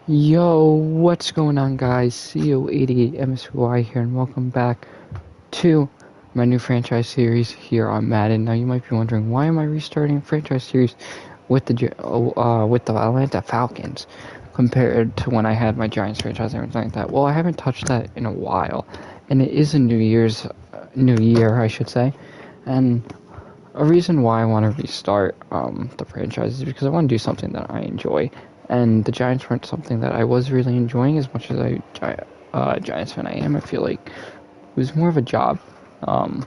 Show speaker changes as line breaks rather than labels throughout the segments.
Yo, what's going on, guys? CO88MSY here, and welcome back to my new franchise series here on Madden. Now, you might be wondering, why am I restarting a franchise series with the Atlanta Falcons compared to when I had my Giants franchise and everything like that? Well, I haven't touched that in a while, and it is a new year, I should say, and a reason why I want to restart the franchise is because I want to do something that I enjoy. And the Giants weren't something that I was really enjoying as much as Giants fan I am. I feel like it was more of a job, my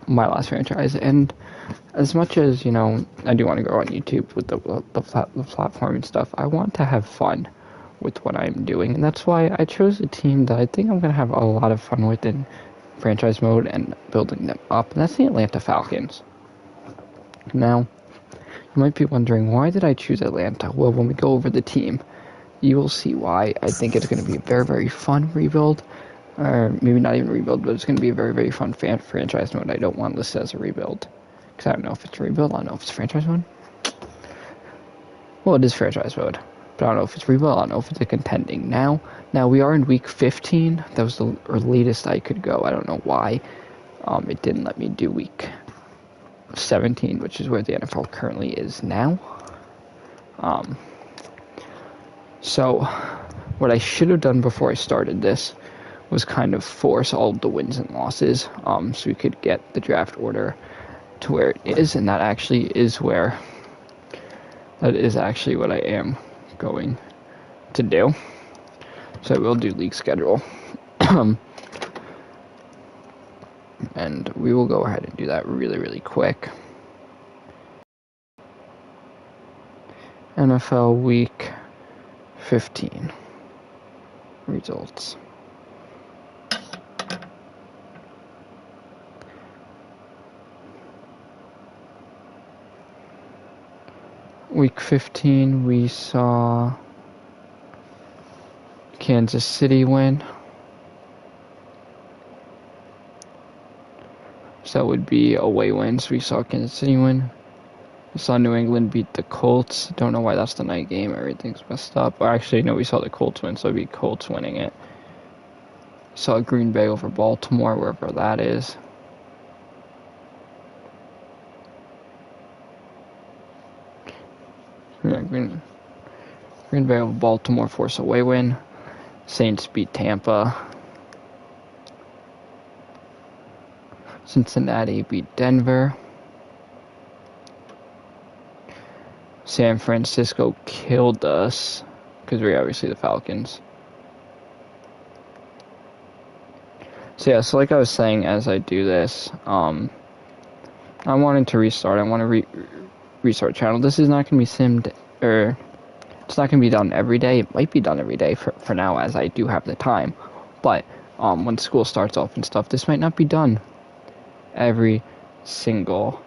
last franchise. And as much as, I do want to go on YouTube with the platform and stuff, I want to have fun with what I'm doing. And that's why I chose a team that I think I'm going to have a lot of fun with in franchise mode and building them up. And that's the Atlanta Falcons. Now, you might be wondering, why did I choose Atlanta? Well, when we go over the team, you will see why. I think it's going to be a very, very fun rebuild. Or maybe not even rebuild, but it's going to be a very, very fun franchise mode. I don't want this as a rebuild, because I don't know if it's a rebuild. I don't know if it's franchise mode. Well, it is franchise mode, but I don't know if it's rebuild. I don't know if it's a contending. Now we are in week 15. That was the latest I could go. I don't know why. It didn't let me do week 17, which is where the NFL currently is now. So what I should have done before I started this was kind of force all of the wins and losses, so we could get the draft order to where it is, and that is actually what I am going to do. So I will do league schedule. And we will go ahead and do that really, really quick. NFL Week 15 results. Week 15, we saw Kansas City win. So that would be away wins. We saw Kansas City win. We saw New England beat the Colts. Don't know why that's the night game. Everything's messed up. Or actually, no, we saw the Colts win, so it'd be Colts winning it. Saw Green Bay over Baltimore, wherever that is. Yeah, Green Bay over Baltimore, force away win. Saints beat Tampa. Cincinnati beat Denver. San Francisco killed us because we're obviously the Falcons. So like I was saying, as I do this, I wanted to restart. I want to restart channel. This is not going to be simmed, or it's not going to be done every day. It might be done every day for now, as I do have the time. But when school starts off and stuff, this might not be done every single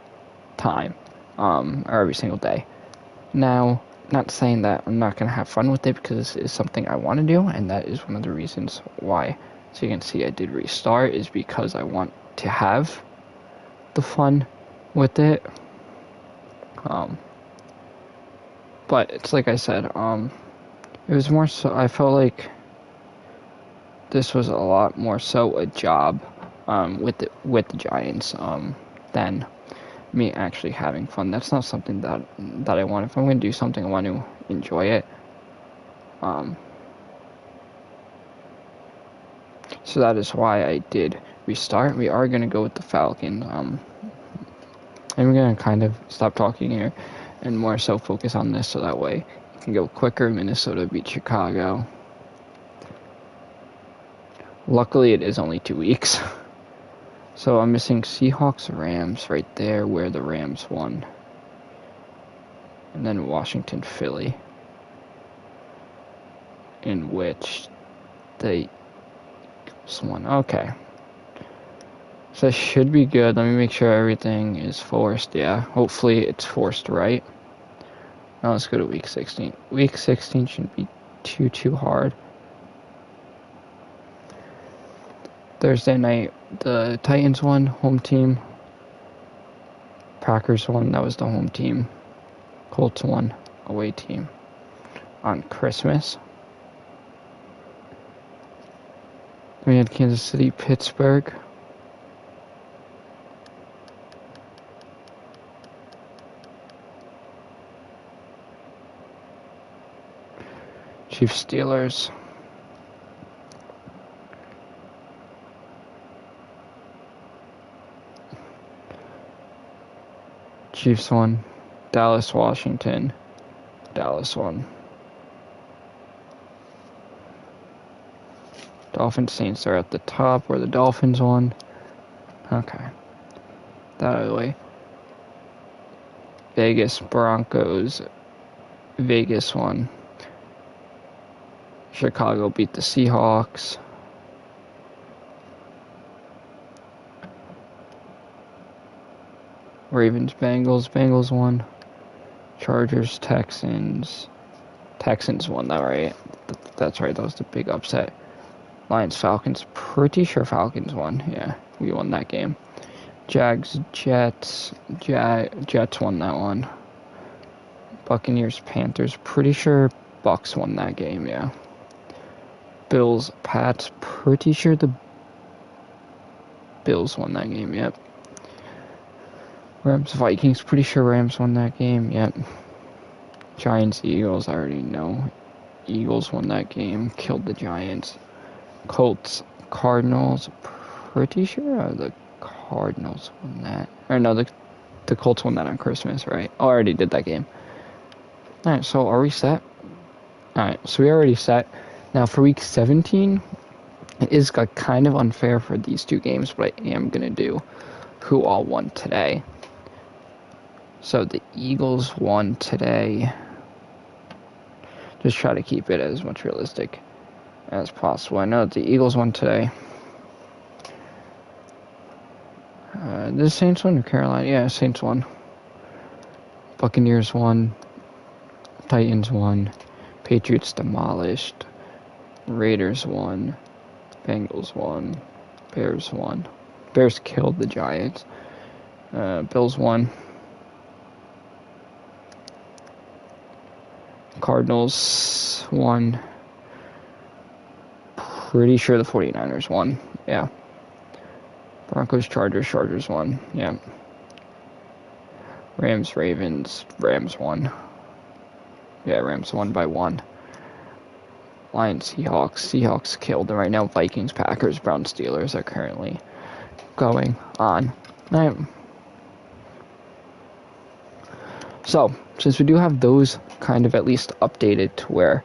time, or every single day. Now, not saying that I'm not going to have fun with it, because this is something I want to do, and that is one of the reasons why, so you can see I did restart, is because I want to have the fun with it. But it's like I said, it was more so, I felt like this was a lot more so a job with the Giants than me actually having fun. That's not something that I want. If I'm going to do something, I want to enjoy it. So that is why I did restart. We are going to go with the Falcons. And we're going to kind of stop talking here and more so focus on this, so that way you can go quicker. Minnesota beat Chicago. Luckily, it is only 2 weeks. So I'm missing Seahawks-Rams right there, where the Rams won. And then Washington-Philly, in which the Eagles won. Okay. So that should be good. Let me make sure everything is forced. Yeah, hopefully it's forced right. Now let's go to Week 16. Week 16 shouldn't be too hard. Thursday night, the Titans won, home team. Packers won, that was the home team. Colts won, away team. on Christmas. We had Kansas City, Pittsburgh. Chiefs, Steelers. Chiefs won. Dallas, Washington. Dallas won. Dolphins, Saints are at the top where the Dolphins won. Okay. That out of the way. Vegas, Broncos. Vegas won. Chicago beat the Seahawks. Ravens, Bengals. Bengals won. Chargers, Texans. Texans won that, right? That's right. That was the big upset. Lions, Falcons. Pretty sure Falcons won. Yeah, we won that game. Jags, Jets. Jets won that one. Buccaneers, Panthers. Pretty sure Bucks won that game. Yeah. Bills, Pats. Pretty sure the Bills won that game. Yep. Rams, Vikings. Pretty sure Rams won that game. Yep. Giants, Eagles. I already know. Eagles won that game. Killed the Giants. Colts, Cardinals. Pretty sure the Cardinals won that. Or no, the Colts won that on Christmas, right? Oh, I already did that game. Alright, so are we set? Alright, so we already set. Now for week 17, it is kind of unfair for these two games, but I am going to do who all won today. So the Eagles won today. Just try to keep it as much realistic as possible. I know the Eagles won today. The Saints won or Carolina? Yeah, Saints won. Buccaneers won. Titans won. Patriots demolished. Raiders won. Bengals won. Bears won. Bears killed the Giants. Bills won. Cardinals won. Pretty sure the 49ers won. Yeah. Broncos, Chargers won. Yeah. Rams, Ravens, Rams won. Yeah, Rams won by 1. Lions, Seahawks killed. And right now, Vikings, Packers, Browns, Steelers are currently going on. Alright. So, since we do have those kind of at least updated to where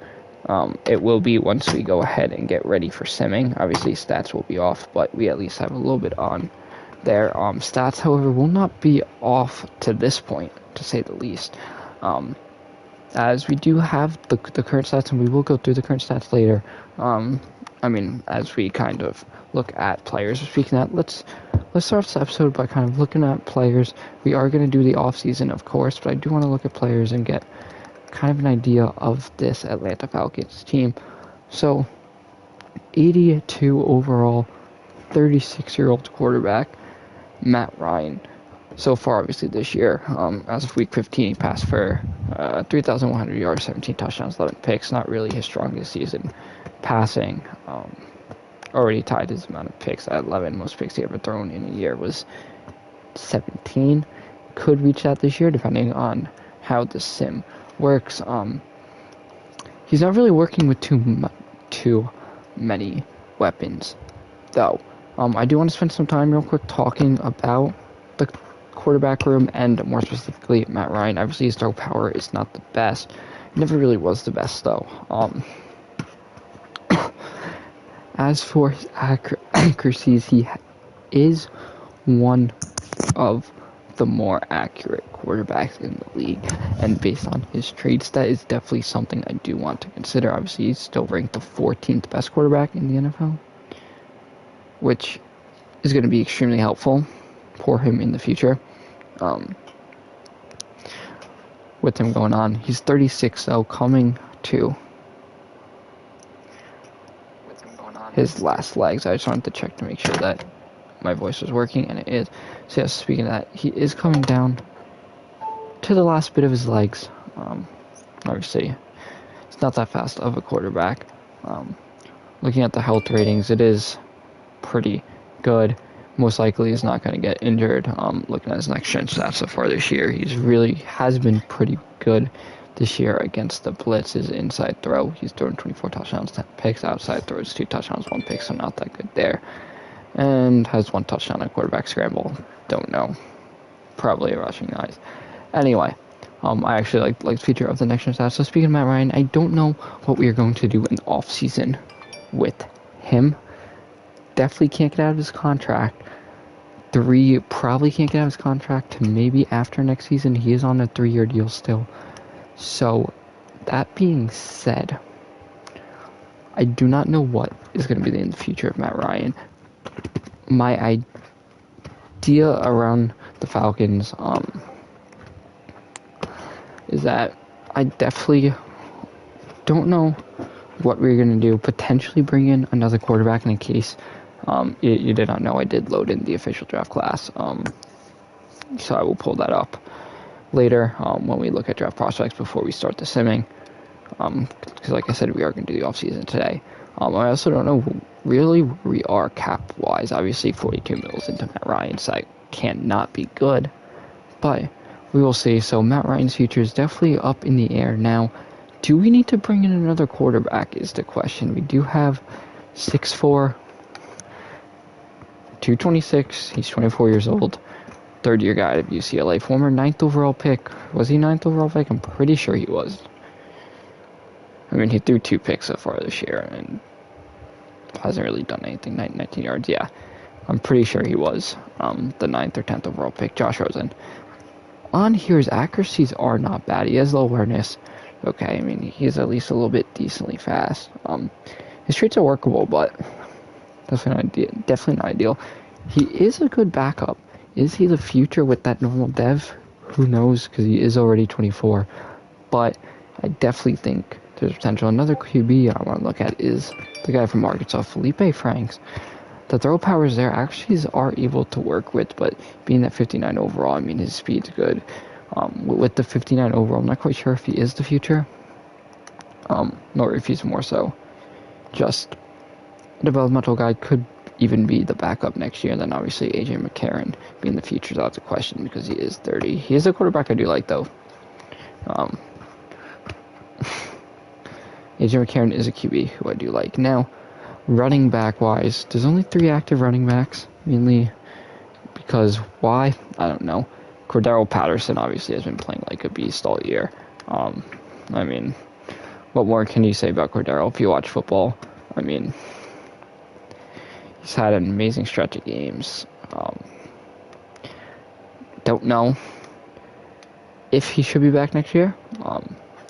it will be once we go ahead and get ready for simming. Obviously, stats will be off, but we at least have a little bit on there. Stats, however, will not be off to this point, to say the least. As we do have the current stats, and we will go through the current stats later. As we kind of look at players. Speaking of that, let's start this episode by kind of looking at players. We are going to do the off-season, of course, but I do want to look at players and get kind of an idea of this Atlanta Falcons team. So, 82 overall, 36-year-old quarterback, Matt Ryan. So far, obviously, this year, as of week 15, he passed for 3,100 yards, 17 touchdowns, 11 picks. Not really his strongest season passing. Already tied his amount of picks at 11. Most picks he ever thrown in a year was 17. Could reach that this year, depending on how the sim works. He's not really working with too many weapons, though. I do want to spend some time real quick talking about the quarterback room, and more specifically Matt Ryan. Obviously, his throw power is not the best. Never really was the best, though. As for his accuracies, he is one of the more accurate quarterbacks in the league, and based on his traits, that is definitely something I do want to consider. Obviously, he's still ranked the 14th best quarterback in the NFL, which is going to be extremely helpful for him in the future. With him going on, he's 36, though, coming to his last legs. I just wanted to check to make sure that my voice was working, and it is. So yes, speaking of that, he is coming down to the last bit of his legs. Obviously, It's not that fast of a quarterback. Looking at the health ratings, it is pretty good. Most likely he's not going to get injured. Looking at his next gen stats so far this year, he's really has been pretty good this year against the blitz. His inside throw, he's throwing 24 touchdowns, 10 picks. Outside throws, 2 touchdowns, 1 pick, so not that good there. And has 1 touchdown on quarterback scramble. Don't know. Probably a rushing guys. Anyway, I actually like the feature of the next gen stats. So speaking of Matt Ryan, I don't know what we are going to do in the offseason with him. Definitely can't get out of his contract. Probably can't get out of his contract maybe after next season. He is on a 3-year deal still. So, that being said, I do not know what is going to be in the future of Matt Ryan. My idea around the Falcons is that I definitely don't know what we're going to do. Potentially bring in another quarterback in case you did not know I did load in the official draft class. So I will pull that up later when we look at draft prospects before we start the simming. Because like I said, we are going to do the offseason today. I also don't know really where we are cap-wise. Obviously, 42 mils into Matt Ryan's side cannot be good. But we will see. So Matt Ryan's future is definitely up in the air now. Do we need to bring in another quarterback is the question. We do have 6'4", 226. He's 24 years old. Third-year guy at UCLA. Former 9th overall pick. Was he 9th overall pick? I'm pretty sure he was. I mean, he threw 2 picks so far this year and hasn't really done anything. 19 yards, yeah. I'm pretty sure he was the 9th or 10th overall pick. Josh Rosen. On here, his accuracies are not bad. He has low awareness. Okay, I mean, he's at least a little bit decently fast. His traits are workable, but definitely not ideal. He is a good backup. Is he the future with that normal dev? Who knows, because he is already 24. But I definitely think there's potential. Another QB I want to look at is the guy from Arkansas, Felipe Franks. The throw powers there actually are able to work with, but being that 59 overall, I mean, his speed's good. With the 59 overall, I'm not quite sure if he is the future, nor if he's more so just a developmental guy. Could even be the backup next year, and then obviously AJ McCarron being the future, that's a question because he is 30. He is a quarterback I do like, though. AJ McCarron is a QB who I do like. Now, running back wise, there's only 3 active running backs, mainly because why? I don't know. Cordero Patterson obviously has been playing like a beast all year. I mean, what more can you say about Cordero if you watch football? I mean, he's had an amazing stretch of games. Don't know if he should be back next year.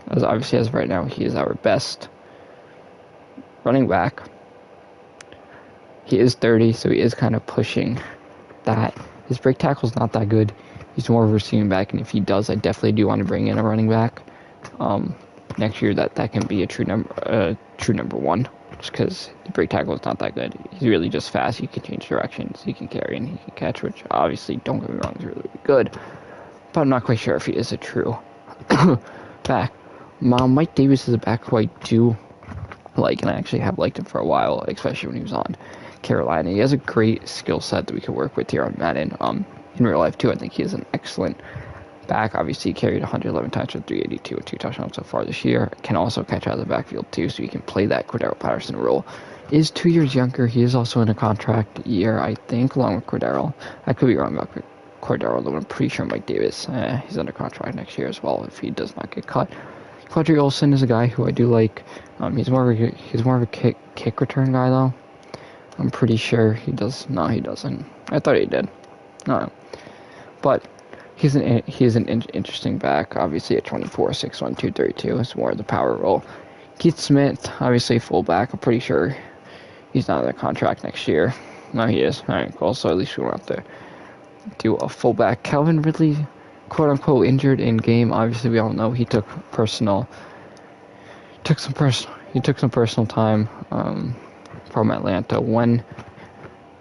As obviously as of right now, he is our best running back. He is 30, so he is kind of pushing that. His break tackle's not that good. He's more of a receiving back, and if he does, I definitely do want to bring in a running back next year. That can be a true number one, just because the break tackle is not that good. He's really just fast. He can change directions, he can carry, and he can catch, which obviously, don't get me wrong, is really, really good. But I'm not quite sure if he is a true back. Mike Davis is a back who I do like, and I actually have liked him for a while, especially when he was on Carolina. He has a great skill set that we can work with here on Madden. In real life, too, I think he is an excellent back. Obviously, he carried 111 times for 382 and 2 touchdowns so far this year. Can also catch out of the backfield, too, so he can play that Cordero Patterson role. Is 2 years younger. He is also in a contract year, I think, along with Cordero. I could be wrong about Cordero, though I'm pretty sure Mike Davis, he's under contract next year as well if he does not get cut. Quadri Olson is a guy who I do like. He's more of a kick return guy, though. I'm pretty sure he does. No, he doesn't. I thought he did. No. But he is an interesting back. Obviously, at 24, 6'1", 232. It's more of the power role. Keith Smith, obviously fullback. I'm pretty sure he's not on a contract next year. No, he is. All right, cool. So at least we won't have to do a fullback. Calvin Ridley, quote unquote, injured in game. Obviously, we all know he took some personal time from Atlanta. When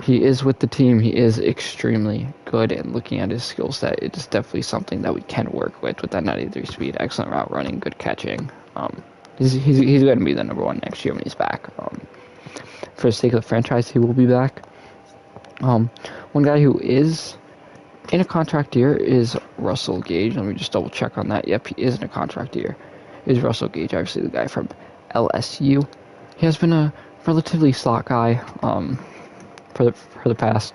he is with the team, he is extremely good, and looking at his skill set, it is definitely something that we can work with that 93 speed, excellent route running, good catching. He's going to be the number one next year when he's back. For the sake of the franchise, he will be back. One guy who is in a contract year is Russell Gage. Let me just double check on that. Yep, he is in a contract year. Is Russell Gage, obviously the guy from LSU. He has been a relatively slot guy for the past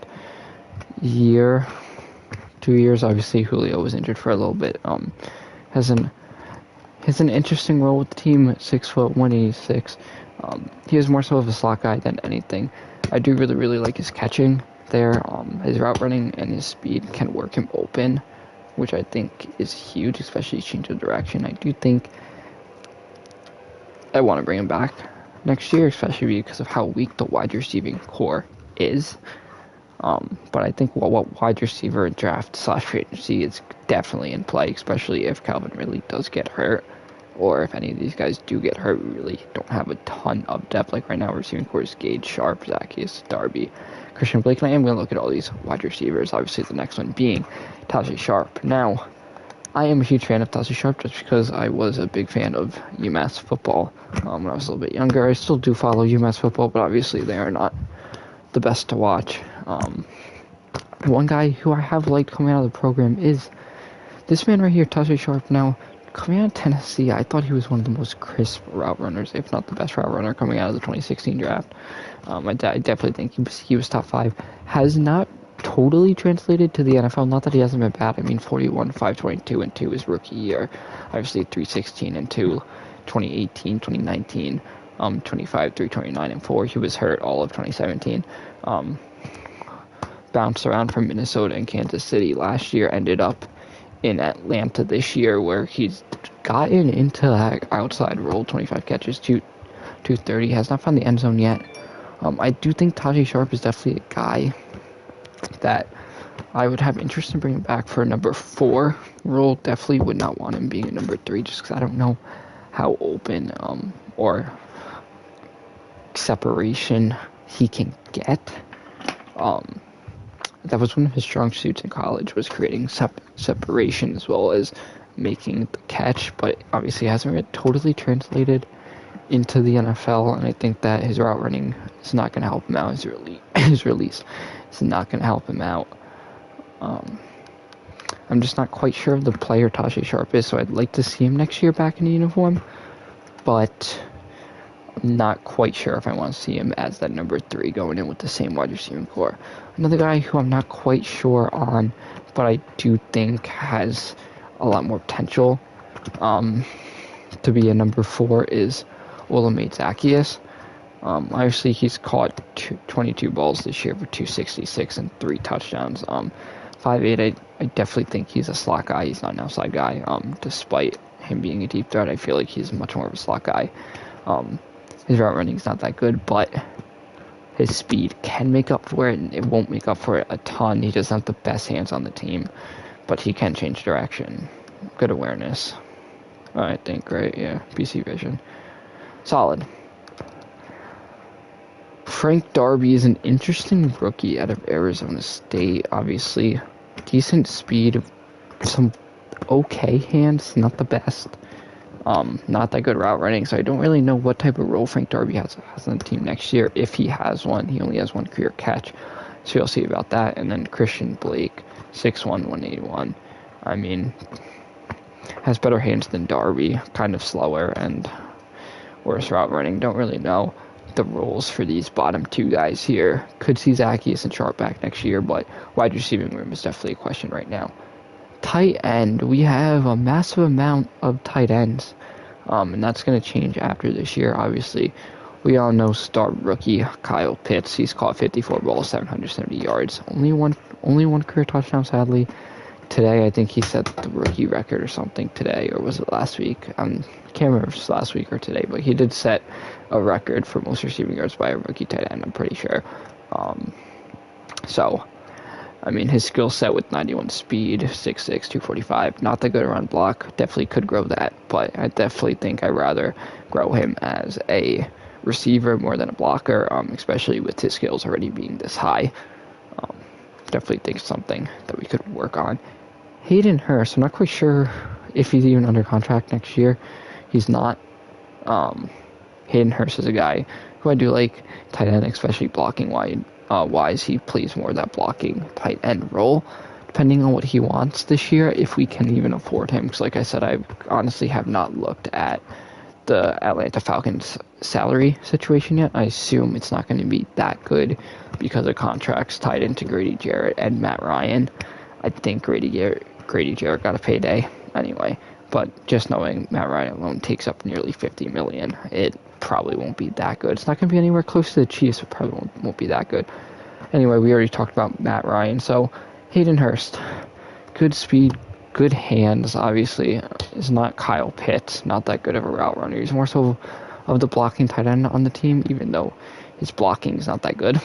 year, 2 years. Obviously, Julio was injured for a little bit. Has an interesting role with the team at 6', 186. He is more so of a slot guy than anything. I do really like his catching there. His route running and his speed can work him open, which I think is huge, especially change of direction. I do think I want to bring him back next year, especially because of how weak the wide receiving core is. But I think what wide receiver draft / free agency is definitely in play, especially if Calvin Ridley does get hurt, or if any of these guys do get hurt. We really don't have a ton of depth. Like right now, receiving core is Gage, Sharp, Zacchaeus, Darby, Christian Blake, and I am going to look at all these wide receivers. Obviously, the next one being Tasha Sharp. Now, I am a huge fan of Tasha Sharp just because I was a big fan of UMass football when I was a little bit younger. I still do follow UMass football, but obviously they are not the best to watch. One guy who I have liked coming out of the program is this man right here, Tasha Sharp. Now, coming out of Tennessee, I thought he was one of the most crisp route runners, if not the best route runner coming out of the 2016 draft. I definitely think he was top 5. Has not totally translated to the NFL. Not that he hasn't been bad. I mean, 41, 522, and 2 his rookie year. Obviously, 316 and 2, 2018, 2019, 25, 329 and 4. He was hurt all of 2017. Bounced around from Minnesota and Kansas City last year. Ended up in Atlanta this year, where he's gotten into that outside role. 25 catches, 230. Has not found the end zone yet. I do think Tasha Sharp is definitely a guy that I would have interest in bringing back for a number 4 role. Definitely would not want him being a number 3, just because I don't know how open or separation he can get. That was one of his strong suits in college, was creating separation as well as making the catch, but obviously hasn't really totally translated into the NFL, and I think that his route running is not going to help him out. His release is not going to help him out. I'm just not quite sure of the player Tasha Sharp is, so I'd like to see him next year back in uniform, but I'm not quite sure if I want to see him as that number 3 going in with the same wide receiving core. Another guy who I'm not quite sure on, but I do think has a lot more potential to be a number 4 is Olivier Zacchaeus. Obviously, he's caught 22 balls this year for 266 and 3 touchdowns. 5'8", I definitely think he's a slot guy. He's not an outside guy. Despite him being a deep threat, I feel like he's much more of a slot guy. His route running is not that good, but his speed can make up for it, and it won't make up for it a ton. He doesn't have the best hands on the team, but he can change direction. Good awareness, I think, right? Yeah, PC vision. Solid. Frank Darby is an interesting rookie out of Arizona State. Obviously, decent speed, some okay hands, not the best. Not that good route running, so I don't really know what type of role Frank Darby has on the team next year, if he has one. He only has one career catch, so you'll see about that. And then Christian Blake, 6'1", 181. I mean, has better hands than Darby, kind of slower and worse route running. Don't really know the roles for these bottom 2 guys here. Could see Zacchaeus and Sharp back next year, but wide receiving room is definitely a question right now. Tight end, we have a massive amount of tight ends, and that's going to change after this year. Obviously, we all know star rookie Kyle Pitts. He's caught 54 balls, 770 yards, only one career touchdown, sadly. Today, I think he set the rookie record or something today, or was it last week? I can't remember if it was last week or today, but he did set a record for most receiving yards by a rookie tight end, I'm pretty sure. So, I mean, his skill set with 91 speed, 6'6", 245, not that good around block. Definitely could grow that, but I definitely think I'd rather grow him as a receiver more than a blocker, especially with his skills already being this high. Definitely think something that we could work on. Hayden Hurst, I'm not quite sure if he's even under contract next year. He's not. Hayden Hurst is a guy who I do like tight end, especially blocking wise. He plays more of that blocking tight end role, depending on what he wants this year, if we can even afford him. Because like I said, I honestly have not looked at the Atlanta Falcons salary situation yet. I assume it's not going to be that good because of contracts tied into Grady Jarrett and Matt Ryan. I think Grady Jarrett got a payday anyway, but just knowing Matt Ryan alone takes up nearly $50 million, it probably won't be that good. It's not going to be anywhere close to the Chiefs. It probably won't be that good. Anyway, we already talked about Matt Ryan, so Hayden Hurst, good speed, good hands. Obviously, is not Kyle Pitts, not that good of a route runner. He's more so of the blocking tight end on the team, even though his blocking is not that good.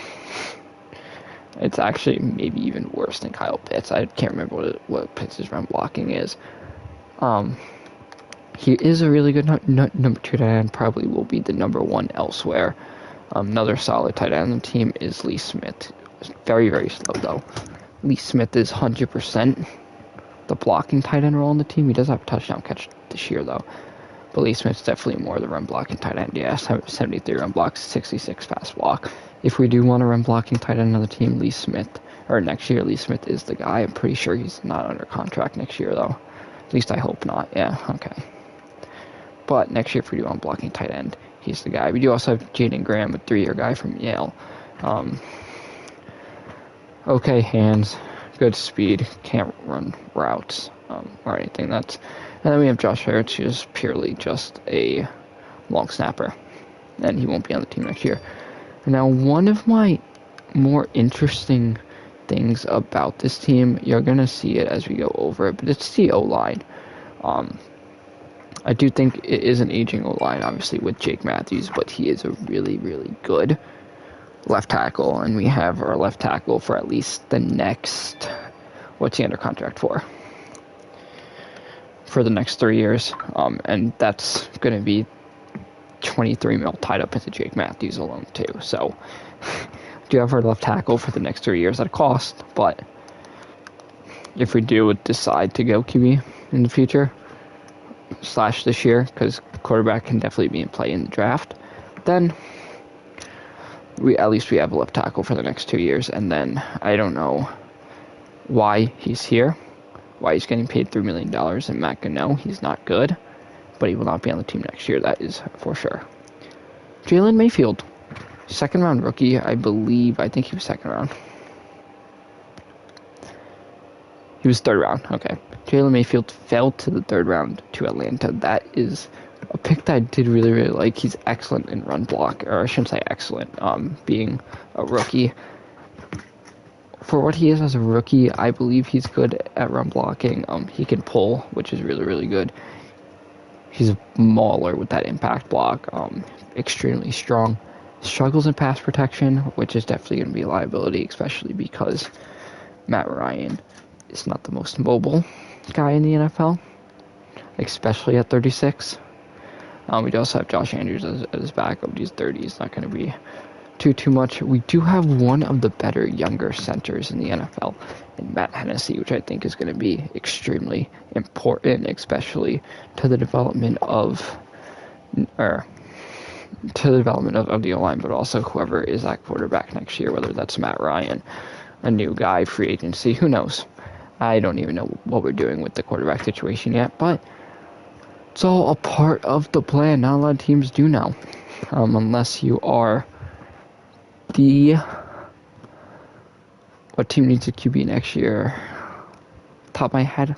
It's actually maybe even worse than Kyle Pitts. I can't remember what Pitts' run blocking is. He is a really good number 2 tight end, probably will be the number 1 elsewhere. Another solid tight end on the team is Lee Smith. Very, very slow, though. Lee Smith is 100% the blocking tight end role on the team. He does have a touchdown catch this year, though. But Lee Smith's definitely more the run blocking tight end. Yeah, 73 run blocks, 66 pass block. If we do want a run blocking tight end on the team, next year, Lee Smith is the guy. I'm pretty sure he's not under contract next year, though. At least I hope not. Yeah, okay. But next year, if we do want blocking tight end, he's the guy. We do also have Jaden Graham, a 3-year guy from Yale. Okay hands, good speed, can't run routes or anything. And then we have Josh Harris, who is purely just a long snapper, and he won't be on the team next year. Now, one of my more interesting things about this team, you're gonna see it as we go over it, but it's the O-line. I do think it is an aging O-line, obviously, with Jake Matthews, but he is a really, really good left tackle, and we have our left tackle for at least the next, what's he under contract for the next 3 years, and that's going to be 23 mil tied up into Jake Matthews alone too. So we do have our left tackle for the next 3 years at a cost, but if we do decide to go QB in the future / this year, because quarterback can definitely be in play in the draft, then we have a left tackle for the next 2 years. And then I don't know why he's here, why he's getting paid $3 million, and Matt Gano, he's not good, but he will not be on the team next year, that is for sure. Jaylen Mayfield, 2nd round rookie, I think he was 2nd round. He was 3rd round, okay. Jaylen Mayfield fell to the 3rd round to Atlanta. That is a pick that I did really, really like. He's excellent in run block, or I shouldn't say excellent, being a rookie. For what he is as a rookie, I believe he's good at run blocking. He can pull, which is really, really good. He's a mauler with that impact block, extremely strong. Struggles in pass protection, which is definitely going to be a liability, especially because Matt Ryan is not the most mobile guy in the NFL, especially at 36. We do also have Josh Andrews as his backup. He's 30. He's not going to be too much. We do have one of the better younger centers in the NFL, in Matt Hennessy, which I think is going to be extremely important, especially to the development of the O-line, but also whoever is at quarterback next year, whether that's Matt Ryan, a new guy, free agency, who knows. I don't even know what we're doing with the quarterback situation yet, but it's all a part of the plan. Not a lot of teams do now, unless you are what team needs a QB next year? Top of my head,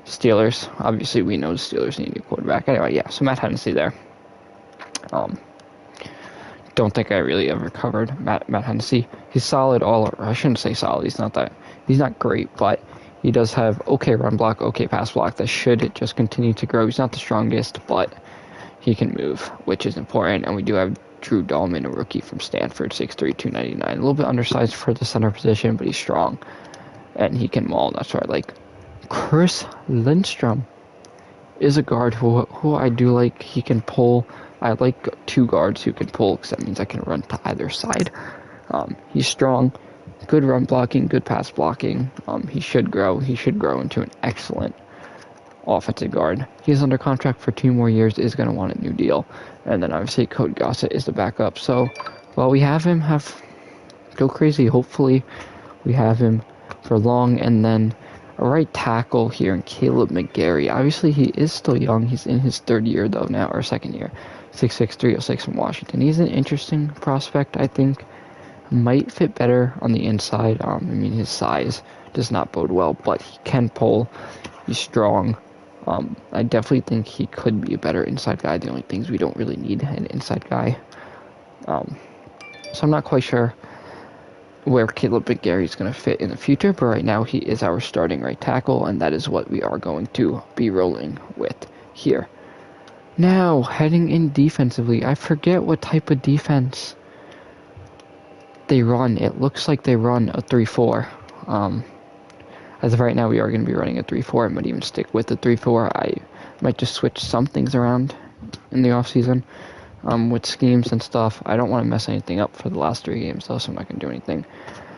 Steelers. Obviously, we know the Steelers need a new quarterback. Anyway, yeah, so Matt Hennessy there. Don't think I really ever covered Matt Hennessy. He's solid I shouldn't say solid. He's not great, but he does have okay run block, okay pass block. That should just continue to grow. He's not the strongest, but he can move, which is important. And we do have Drew Dahlman, a rookie from Stanford, 6'3", 299. A little bit undersized for the center position, but he's strong. And he can maul. That's right. Like, Chris Lindstrom is a guard who I do like. He can pull. I like 2 guards who can pull, because that means I can run to either side. He's strong, good run blocking, good pass blocking. He should grow. He should grow into an excellent offensive guard. He's under contract for 2 more years, is going to want a new deal. And then obviously Cody Gossett is the backup. So while we have him, go crazy. Hopefully we have him for long. And then a right tackle here in Caleb Mcgarry. Obviously he is still young. He's in his third year though now, or second year. 6'6", 306 from Washington. He's an interesting prospect, I think. Might fit better on the inside. I mean, his size does not bode well, but he can pull. He's strong. I definitely think he could be a better inside guy. The only things we don't really need an inside guy. So I'm not quite sure where Caleb Mcgarry is going to fit in the future, but right now he is our starting right tackle, and that is what we are going to be rolling with here. Now, heading in defensively, I forget what type of defense they run. It looks like they run a 3-4. As of right now, we are going to be running a 3-4. I might even stick with the 3-4. I might just switch some things around in the offseason with schemes and stuff. I don't want to mess anything up for the last 3 games, though, so I'm not going to do anything.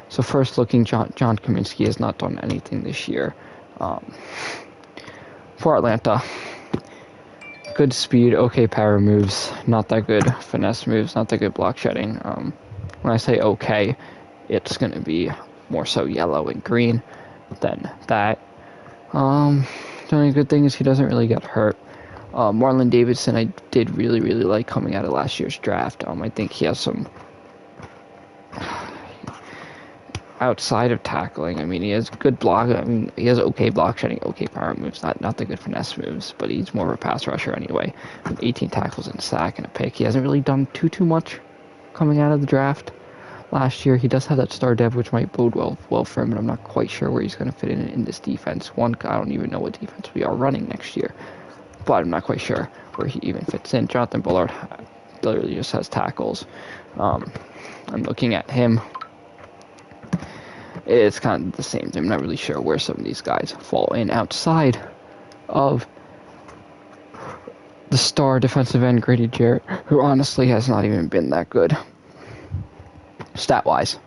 So first looking, John Kaminsky has not done anything this year for Atlanta. Good speed, okay power moves, not that good finesse moves, not that good block shedding. When I say okay, it's going to be more so yellow and green than that. The only good thing is he doesn't really get hurt. Marlon Davidson, I did really, really like coming out of last year's draft. I think he has some outside of tackling. I mean, he has good block. I mean, he has okay block shedding, okay power moves, not the good finesse moves, but he's more of a pass rusher anyway. 18 tackles and a sack and a pick. He hasn't really done too much coming out of the draft last year. He does have that star depth, which might bode well for him, but I'm not quite sure where he's going to fit in this defense. I don't even know what defense we are running next year, but I'm not quite sure where he even fits in. Jonathan Bullard literally just has tackles. I'm looking at him. It's kind of the same thing. I'm not really sure where some of these guys fall in outside of the star defensive end, Grady Jarrett, who honestly has not even been that good stat-wise.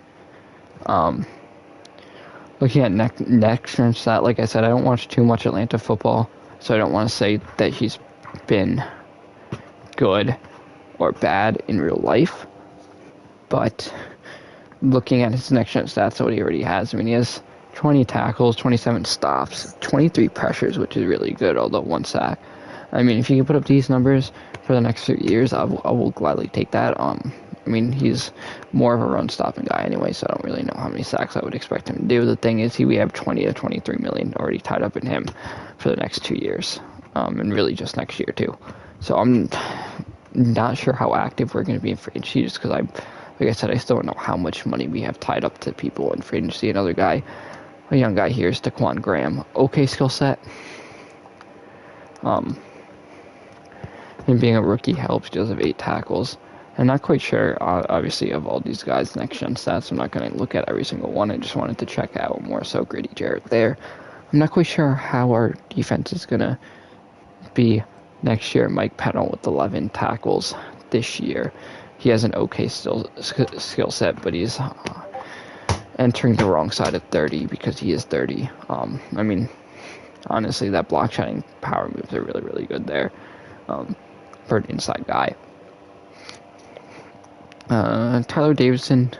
Looking at next gen stat, like I said, I don't watch too much Atlanta football, so I don't want to say that he's been good or bad in real life, but looking at his next gen stats, what he already has, I mean, he has 20 tackles, 27 stops, 23 pressures, which is really good, although 1 sack. I mean, if you can put up these numbers for the next 3 years, I will gladly take that. I mean, he's more of a run-stopping guy anyway, so I don't really know how many sacks I would expect him to do. The thing is, we have 20 to 23 million already tied up in him for the next 2 years, and really just next year too. So I'm not sure how active we're going to be in free agency, just because like I said, I still don't know how much money we have tied up to people in free agency. Another guy, a young guy here, is Daquan Graham. Okay skill set. Him being a rookie helps. He does have 8 tackles. I'm not quite sure, obviously, of all these guys' next-gen stats. I'm not going to look at every single one. I just wanted to check out more so Grady Jarrett there. I'm not quite sure how our defense is going to be next year. Mike Pennell with 11 tackles this year. He has an okay skill set, but he's entering the wrong side of 30 because he is 30. I mean, honestly, that block shedding power moves are really, really good there for an inside guy. Tyler Davison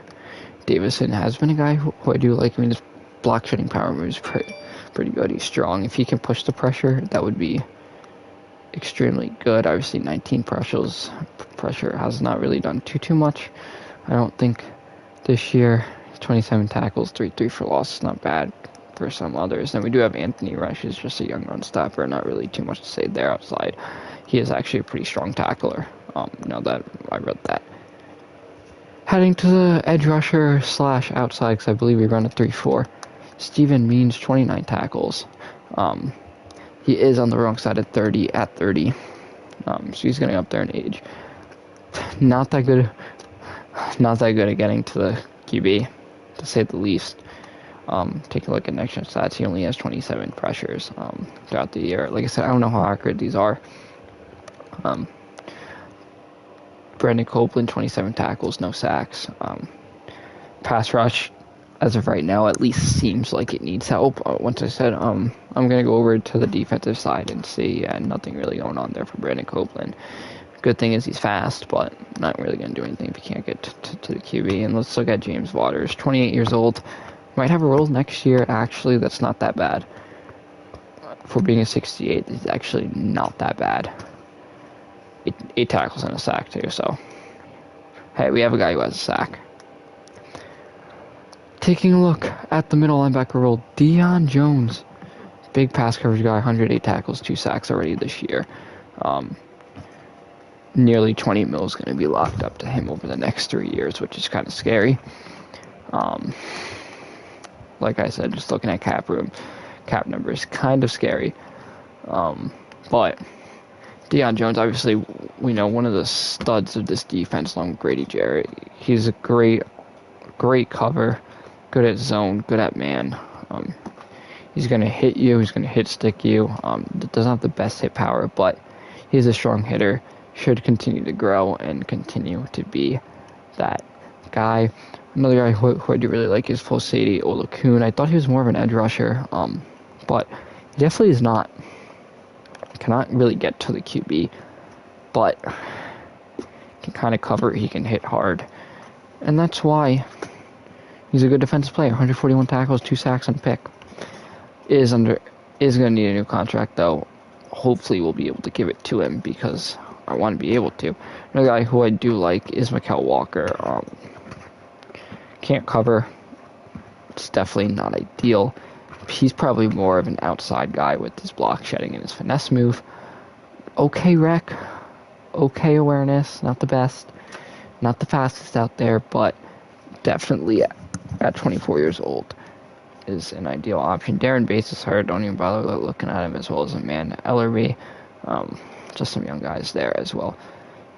has been a guy who I do like. I mean, his block shedding power moves pretty good. He's strong. If he can push the pressure, that would be extremely good. Obviously, 19 pressure has not really done too much. I don't think this year. 27 tackles, 3 for loss is not bad for some others. Then we do have Anthony Rush, who's just a young run stopper. Not really too much to say there outside. He is actually a pretty strong tackler. Now that I read that. Heading to the edge rusher / outside, because I believe we run a 3-4. Steven Means, 29 tackles. He is on the wrong side of 30 at 30. So he's getting up there in age. Not that good at getting to the QB, to say the least. Take a look at next gen stats. He only has 27 pressures throughout the year. Like I said, I don't know how accurate these are. Brandon Copeland, 27 tackles, no sacks. Pass rush, as of right now, at least seems like it needs help. Once I said, I'm going to go over to the defensive side and see, nothing really going on there for Brandon Copeland. Good thing is he's fast, but not really going to do anything if he can't get to the QB. And let's look at James Waters, 28 years old. Might have a role next year. Actually, that's not that bad. For being a 68, it's actually not that bad. 8 tackles and a sack, too, so. Hey, we have a guy who has a sack. Taking a look at the middle linebacker role, Dion Jones. Big pass coverage guy, 108 tackles, 2 sacks already this year. Nearly 20 mil is going to be locked up to him over the next 3 years, which is kind of scary. Like I said, just looking at cap numbers, kind of scary. But Dion Jones, obviously, we know one of the studs of this defense, along with Grady Jarrett. He's a great cover, good at zone, good at man. He's going to hit you, he's going to hit stick you. Doesn't have the best hit power, but he's a strong hitter. Should continue to grow and continue to be that guy. Another guy who I do really like is Fosadi Olakun. I thought he was more of an edge rusher, but he definitely is not. Cannot really get to the QB, but can kind of cover. He can hit hard, and that's why he's a good defensive player. 141 tackles, 2 sacks, and a pick. Is going to need a new contract though. Hopefully, we'll be able to give it to him because I want to be able to. Another guy who I do like is Mykal Walker. Can't cover. It's definitely not ideal. He's probably more of an outside guy with his block shedding and his finesse move. Okay rec. Okay awareness. Not the best. Not the fastest out there, but definitely at 24 years old is an ideal option. Darren Bates is hurt. Don't even bother looking at him, as well as Amanda Ellerby. Just some young guys there as well.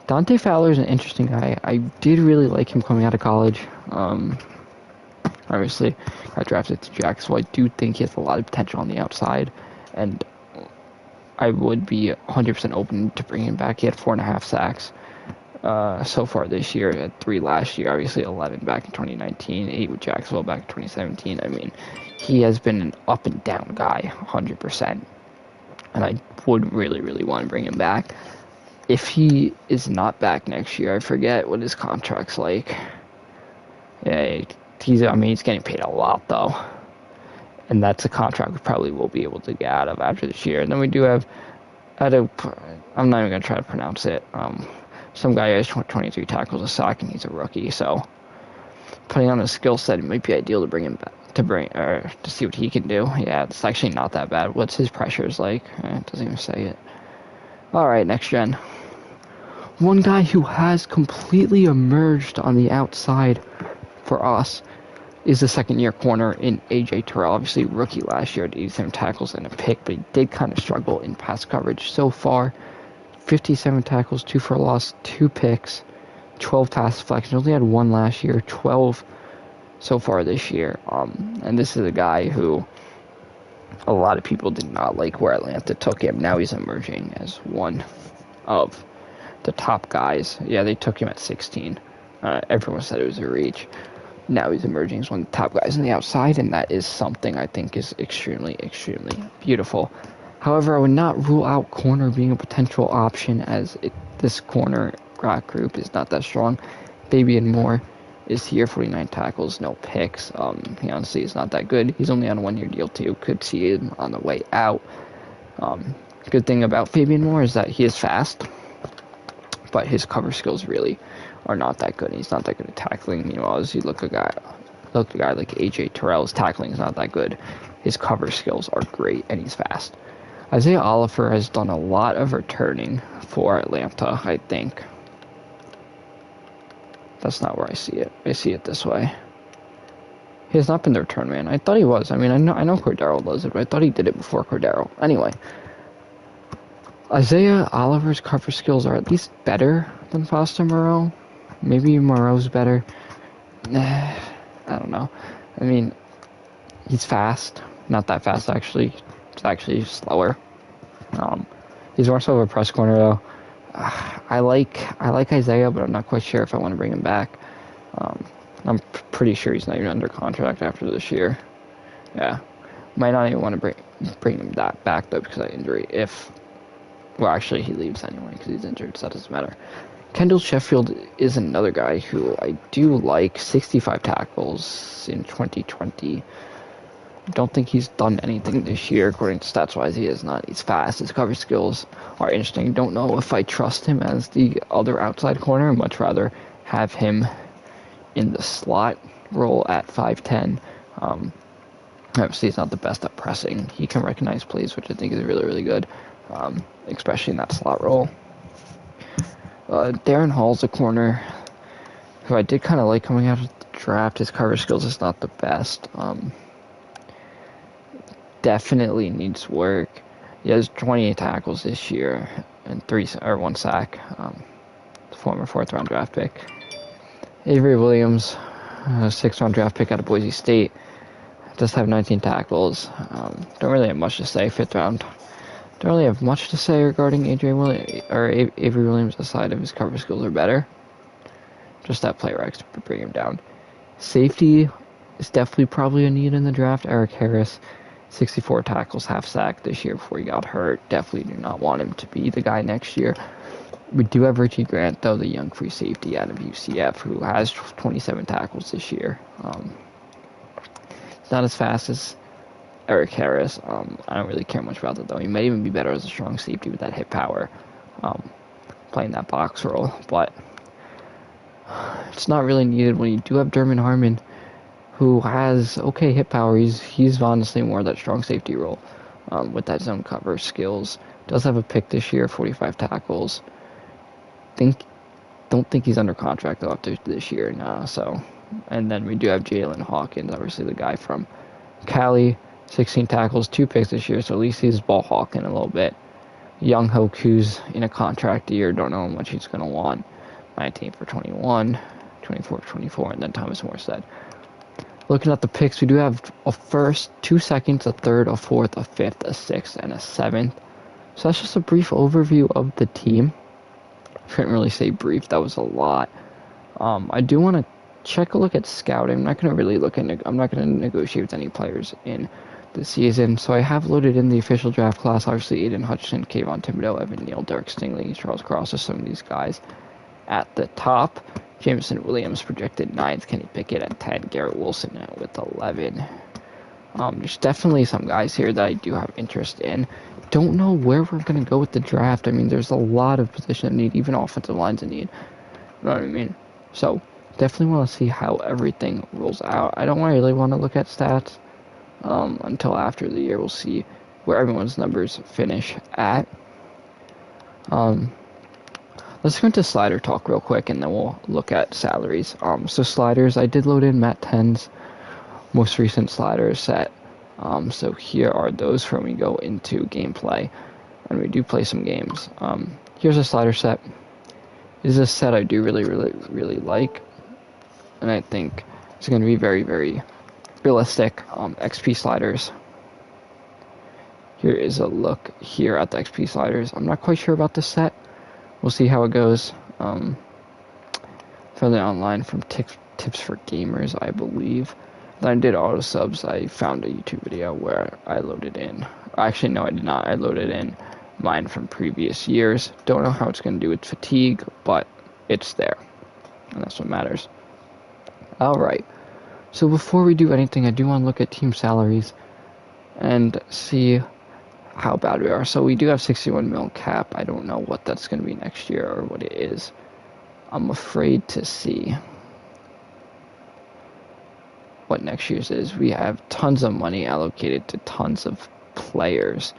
Dante Fowler is an interesting guy. I did really like him coming out of college. Obviously, got drafted to Jacksonville. I do think he has a lot of potential on the outside, and I would be 100% open to bring him back. He had 4.5 sacks so far this year. Had 3 last year. Obviously, 11 back in 2019, 8 with Jacksonville back in 2017. I mean, he has been an up and down guy, 100%. And I would really, really want to bring him back. If he is not back next year, I forget what his contract's like. Yeah, he's getting paid a lot, though. And that's a contract we probably will be able to get out of after this year. And then we do have, I'm not even going to try to pronounce it. Some guy has 23 tackles, a sack, and he's a rookie. So, putting on his skill set, it might be ideal to bring him back. To see what he can do. Yeah, it's actually not that bad. What's his pressures like? It doesn't even say it. Alright, next gen. One guy who has completely emerged on the outside for us is the second-year corner in A.J. Tyrell. Obviously, rookie last year at 87 tackles and a pick, but he did kind of struggle in pass coverage so far. 57 tackles, 2 for a loss, 2 picks, 12 pass deflections. Only had 1 last year, 12 so far this year. And this is a guy who a lot of people did not like where Atlanta took him. Now he's emerging as one of the top guys. Yeah, they took him at 16. Everyone said it was a reach. Now he's emerging as one of the top guys on the outside, and that is something I think is extremely, extremely beautiful. However, I would not rule out corner being a potential option, as this corner group is not that strong. Fabian Moore is here, 49 tackles, no picks. He honestly is not that good. He's only on a 1-year deal too. Could see him on the way out. Good thing about Fabian Moore is that he is fast, but his cover skills really are not that good. He's not that good at tackling. Meanwhile, as you look at a guy like A.J. Tyrell, his tackling is not that good. His cover skills are great, and he's fast. Isaiah Oliver has done a lot of returning for Atlanta, I think. That's not where I see it. I see it this way. He has not been the return man. I thought he was. I mean, I know Cordero does it, but I thought he did it before Cordero. Anyway, Isaiah Oliver's cover skills are at least better than Foster Moreau. Maybe Moreau's better. I don't know. I mean, he's fast. Not that fast, actually. It's actually slower. He's more so of a press corner, though. I like Isaiah, but I'm not quite sure if I want to bring him back. I'm pretty sure he's not even under contract after this year. Yeah. Might not even want to bring him that back, though, because of that injury. Well, actually, he leaves anyway because he's injured, so that doesn't matter. Kendall Sheffield is another guy who I do like. 65 tackles in 2020. Don't think he's done anything this year, according to stats-wise. He is not. He's fast. His coverage skills are interesting. Don't know if I trust him as the other outside corner. I'd much rather have him in the slot role at 5'10". Obviously, he's not the best at pressing. He can recognize plays, which I think is really, really good, especially in that slot role. Darren Hall's a corner who I did kind of like coming out of the draft. His coverage skills is not the best. Definitely needs work. He has 28 tackles this year and 1 sack. Former 4th-round draft pick. Avery Williams, 6th-round draft pick out of Boise State. Does have 19 tackles. Don't really have much to say. 5th round. Don't really have much to say regarding Avery Williams aside of his cover skills are better. Just that play recs to bring him down. Safety is definitely probably a need in the draft. Eric Harris, 64 tackles, half sack this year before he got hurt. Definitely do not want him to be the guy next year. We do have Richie Grant, though, the young free safety out of UCF, who has 27 tackles this year. Not as fast as Eric Harris. I don't really care much about that, though. He might even be better as a strong safety with that hit power, playing that box role. But it's not really needed when you do have Derman Harmon, who has okay hit power. He's honestly more that strong safety role with that zone cover skills. Does have a pick this year, 45 tackles. Don't think he's under contract though after this year now. So, and then we do have Jalen Hawkins, obviously the guy from Cali, 16 tackles, 2 picks this year. So at least he's ball hawking a little bit. Young Hoke, who's in a contract year, don't know how much he's going to want. 19 for 21, 24 for 24, and then Thomas Morstead. Looking at the picks, we do have a 1st, 2 seconds, a 3rd, a 4th, a 5th, a 6th, and a 7th. So that's just a brief overview of the team. Couldn't really say brief, that was a lot. I do want to a look at scouting. I'm not going to negotiate with any players in the season. So I have loaded in the official draft class. Obviously, Aiden Hutchinson, Kayvon Thibodeau, Evan Neal, Derek Stingley, Charles Cross are some of these guys at the top. Jameson Williams projected 9th. Kenny Pickett at 10. Garrett Wilson with 11. There's definitely some guys here that I do have interest in. Don't know where we're going to go with the draft. I mean, there's a lot of position need, even offensive lines in need. You know what I mean? So, definitely want to see how everything rolls out. I don't really want to look at stats until after the year. We'll see where everyone's numbers finish at. Let's go into slider talk real quick, and then we'll look at salaries. So sliders, I did load in Matt 10's most recent slider set. So here are those from when we go into gameplay, and we do play some games. Here's a slider set. This is a set I do really, really, really like, and I think it's going to be very, very realistic. XP sliders. Here is a look here at the XP sliders. I'm not quite sure about this set. We'll see how it goes. Found it online from Tips for Gamers, I believe. Then I did auto subs. I found a YouTube video where I loaded in. Actually, no, I did not. I loaded in mine from previous years. Don't know how it's going to do with fatigue, but it's there, and that's what matters. All right. So before we do anything, I do want to look at team salaries and see how bad we are. So we do have 61 mil cap. I don't know what that's going to be next year or what it is. I'm afraid to see what next year's is. We have tons of money allocated to tons of players.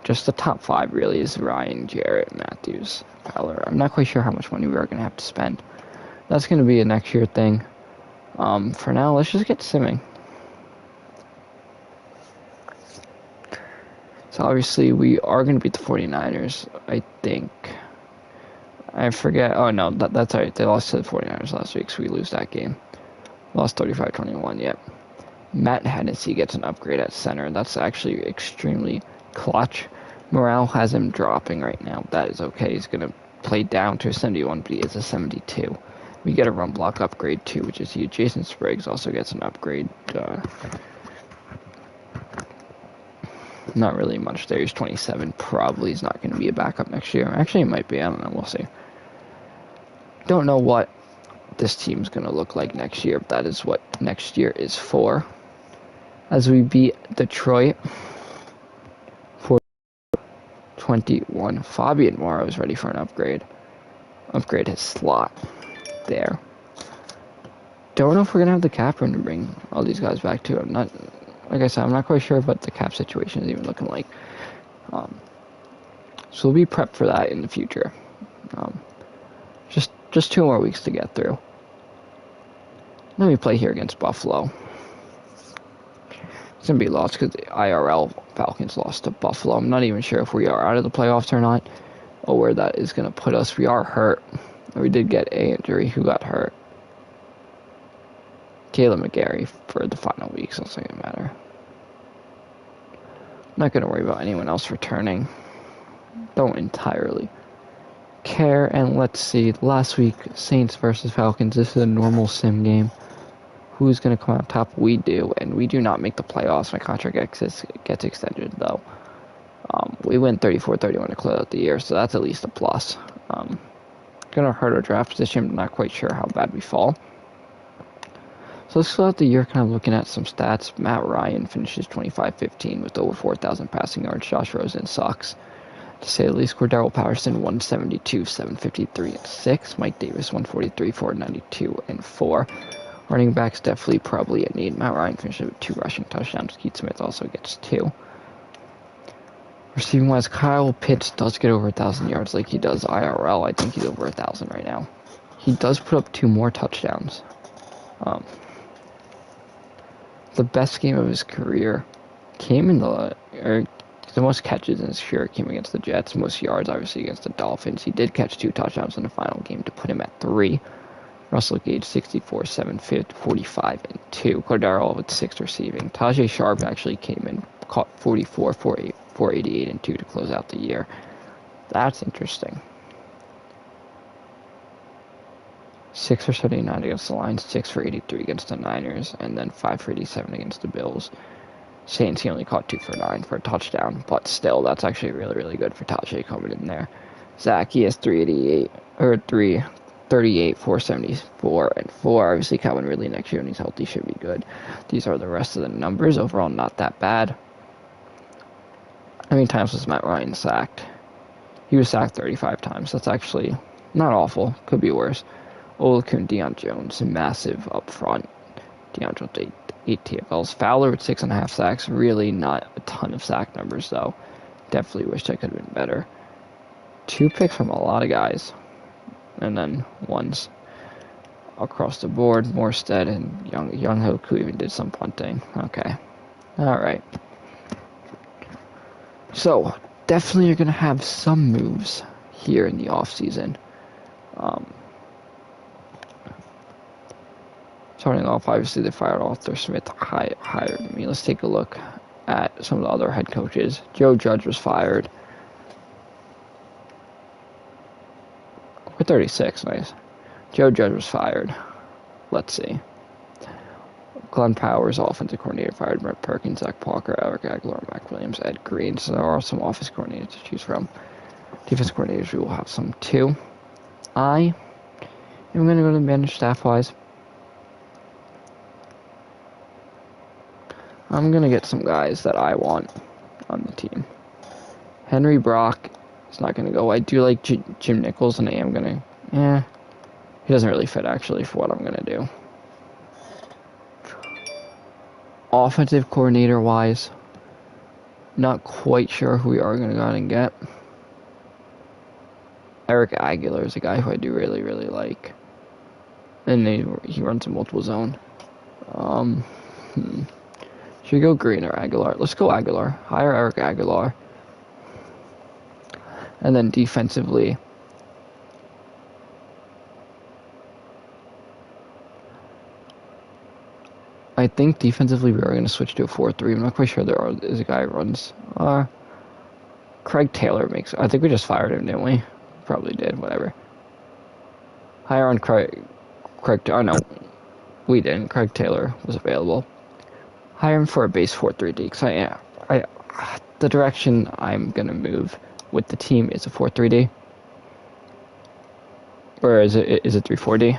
Just the top 5 really is Ryan, Jarrett, Matthews, Fowler. I'm not quite sure how much money we are going to have to spend. That's going to be a next year thing. For now, let's just get simming. So obviously we are going to beat the 49ers, I think. I forget. Oh no, that's all right. They lost to the 49ers last week, so we lose that game. Lost 35-21, yep. Matt Hennessy gets an upgrade at center. That's actually extremely clutch. Morale has him dropping right now. That is okay. He's going to play down to a 71, but he is a 72. We get a run block upgrade too, which is huge. Jason Spriggs also gets an upgrade. Not really much there. He's 27. Probably is not going to be a backup next year. Actually, he might be. I don't know. We'll see. Don't know what this team's going to look like next year, but that is what next year is for. As we beat Detroit for 21. Fabian Morrow is ready for an upgrade. Upgrade his slot there. Don't know if we're going to have the cap room to bring all these guys back to. Like I said, I'm not quite sure what the cap situation is even looking like. So we'll be prepped for that in the future. Just 2 more weeks to get through. Then we play here against Buffalo. It's going to be lost because the IRL Falcons lost to Buffalo. I'm not even sure if we are out of the playoffs or not, or where that is going to put us. We are hurt. We did get an injury. Who got hurt? Mcgarry for the final week, so it's not going to matter. I'm not going to worry about anyone else returning. Don't entirely care. And let's see, last week, Saints versus Falcons. This is a normal sim game. Who's going to come out top? We do, and we do not make the playoffs. My contract gets extended, though. We win 34-31 to close out the year, so that's at least a plus. Going to hurt our draft position. I'm not quite sure how bad we fall. So let's close out the year kind of looking at some stats. Matt Ryan finishes 25-15 with over 4,000 passing yards. Josh Rosen sucks, to say the least. Cordero Patterson 172, 753 and 6. Mike Davis 143, 492 and 4. Running backs definitely probably a need. Matt Ryan finishes with 2 rushing touchdowns. Keith Smith also gets 2. Receiving wise, Kyle Pitts does get over 1,000 yards like he does IRL. I think he's over 1,000 right now. He does put up 2 more touchdowns. The best game of his career came in the most catches in his career came against the Jets. Most yards, obviously, against the Dolphins. He did catch 2 touchdowns in the final game to put him at 3. Russell Gage 64, 745 and 2. Cordero with 6 receiving. Tasha Sharp actually came in, caught 44, 488 and 2 to close out the year. That's interesting. 6 for 79 against the Lions, 6 for 83 against the Niners, and then 5 for 87 against the Bills. Saints, he only caught 2 for 9 for a touchdown, but still, that's actually really, really good for Tajay coming in there. Zach, he has 338, 474, and 4. Obviously, Calvin Ridley next year when he's healthy should be good. These are the rest of the numbers. Overall, not that bad. How many times was Matt Ryan sacked? He was sacked 35 times. That's actually not awful. Could be worse. Olakun, Dion Jones, massive up front. Dion Jones, 8 TFLs. Fowler with 6.5 sacks. Really not a ton of sack numbers, though. Definitely wish I could have been better. 2 picks from a lot of guys. And then ones across the board. Morstead and Young Hoku even did some punting. Okay. Alright. So, definitely you're going to have some moves here in the offseason. Starting off, obviously, they fired Arthur Smith, hired me. Let's take a look at some of the other head coaches. Joe Judge was fired. We're 36, nice. Joe Judge was fired. Let's see. Glenn Powers, offensive coordinator, fired. Brett Perkins, Zach Parker, Eric Aguilar, Mac Williams, Ed Green. So there are some office coordinators to choose from. Defense coordinators, we will have some too. I am going to go to manage staff-wise. I'm going to get some guys that I want on the team. Henry Brock is not going to go. I do like Jim Nichols, and I am going to... he doesn't really fit, actually, for what I'm going to do. Offensive coordinator-wise, not quite sure who we are going to go out and get. Eric Aguilar is a guy who I do really, really like. And he runs a multiple zone. Should we go Green or Aguilar? Let's go Aguilar. Hire Eric Aguilar. And then defensively, I think defensively we are going to switch to a 4-3. I'm not quite sure there is a guy who runs. Craig Taylor makes... I think we just fired him, didn't we? Probably did, whatever. Hire on Craig no, we didn't. Craig Taylor was available. Hire him for a base 4-3-D. Because the direction I'm going to move with the team is a 4-3-D. Or is it 3-4-D?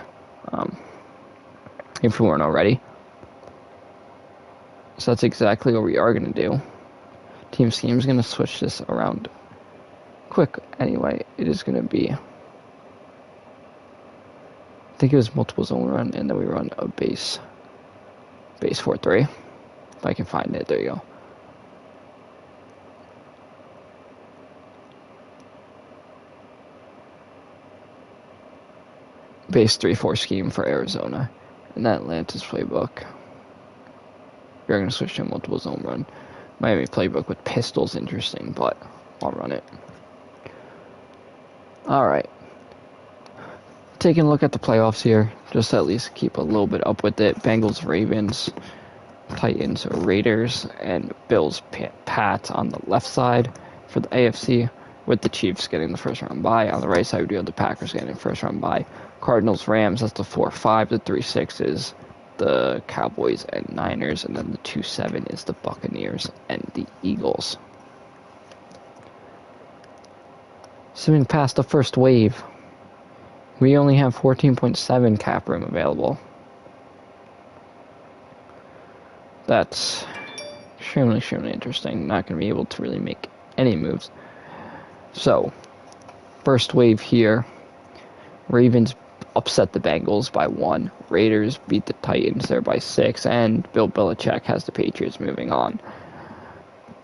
If we weren't already. So that's exactly what we are going to do. Team scheme is going to switch this around quick. Anyway, it is going to be... I think it was multiple zone run, and then we run a base 4-3. If I can find it, there you go. Base 3-4 scheme for Arizona. And that Atlanta's playbook. We're going to switch to a multiple zone run. Miami playbook with pistols, interesting, but I'll run it. Alright. Taking a look at the playoffs here, just to at least keep a little bit up with it. Bengals, Ravens, Titans, Raiders, and Bills, Pats on the left side for the AFC, with the Chiefs getting the first round bye. On the right side, we do have the Packers getting the first round bye. Cardinals, Rams, that's the 4-5. The 3-6 is the Cowboys and Niners, and then the 2-7 is the Buccaneers and the Eagles. Zooming past the first wave, we only have 14.7 cap room available. That's extremely, extremely interesting. Not going to be able to really make any moves. So, first wave here, Ravens upset the Bengals by 1. Raiders beat the Titans there by 6. And Bill Belichick has the Patriots moving on.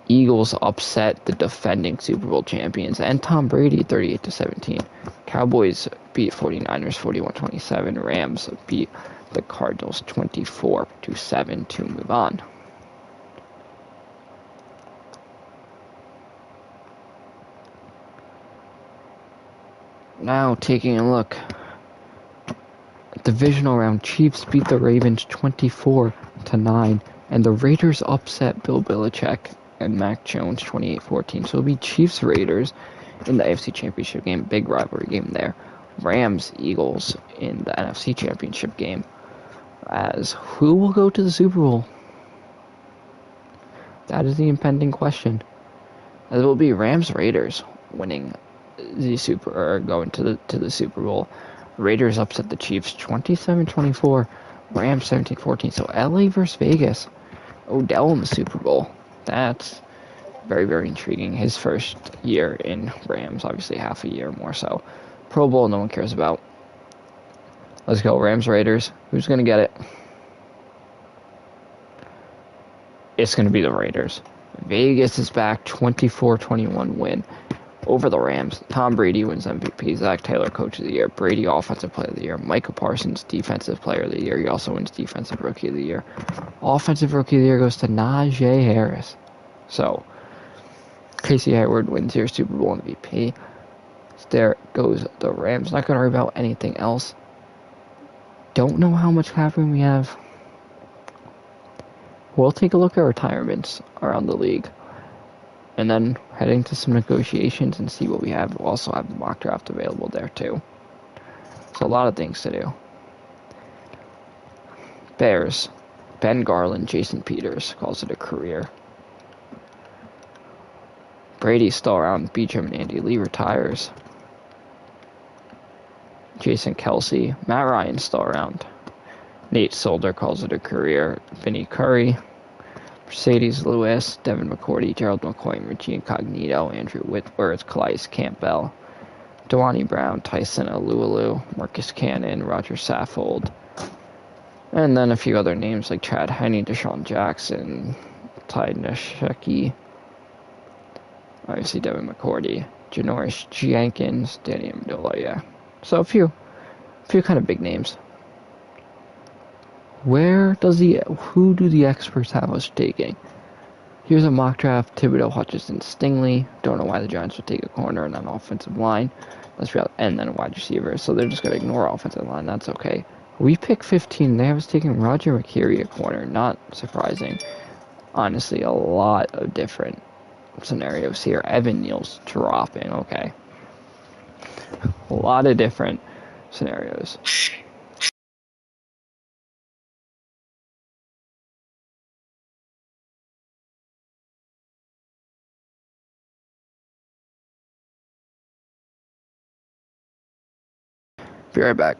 Eagles upset the defending Super Bowl champions and Tom Brady 38-17. Cowboys beat 49ers 41-27. Rams beat the Cardinals 24-7 to move on. Now taking a look. Divisional round, Chiefs beat the Ravens 24-9, and the Raiders upset Bill Belichick and Mac Jones 28-14. So it'll be Chiefs Raiders in the AFC Championship game, big rivalry game there. Rams Eagles in the NFC Championship game. As who will go to the Super Bowl? That is the impending question. As it will be Rams Raiders winning going to the Super Bowl. Raiders upset the Chiefs 27-24, Rams 17-14. So LA versus Vegas. Odell in the Super Bowl. That's very, very intriguing. His first year in Rams, obviously half a year more so. Pro Bowl, no one cares about. Let's go, Rams Raiders. Who's going to get it? It's going to be the Raiders. Vegas is back, 24-21 win over the Rams. Tom Brady wins MVP. Zach Taylor, Coach of the Year. Brady, Offensive Player of the Year. Micah Parsons, Defensive Player of the Year. He also wins Defensive Rookie of the Year. Offensive Rookie of the Year goes to Najee Harris. So, Casey Hayward wins your Super Bowl MVP. There goes the Rams. Not going to worry about anything else. Don't know how much cap room we have. We'll take a look at retirements around the league. And then head into some negotiations and see what we have. We'll also have the mock draft available there too. So a lot of things to do. Bears. Ben Garland, Jason Peters calls it a career. Brady's still around. Beecham and Andy Lee retires. Jason Kelsey. Matt Ryan's still around. Nate Solder calls it a career. Vinny Curry. Mercedes Lewis, Devin McCourty, Gerald McCoy, Richie Incognito, Andrew Whitworth, Calais Campbell, Dewani Brown, Tyson Alualu, Marcus Cannon, Roger Saffold, and then a few other names like Chad Henne, Deshaun Jackson, Ty Nasheki, obviously Devin McCourty, Janoris Jenkins, Danny Amendola, yeah. So a few kind of big names. Who do the experts have us taking? Here's a mock draft. Thibodeau, Hutchinson, Stingley. Don't know why the Giants would take a corner and an offensive line. And then a wide receiver. So they're just going to ignore offensive line. That's okay. We pick 15. They have us taking Roger McCreary a corner. Not surprising. Honestly, a lot of different scenarios here. Evan Neal's dropping. Okay. A lot of different scenarios. Be right back.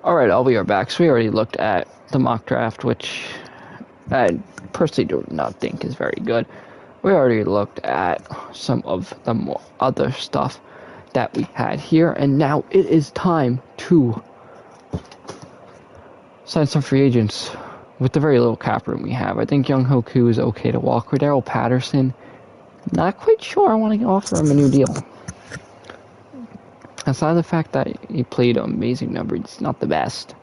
Alright, I'll be right back. So we already looked at the mock draft, which I personally do not think is very good. We already looked at some of the more other stuff that we had here, and now it is time to sign some free agents with the very little cap room we have. I think Young Hoku is okay to walk. Cordero Patterson, not quite sure I want to offer him a new deal. Aside the fact that he played amazing numbers, he's not the best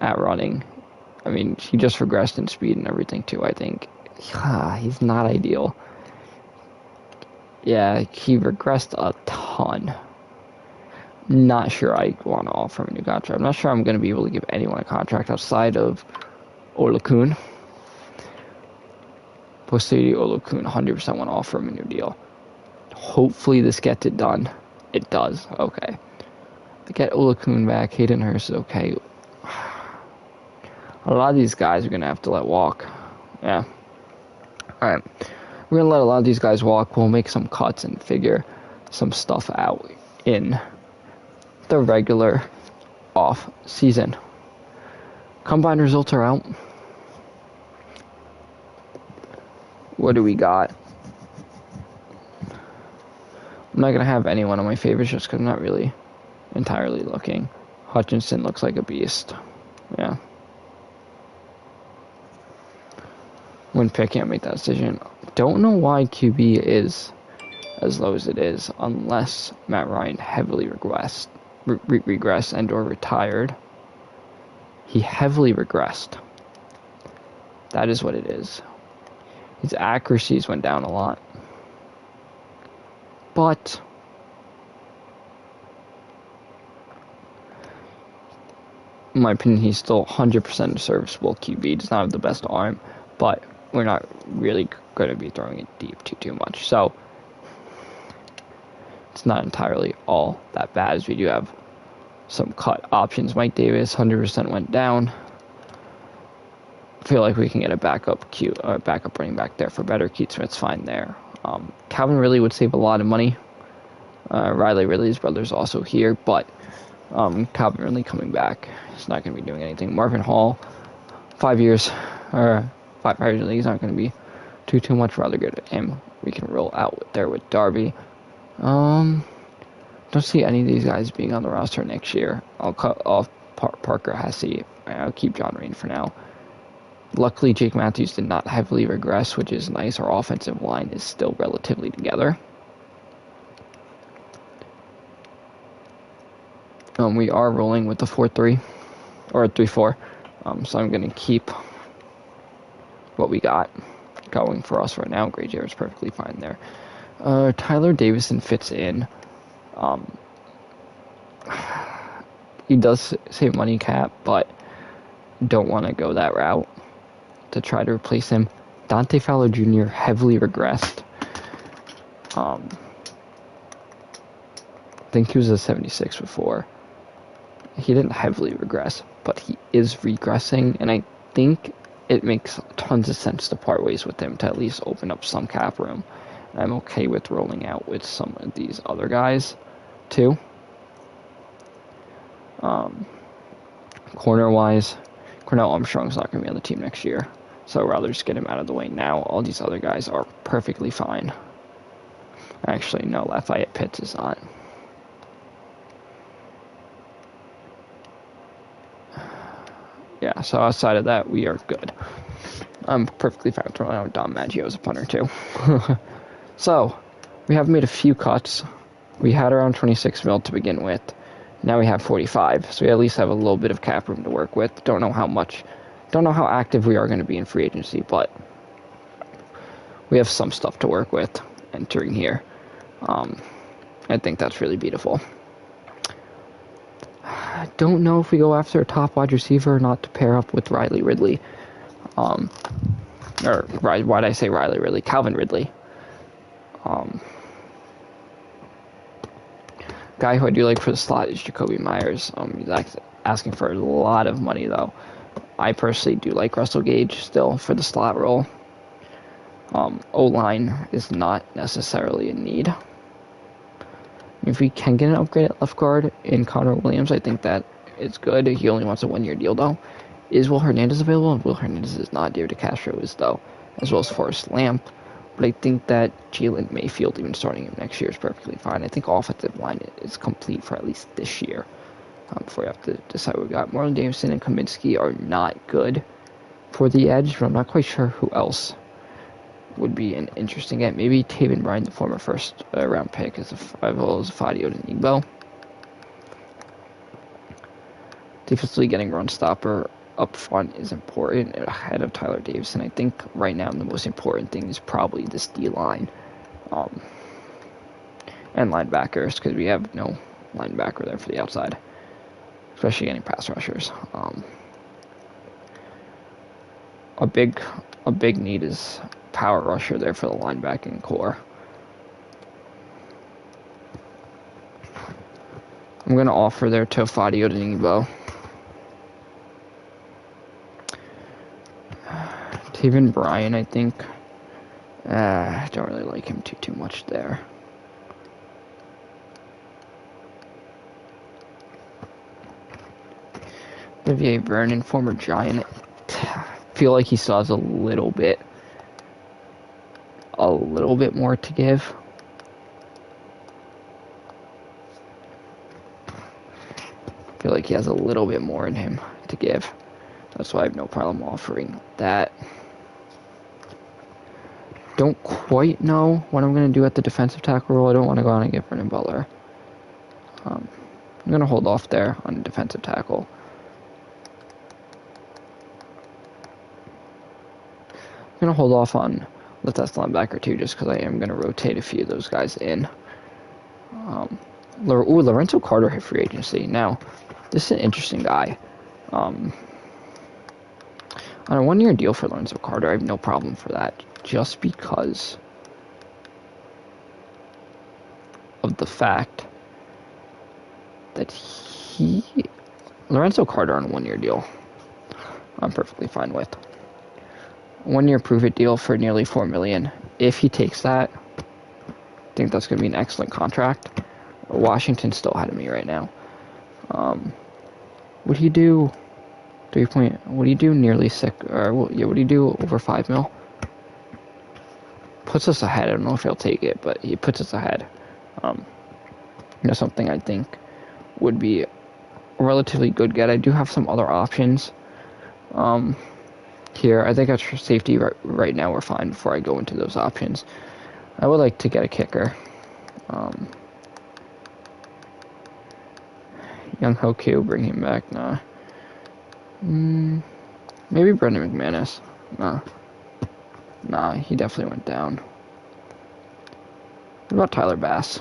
at running. I mean, he just regressed in speed and everything too, I think. He's not ideal. Yeah, he regressed a ton. Not sure I want to offer him a new contract. I'm not sure I'm going to be able to give anyone a contract outside of Olakun. Posidi Olakun, 100% want to offer him a new deal. Hopefully this gets it done. It does. Okay. To get Olakun back, Hayden Hurst is okay. A lot of these guys are going to have to let walk. Yeah. Alright. We're going to let a lot of these guys walk. We'll make some cuts and figure some stuff out in the regular off season. Combine results are out. What do we got? I'm not going to have anyone on my favorites just because I'm not really entirely looking. Hutchinson looks like a beast. Yeah. When picking, I make that decision. Don't know why QB is as low as it is, unless Matt Ryan heavily regressed and or retired. He heavily regressed. That is what it is. His accuracies went down a lot. But in my opinion, he's still 100% a serviceable QB. He does not have the best arm, but we're not really going to be throwing it deep too much. So it's not entirely all that bad, as we do have some cut options. Mike Davis, 100% went down. I feel like we can get a backup running back there for better. Keith Smith's fine there. Calvin Ridley would save a lot of money. Riley Ridley's brother's also here, but Calvin Ridley coming back, he's not going to be doing anything. Marvin Hall, 5 years, or 5 years, he's not going to be too much. Rather good at him. We can roll out there with Darby. Don't see any of these guys being on the roster next year. I'll cut off Parker Hesse. I'll keep John Rain for now. Luckily, Jake Matthews did not heavily regress, which is nice. Our offensive line is still relatively together. We are rolling with the 4-3, or 3-4. So I'm going to keep what we got going for us right now. Gage is perfectly fine there. Tyler Davison fits in. He does save money cap, but don't want to go that route to try to replace him. Dante Fowler Jr. heavily regressed. I think he was a 76 before. he didn't heavily regress, but he is regressing, and I think it makes tons of sense to part ways with him to at least open up some cap room. And I'm okay with rolling out with some of these other guys, too. Corner-wise, Cornell Armstrong's not going to be on the team next year, so I'd rather just get him out of the way now. All these other guys are perfectly fine. Actually, no, Lafayette Pitts is not. Yeah, so outside of that, we are good. I'm perfectly fine with throwing out Dom Maggio as a punter, too. So, we have made a few cuts. We had around 26 mil to begin with. Now we have 45, so we at least have a little bit of cap room to work with. Don't know how active we are going to be in free agency, but we have some stuff to work with entering here. I think that's really beautiful. I don't know if we go after a top wide receiver or not to pair up with Ridley. Or why did I say Riley Ridley? Calvin Ridley. Guy who I do like for the slot is Jacoby Myers. He's asking for a lot of money, though. I personally do like Russell Gage still for the slot role. O-line is not necessarily a need. If we can get an upgrade at left guard in Connor Williams, I think that it's good. He only wants a one-year deal, though. Is Will Hernandez available? Will Hernandez is not. David Castro is, though, as well as Forrest Lamp. But I think that Jaylen Mayfield, even starting him next year, is perfectly fine. I think offensive line is complete for at least this year. Before you have to decide what we got. Marlon Davidson and Kaminsky are not good for the edge, but I'm not quite sure who else would be an interesting get. Maybe Taven Bryan, the former first round pick, as well as Fadio Denigbo. Defensively, getting run stopper up front is important ahead of Tyler Davison. I think right now the most important thing is probably this D-line and linebackers, because we have no linebacker there for the outside, especially getting pass rushers. A big need is power rusher there for the linebacking core. I'm going to offer there to Fadio Denigbo. Taven Bryan, I think. I don't really like him too much there. Olivier Vernon, former Giant. I feel like he still has a little bit more to give. I feel like he has a little bit more in him to give. That's why I have no problem offering that. Don't quite know what I'm going to do at the defensive tackle role. I don't want to go on and get Brennan Butler. I'm going to hold off there on defensive tackle. I'm going to hold off on the test linebacker too, just because I am going to rotate a few of those guys in. Lorenzo Carter hit free agency. Now, this is an interesting guy. On a one-year deal for Lorenzo Carter, I have no problem for that, just because of the fact that Lorenzo Carter on a one-year deal, I'm perfectly fine with. One-year prove-it deal for nearly $4 million. If he takes that, I think that's going to be an excellent contract. Washington's still ahead of me right now. Would he do 3 point? Would he do nearly 6? Would he do over 5 mil? Puts us ahead. I don't know if he'll take it, but he puts us ahead. Something I think would be a relatively good get. I do have some other options. Here, I think at safety right now we're fine before I go into those options. I would like to get a kicker. Young Hoku, bring him back. Nah. Maybe Brendan McManus. Nah, he definitely went down. What about Tyler Bass?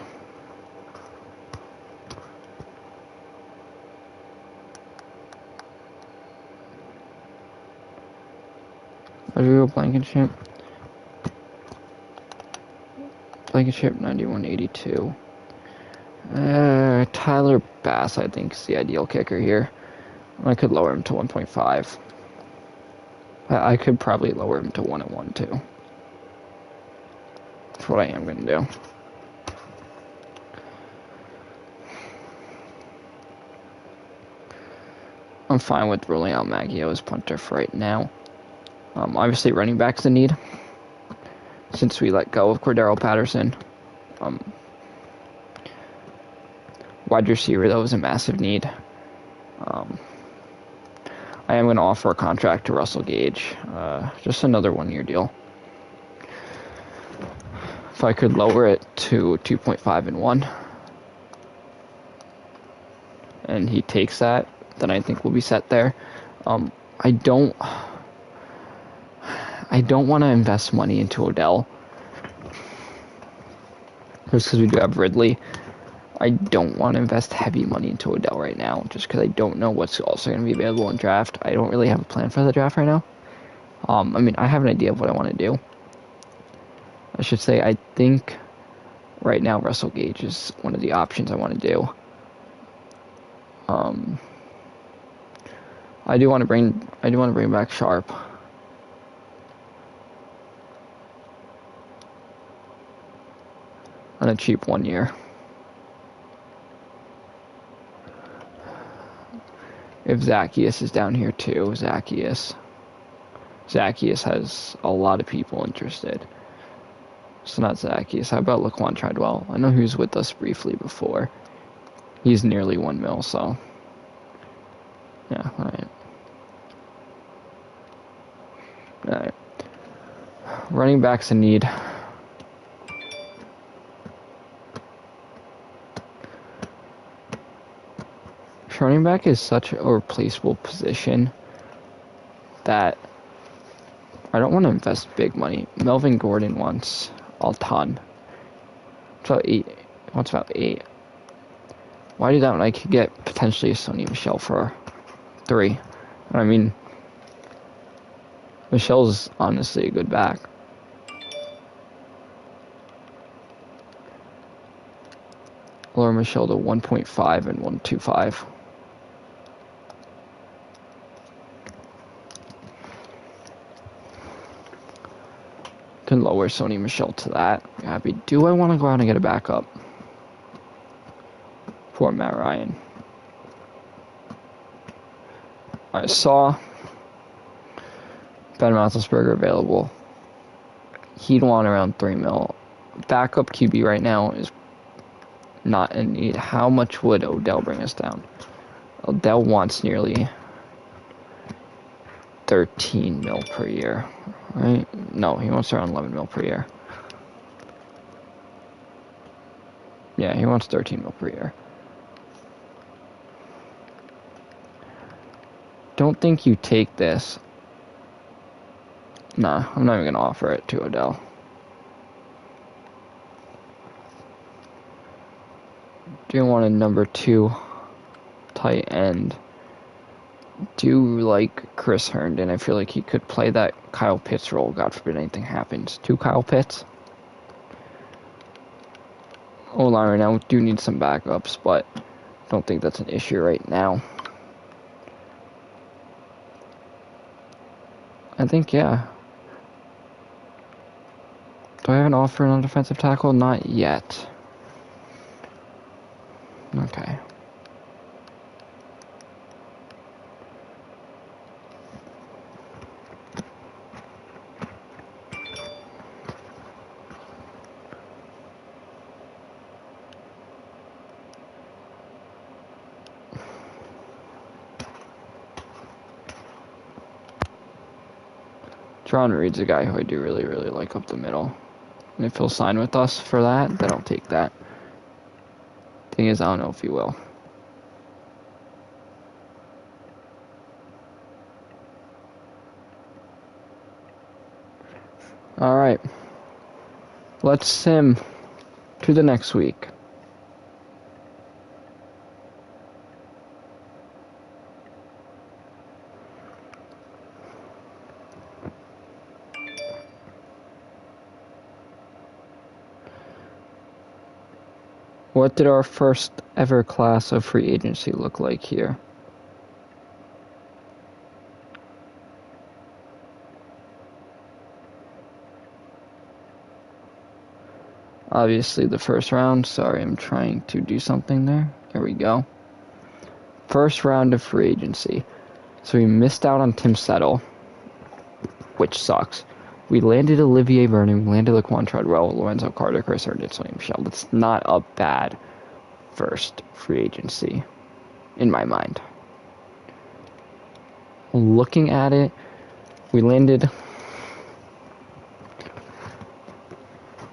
Rodrigo Blankenship. Blankenship 9182. Tyler Bass, I think, is the ideal kicker here. I could lower him to 1.5. I could probably lower him to 1-1 too. That's what I am going to do. I'm fine with ruling out Maggio as punter for right now. Obviously, running back's a need. Since we let go of Cordero Patterson. Wide receiver, that was a massive need. I am going to offer a contract to Russell Gage. Just another one-year deal. If I could lower it to 2.5 and 1, and he takes that, then I think we'll be set there. I don't want to invest money into Odell. Just because we do have Ridley. I don't want to invest heavy money into Odell right now, just because I don't know what's also going to be available in draft. I don't really have a plan for the draft right now. I mean, I have an idea of what I want to do. I should say, I think right now Russell Gage is one of the options I want to do. I do want to bring back Sharp. On a cheap 1 year. If Zacchaeus is down here too, Zacchaeus has a lot of people interested. So not Zacchaeus. How about Laquan Treadwell? I know he was with us briefly before. He's nearly 1 mil, so yeah, alright. Alright. Running back's a need. Running back is such a replaceable position that I don't want to invest big money. Melvin Gordon wants a ton. It's about 8. Wants about 8. Why do that when I could get potentially a Sony Michel for 3? I mean, Michel's honestly a good back. Lower Michel to 1.5 and 1.25. Can lower Sony Michel to that. Happy. Do I want to go out and get a backup? For Matt Ryan. I saw Ben Roethlisberger available. He'd want around 3 mil. Backup QB right now is not in need. How much would Odell bring us down? Odell wants nearly 13 mil per year. Right? No, he wants around 11 mil per year. Yeah, he wants 13 mil per year. Don't think you take this. Nah, I'm not even going to offer it to Odell. Do you want a number 2 tight end? Do like Chris Herndon. I feel like he could play that Kyle Pitts role, God forbid anything happens. 2 Kyle Pitts. O-line right now, we do need some backups, but don't think that's an issue right now. I think, yeah. Do I have an offer on defensive tackle? Not yet. Okay. John Reed's a guy who I do really, really like up the middle. And if he'll sign with us for that, then I'll take that. Thing is, I don't know if he will. Alright. Let's sim to the next week. What did our first ever class of free agency look like here? Obviously the first round. Sorry, I'm trying to do something there. There we go. First round of free agency. So we missed out on Tim Settle, which sucks. We landed Olivier Vernon, we landed Laquan Treadwell, Lorenzo Carter, Chris Ernest, William Michelle. That's not a bad first free agency, in my mind. Looking at it, we landed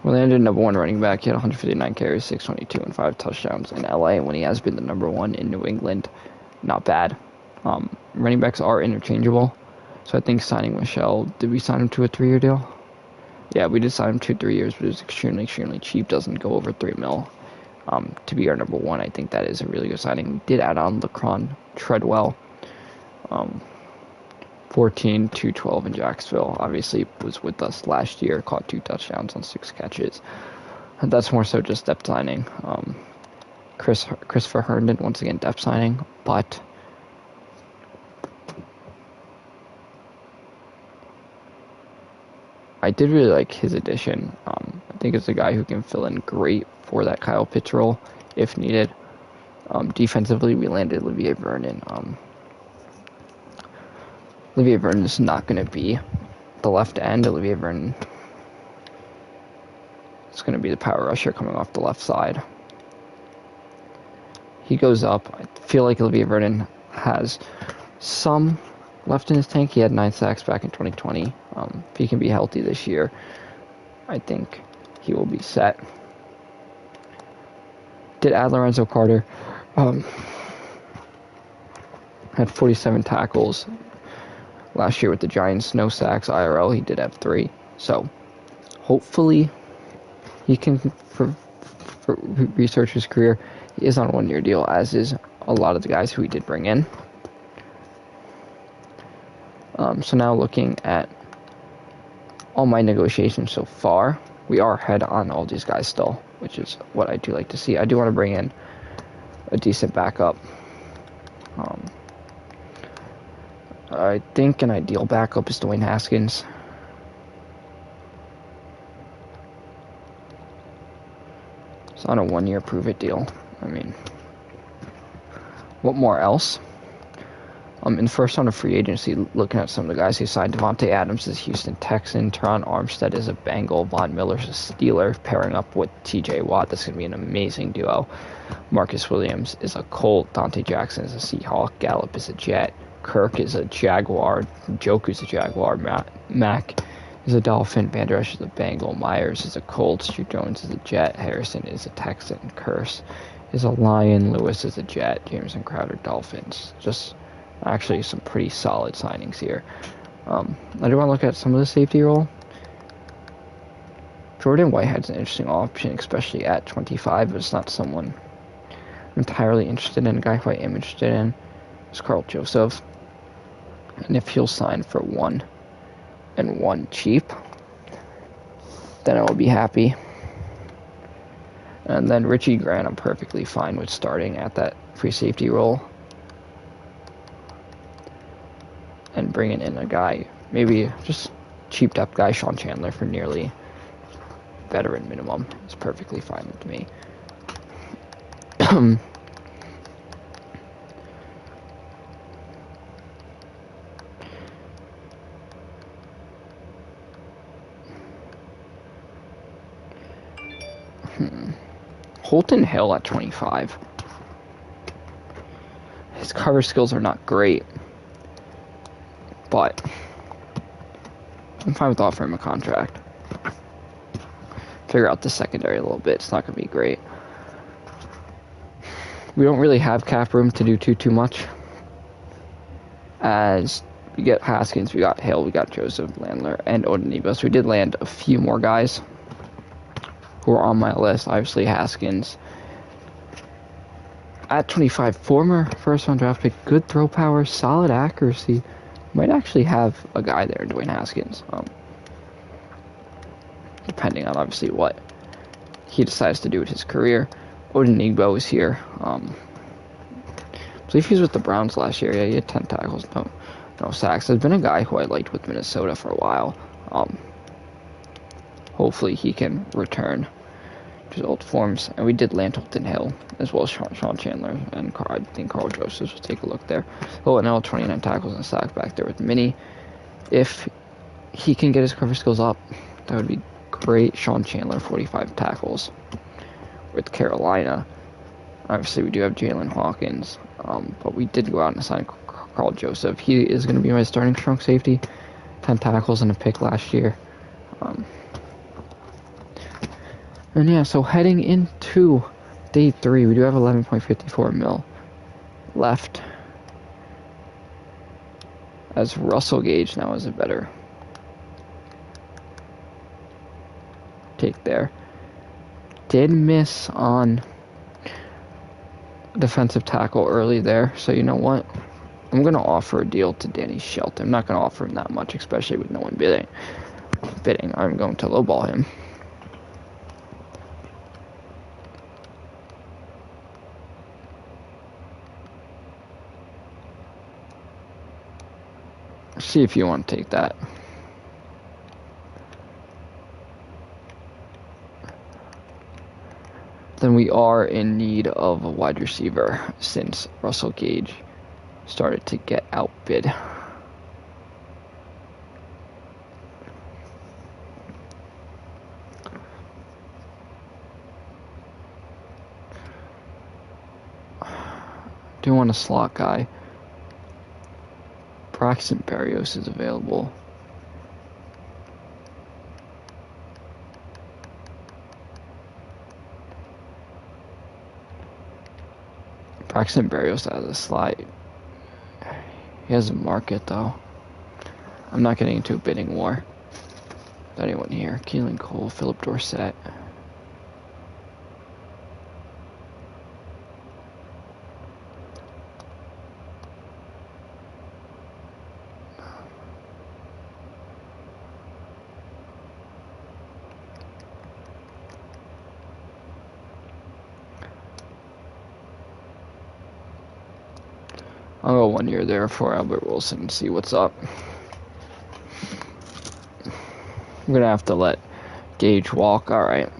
number one running back. He had 159 carries, 622, and 5 touchdowns in LA when he has been the number one in New England. Not bad. Running backs are interchangeable. So I think signing Michelle, did we sign him to a 3-year deal? Yeah, we did sign him to 3 years, but it was extremely, extremely cheap. Doesn't go over $3 million. To be our number one, I think that is a really good signing. We did add on Laquan Treadwell. 14, 212 in Jacksonville. Obviously was with us last year, caught 2 touchdowns on 6 catches. And that's more so just depth signing. Christopher Herndon, once again, depth signing, but I did really like his addition. I think it's a guy who can fill in great for that Kyle Pitts role if needed. Defensively, we landed Olivier Vernon. Olivier Vernon is not going to be the left end. Olivier Vernon is going to be the power rusher coming off the left side. He goes up. I feel like Olivier Vernon has some left in his tank. He had 9 sacks back in 2020. If he can be healthy this year, I think he will be set. Did add Lorenzo Carter. Had 47 tackles last year with the Giants. No sacks. IRL, he did have 3. So, hopefully, he can, for research his career, he is on a 1-year deal, as is a lot of the guys who he did bring in. So now looking at all my negotiations so far, we are ahead on all these guys still, which is what I do like to see. I do want to bring in a decent backup. I think an ideal backup is Dwayne Haskins. It's on a 1-year prove-it deal. I mean, what more else? In the first round of free agency, looking at some of the guys who signed, Devontae Adams is a Houston Texan, Teron Armstead is a Bengal, Von Miller's a Steeler, pairing up with TJ Watt. That's going to be an amazing duo. Marcus Williams is a Colt, Dante Jackson is a Seahawk, Gallup is a Jet, Kirk is a Jaguar, Njoku's a Jaguar, Mack is a Dolphin, Van Der Esch is a Bengal, Myers is a Colt, Stu Jones is a Jet, Harrison is a Texan, Curse is a Lion, Lewis is a Jet, Jameson Crowder, Dolphins. Just actually some pretty solid signings here. I do want to look at some of the safety role. Jordan Whitehead's an interesting option, especially at 25, but it's not someone I'm entirely interested in. A guy who I am interested in is Carl Joseph. And if he'll sign for 1 and 1 cheap, then I will be happy. And then Richie Grant, I'm perfectly fine with starting at that free safety role. And bringing in a guy, maybe just cheap depth guy, Sean Chandler, for nearly veteran minimum is perfectly fine with me. Holton Hill at 25. His cover skills are not great, but I'm fine with offering him a contract. Figure out the secondary a little bit. It's not going to be great. We don't really have cap room to do too much. As we get Haskins, we got Hill, we got Joseph Landler, and Odenibo. So we did land a few more guys who are on my list. Obviously, Haskins at 25, former first-round draft pick, good throw power, solid accuracy. Might actually have a guy there, Dwayne Haskins. Depending on obviously what he decides to do with his career. Odenigbo is here. I believe he was with the Browns last year. Yeah, he had 10 tackles, no sacks. There's been a guy who I liked with Minnesota for a while. Hopefully he can return to his old forms. And we did land Holton Hill, as well as Sean Chandler, and I think Carl Josephs. We'll take a look there. Oh, and now 29 tackles and a sack back there with Minnie. If he can get his cover skills up, that would be great. Sean Chandler, 45 tackles with Carolina. Obviously, we do have Jalen Hawkins, but we did go out and sign Carl Joseph. He is going to be my starting strong safety. 10 tackles and a pick last year. And yeah, so heading into day 3, we do have 11.54 mil left. As Russell Gage now is a better take there. Did miss on defensive tackle early there, so you know what? I'm going to offer a deal to Danny Shelton. I'm not going to offer him that much, especially with no one bidding. I'm going to lowball him. See if you want to take that. Then we are in need of a wide receiver since Russell Gage started to get outbid. Do want a slot guy. Braxton Berrios is available. Braxton Berrios has a slide. He has a market though. I'm not getting into a bidding war with anyone here. Keelan Cole, Philip Dorsett. I'll go 1 year there for Albert Wilson and see what's up. I'm going to have to let Gage walk. Alright.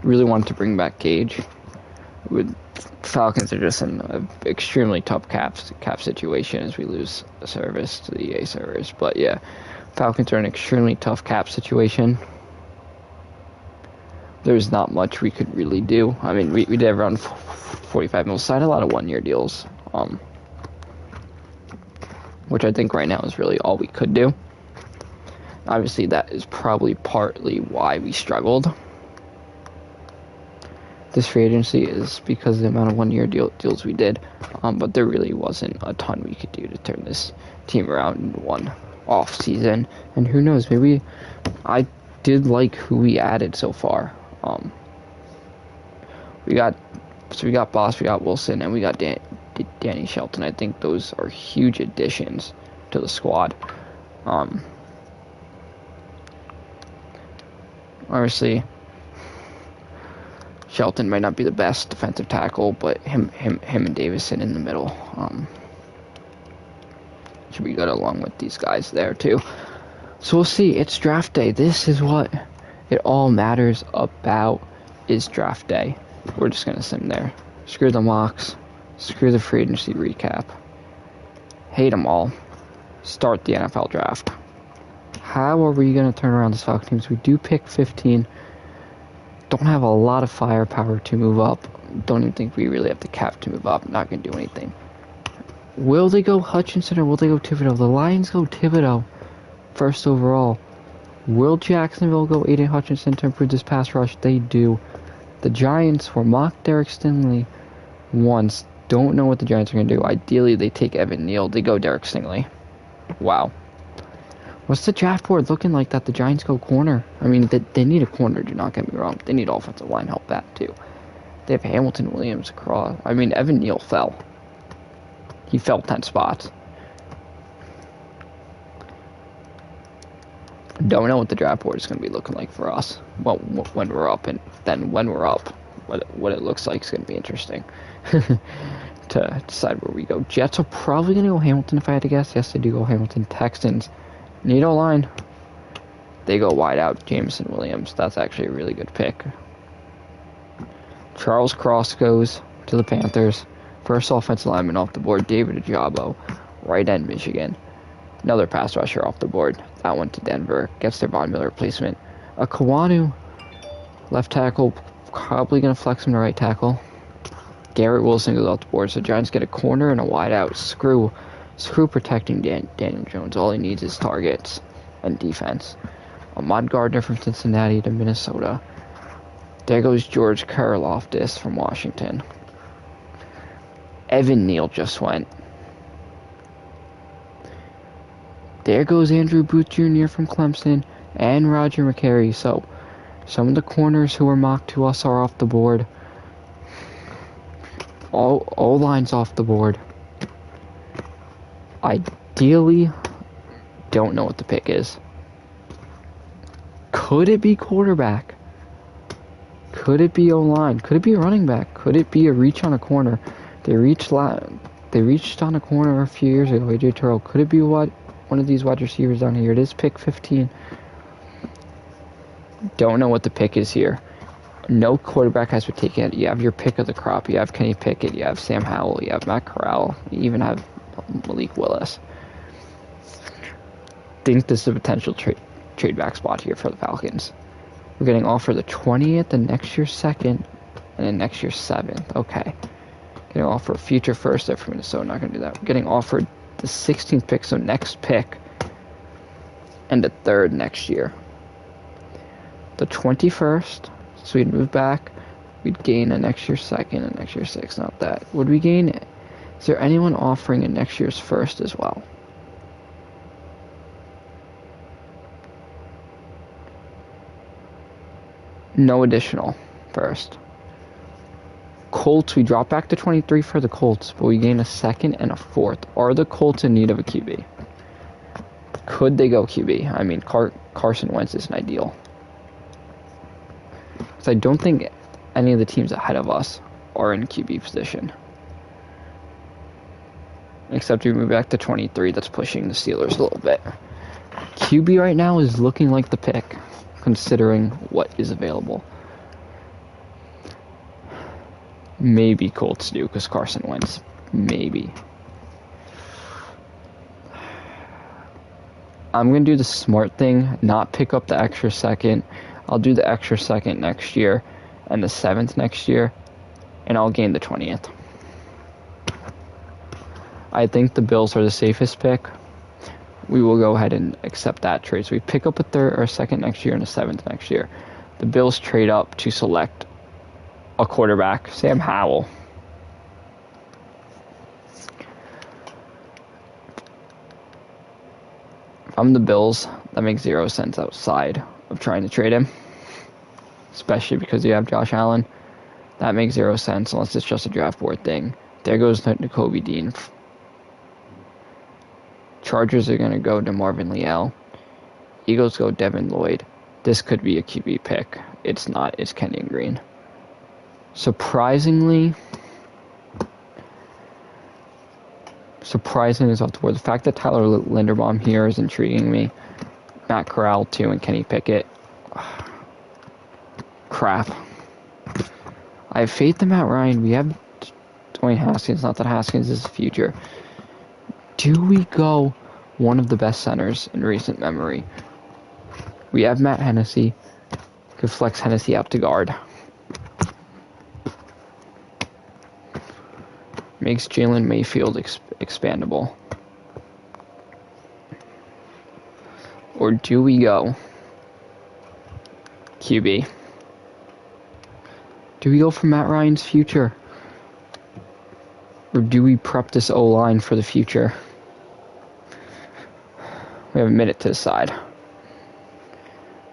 Really wanted to bring back Gage. Falcons are just in an extremely tough cap situation as we lose service to the EA servers. But yeah, Falcons are in an extremely tough cap situation. There's not much we could really do. I mean, we did around 45 mil, signed a lot of 1 year deals, which I think right now is really all we could do. Obviously, that is probably partly why we struggled. This free agency is because of the amount of 1 year deals we did, but there really wasn't a ton we could do to turn this team around in one off season. And who knows, maybe I did like who we added so far. We got Boss, we got Wilson, and we got Danny Shelton. I think those are huge additions to the squad. Obviously, Shelton might not be the best defensive tackle, but him and Davison in the middle should be good along with these guys there too. So we'll see. It's draft day. This is what it all matters about, is draft day. We're just gonna sim there. Screw the mocks. Screw the free agency recap. Hate them all. Start the NFL draft. How are we gonna turn around this Falcons team? So we do pick 15. Don't have a lot of firepower to move up. Don't even think we really have the cap to move up. Not gonna do anything. Will they go Hutchinson or will they go Thibodeau? The Lions go Thibodeau first overall. Will Jacksonville go Aiden Hutchinson to improve this pass rush? They do. The Giants were mocked Derek Stingley once. Don't know what the Giants are going to do. Ideally, they take Evan Neal. They go Derek Stingley. Wow. What's the draft board looking like that the Giants go corner? I mean, they need a corner, do not get me wrong. They need offensive line help that too. They have Hamilton Williams across. I mean, Evan Neal fell. He fell 10 spots. Don't know what the draft board is going to be looking like for us. Well, when we're up, and then when we're up, what it looks like is going to be interesting to decide where we go. Jets are probably going to go Hamilton if I had to guess. Yes, they do go Hamilton. Texans need O-line. They go wide out. Jameson Williams. That's actually a really good pick. Charles Cross goes to the Panthers. First offensive lineman off the board. David Ajabo, right end Michigan. Another pass rusher off the board. That one to Denver. Gets their Von Miller replacement. A Kawanu, left tackle. Probably going to flex him to right tackle. Garrett Wilson goes off the board. So Giants get a corner and a wide out. Screw protecting Daniel Jones. All he needs is targets and defense. Ahmad Gardner from Cincinnati to Minnesota. There goes George Karlaftis from Washington. Evan Neal just went. There goes Andrew Booth Jr. from Clemson and Roger Mcgarry. So some of the corners who were mocked to us are off the board. All lines off the board. Ideally, don't know what the pick is. Could it be quarterback? Could it be O-line? Could it be running back? Could it be a reach on a corner? They reached on a corner a few years ago. AJ Tyrell. Could it be one of these wide receivers down here? It is pick 15. Don't know what the pick is here. No quarterback has been taken. You have your pick of the crop. You have Kenny Pickett. You have Sam Howell. You have Matt Corral. You even have Malik Willis. Think this is a potential trade back spot here for the Falcons. We're getting offered the 20th, and next year's 2nd, and then next year's 7th. Okay. Getting offered a future first there for Minnesota. Not going to do that. We're getting offered the 16th pick, so next pick, and the 3rd next year. The 21st, so we'd move back. We'd gain a next year's 2nd and next year's 6th. Not that. Would we gain it? Is there anyone offering a next year's 1st as well? No additional first. Colts, we drop back to 23 for the Colts, but we gain a 2nd and a 4th. Are the Colts in need of a QB? Could they go QB? I mean, Carson Wentz isn't ideal. Because I don't think any of the teams ahead of us are in QB position. Except we move back to 23, that's pushing the Steelers a little bit. QB right now is looking like the pick, considering what is available. Maybe Colts do, because Carson Wentz. Maybe. I'm going to do the smart thing, not pick up the extra 2nd. I'll do the extra 2nd next year, and the 7th next year, and I'll gain the 20th. I think the Bills are the safest pick. We will go ahead and accept that trade. So we pick up a 3rd or 2nd next year and a 7th next year. The Bills trade up to select a quarterback, Sam Howell. If I'm the Bills, that makes 0 sense outside of trying to trade him. Especially because you have Josh Allen. That makes 0 sense unless it's just a draft board thing. There goes Nakobe Dean. Chargers are going to go to Marvin Leal. Eagles go Devin Lloyd. This could be a QB pick. It's not. It's Kenyon Green. Surprisingly is off the board. The fact that Tyler Linderbaum here is intriguing me. Matt Corral too, and Kenny Pickett. Crap. I have faith in Matt Ryan. We have Dwayne Haskins. Not that Haskins is the future. Do we go one of the best centers in recent memory? We have Matt Hennessy. Could flex Hennessy out to guard. Makes Jaylen Mayfield expandable. Or do we go QB? Do we go for Matt Ryan's future? Or do we prep this O-line for the future? We have a minute to decide.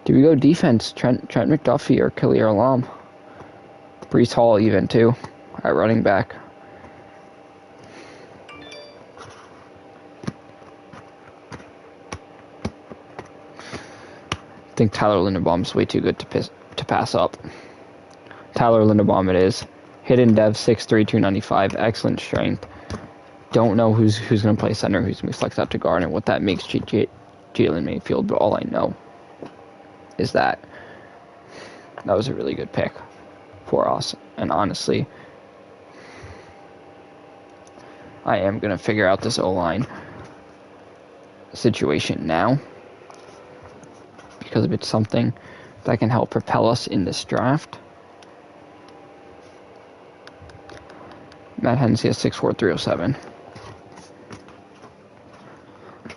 Do we go defense? Trent McDuffie or Khalil Alam? Breece Hall even too at running back. think Tyler Linderbaum's way too good to pass up. Tyler Linderbaum it is. Hidden dev, 6'3", 295, excellent strength. Don't know who's going to play center, who's going to be flexed out to guard, and what that makes Jaylen Mayfield, but all I know is that was a really good pick for us. And honestly, I am going to figure out this O-line situation now, because if it's something that can help propel us in this draft. Matt Hennessy has 6'4", 307.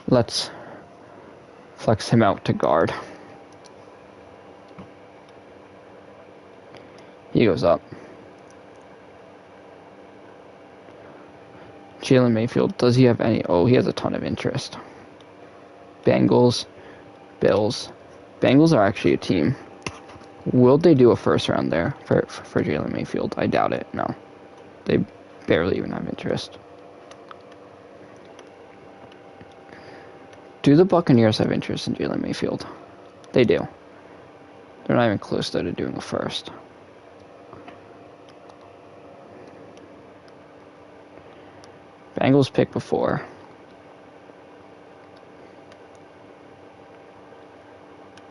Let's flex him out to guard. He goes up. Jaylen Mayfield, does he have any? Oh, he has a ton of interest. Bengals, Bills. Bengals are actually a team. Will they do a first round there for Jaylen Mayfield? I doubt it. No. They barely even have interest. Do the Buccaneers have interest in Jaylen Mayfield? They do. They're not even close though to doing a first. Bengals pick before.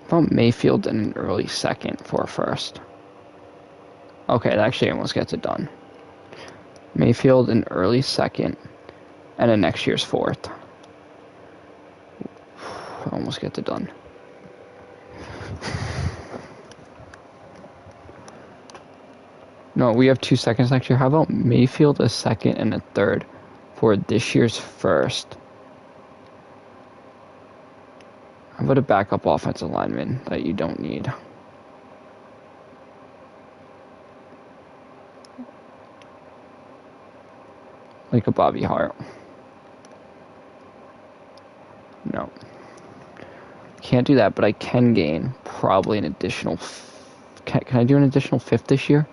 About Mayfield in an early second for a first. Okay, that actually almost gets it done. Mayfield in early second and a next year's fourth. Almost gets it done. No, we have 2 seconds next year. How about Mayfield a second and a third for this year's first? How about a backup offensive lineman that you don't need? Like a Bobby Hart. No. Can't do that, but I can gain probably an additional... Can I do an additional fifth this year?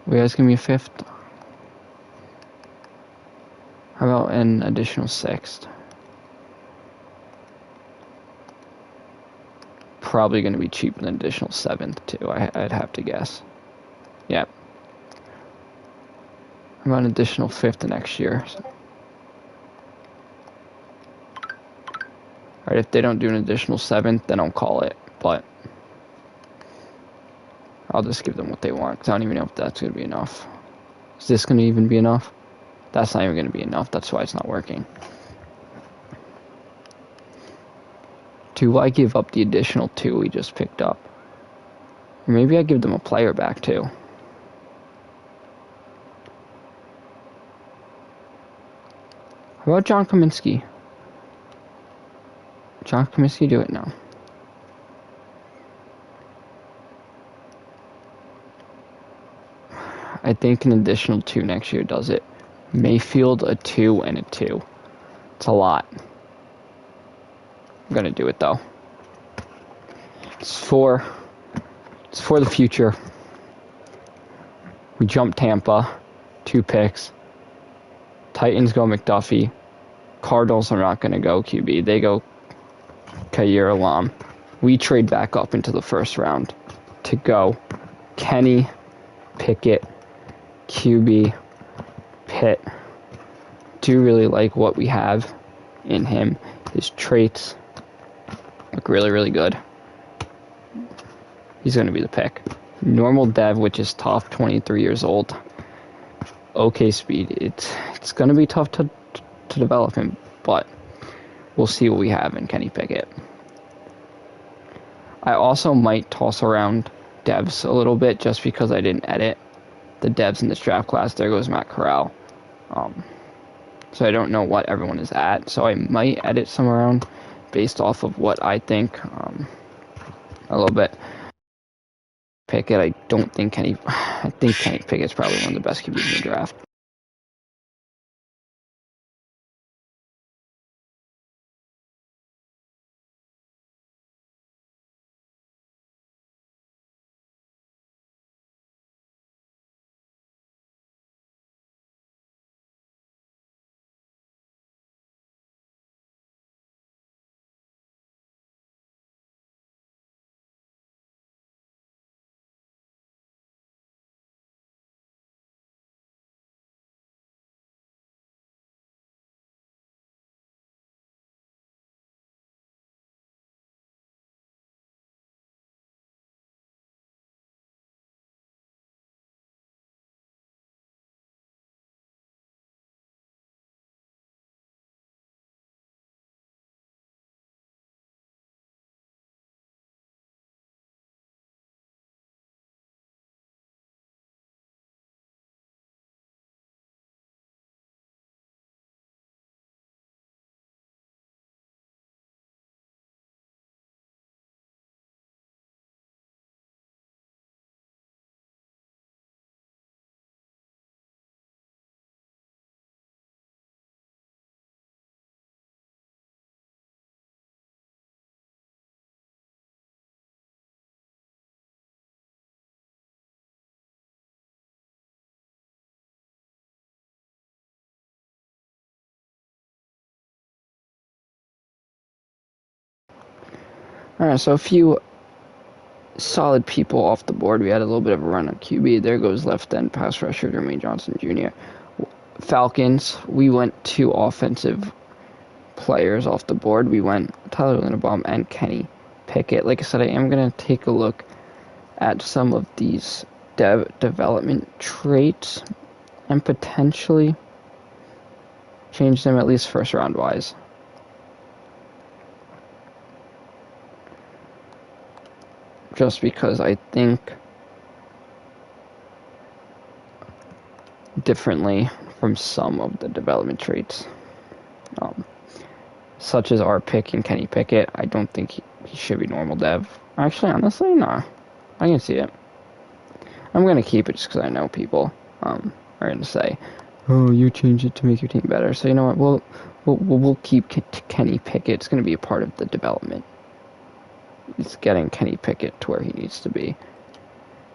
Are you guys give me a fifth? How about an additional sixth? Probably going to be cheaper than an additional seventh, too, I'd have to guess. Yep. How about an additional fifth the next year? Alright, if they don't do an additional seventh, then I'll call it, but I'll just give them what they want, because I don't even know if that's going to be enough. Is this going to even be enough? That's not even going to be enough, that's why it's not working. Do I give up the additional 2 we just picked up? Or maybe I give them a player back, too. How about John Kaminsky? John Kaminsky, do it now. I think an additional 2 next year does it. Mayfield, a 2 and a 2. It's a lot. I'm gonna do it though. It's for the future. We jump Tampa, 2 picks. Titans go McDuffie. Cardinals are not gonna go QB. They go Khair Alam. We trade back up into the first round to go Kenny Pickett, QB, Pitt. Do really like what we have in him. His traits look really, really good. He's going to be the pick. Normal dev, which is tough, 23 years old. Okay speed. It's going to be tough to develop him, but we'll see what we have in Kenny Pickett. I also might toss around devs a little bit just because I didn't edit the devs in this draft class. There goes Matt Corral. So I don't know what everyone is at. So I might edit some around based off of what I think a little bit. Pickett, I think Kenny Pickett's probably one of the best QBs in the draft. Alright, so a few solid people off the board. We had a little bit of a run on QB. There goes left end pass rusher Jermaine Johnson Jr. Falcons, we went 2 offensive players off the board. We went Tyler Linderbaum and Kenny Pickett. Like I said, I am going to take a look at some of these development traits and potentially change them at least first round wise. Just because I think differently from some of the development traits. Such as our pick and Kenny Pickett. I don't think he should be normal dev. Actually, honestly, nah. I can see it. I'm going to keep it just because I know people are going to say, oh, you changed it to make your team better. So you know what, we'll keep Kenny Pickett. It's going to be a part of the development. It's getting Kenny Pickett to where he needs to be.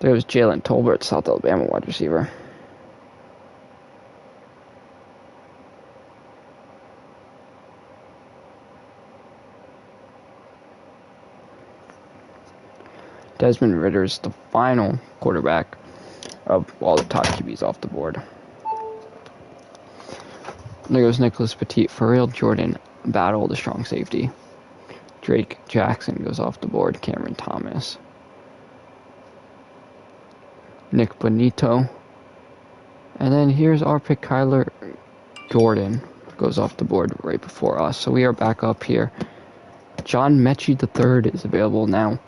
There's Jalen Tolbert, South Alabama wide receiver. Desmond Ritter's the final quarterback of all the top QBs off the board. There goes Nicholas Petit, Pharrell Jordan, Battle, the strong safety. Drake Jackson goes off the board, Cameron Thomas. Nick Bonito. And then here's our pick, Kyler Gordon, goes off the board right before us. So we are back up here. John Mechie III is available now.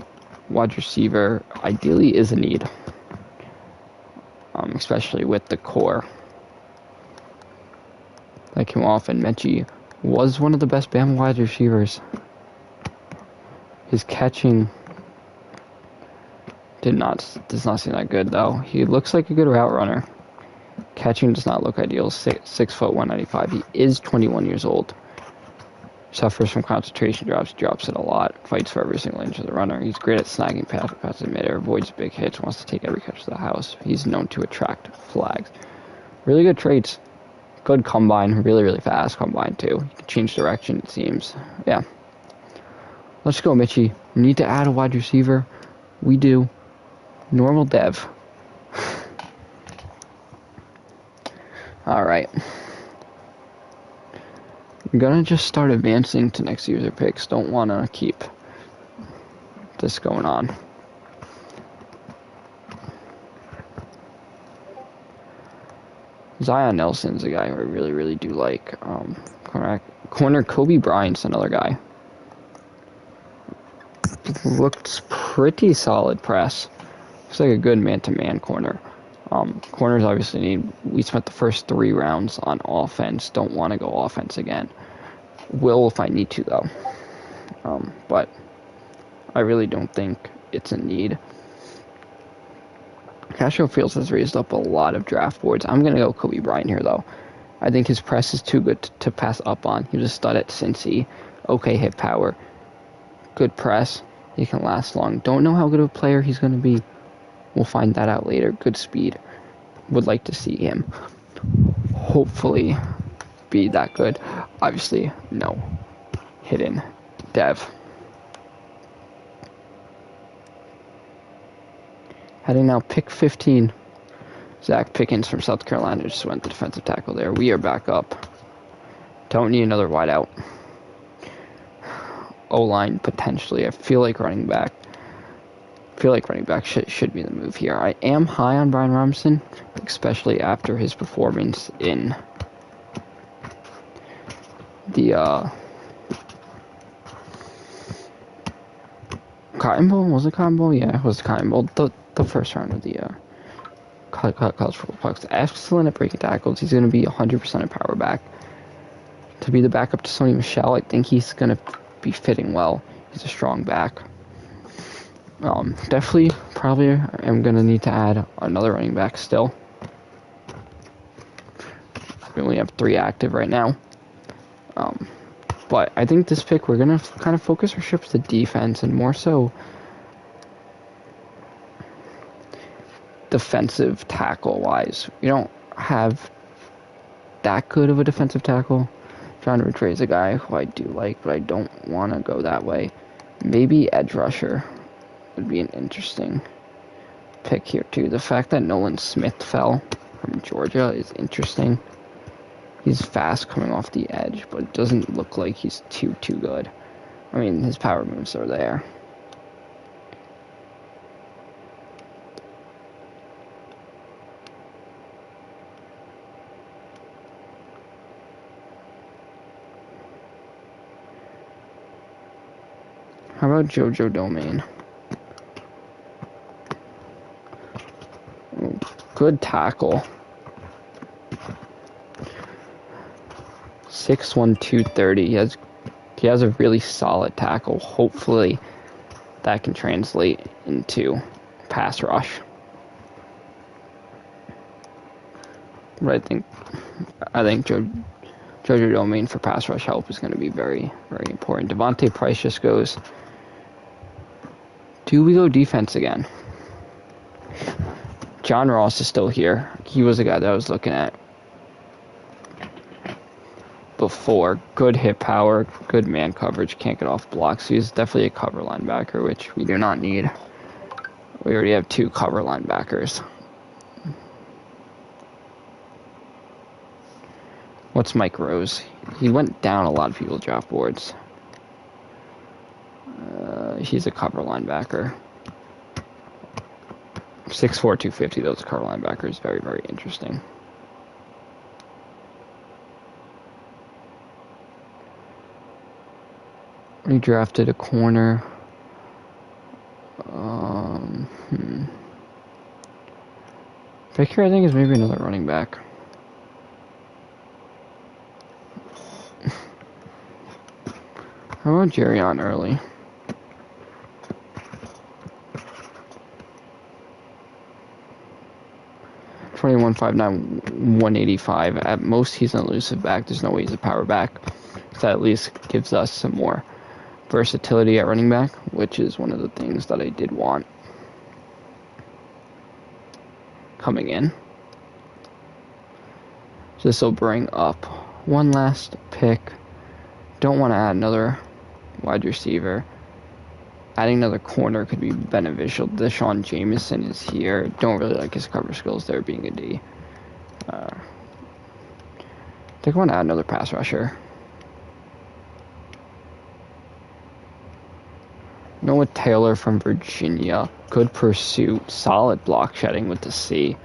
Wide receiver ideally is a need, especially with the core that came off, and Mechie was one of the best Bama wide receivers. His catching does not seem that good though. He looks like a good route runner. Catching does not look ideal. 6 foot 195. He is 21 years old. Suffers from concentration drops it a lot. Fights for every single inch of the runner. He's great at snagging passes in midair. Avoids big hits. Wants to take every catch to the house. He's known to attract flags. Really good traits. Good combine. Really, really fast combine too. He can change direction, it seems. Yeah. Let's go, Mitchie. We need to add a wide receiver. We do. Normal dev. Alright. I'm gonna just start advancing to next user picks. Don't wanna keep this going on. Zion Nelson's a guy who I really, really do like. Corner Kobe Bryant's another guy. Looks pretty solid press. Looks like a good man-to-man corner. Corners obviously need. We spent the first 3 rounds on offense. Don't want to go offense again. Will if I need to though. But I really don't think it's a need. Castro Fields has raised up a lot of draft boards. I'm gonna go Kobe Bryant here though. I think his press is too good to pass up on. He was a stud at Cincy. Okay hit power. Good press. He can last long. Don't know how good of a player he's gonna be. We'll find that out later. Good speed. Would like to see him hopefully be that good. Obviously, no hidden dev. Heading now, pick 15. Zach Pickens from South Carolina just went the defensive tackle there. We are back up. Don't need another wideout. O-line potentially. I feel like running back. Should be the move here. I am high on Brian Robinson, especially after his performance in the Cotton Bowl. Was it Cotton Bowl? Yeah, it was Cotton Bowl. The first round of the college football playoffs. Excellent at breaking tackles. He's going to be 100% a power back. To be the backup to Sony Michel, I think he's going to be fitting well. He's a strong back. Definitely, probably am going to need to add another running back still. We only have 3 active right now. But I think this pick, we're going to kind of focus our ships to defense and more so defensive tackle-wise. We don't have that good of a defensive tackle. John Ridgway is a guy who I do like, but I don't want to go that way. Maybe edge rusher would be an interesting pick here too. The fact that Nolan Smith fell from Georgia is interesting. He's fast coming off the edge, but it doesn't look like he's too good. I mean, his power moves are there. How about JoJo Domain? Good tackle. 6'1", 230. He has a really solid tackle. Hopefully that can translate into pass rush. But I think JoJo Domain for pass rush help is going to be very, very important. Devontae Price just goes, do we go defense again? John Ross is still here. He was a guy that I was looking at before. Good hit power, good man coverage, can't get off blocks. He's definitely a cover linebacker, which we do not need. We already have 2 cover linebackers. What's Mike Rose? He went down a lot of people's draft boards. He's a cover linebacker. 6'4", 250, those cover linebackers. Very, very interesting. We drafted a corner. Pick here, I think, is maybe another running back. How about Jerrion Early? .5'9", 185. At most, he's an elusive back. There's no way he's a power back. So that at least gives us some more versatility at running back, which is one of the things that I did want coming in. So this will bring up one last pick. Don't want to add another wide receiver. Adding another corner could be beneficial. Deshaun Jameson is here. Don't really like his cover skills there, being a D. I think I want to add another pass rusher. Noah Taylor from Virginia. Good pursuit. Solid block shedding with the C.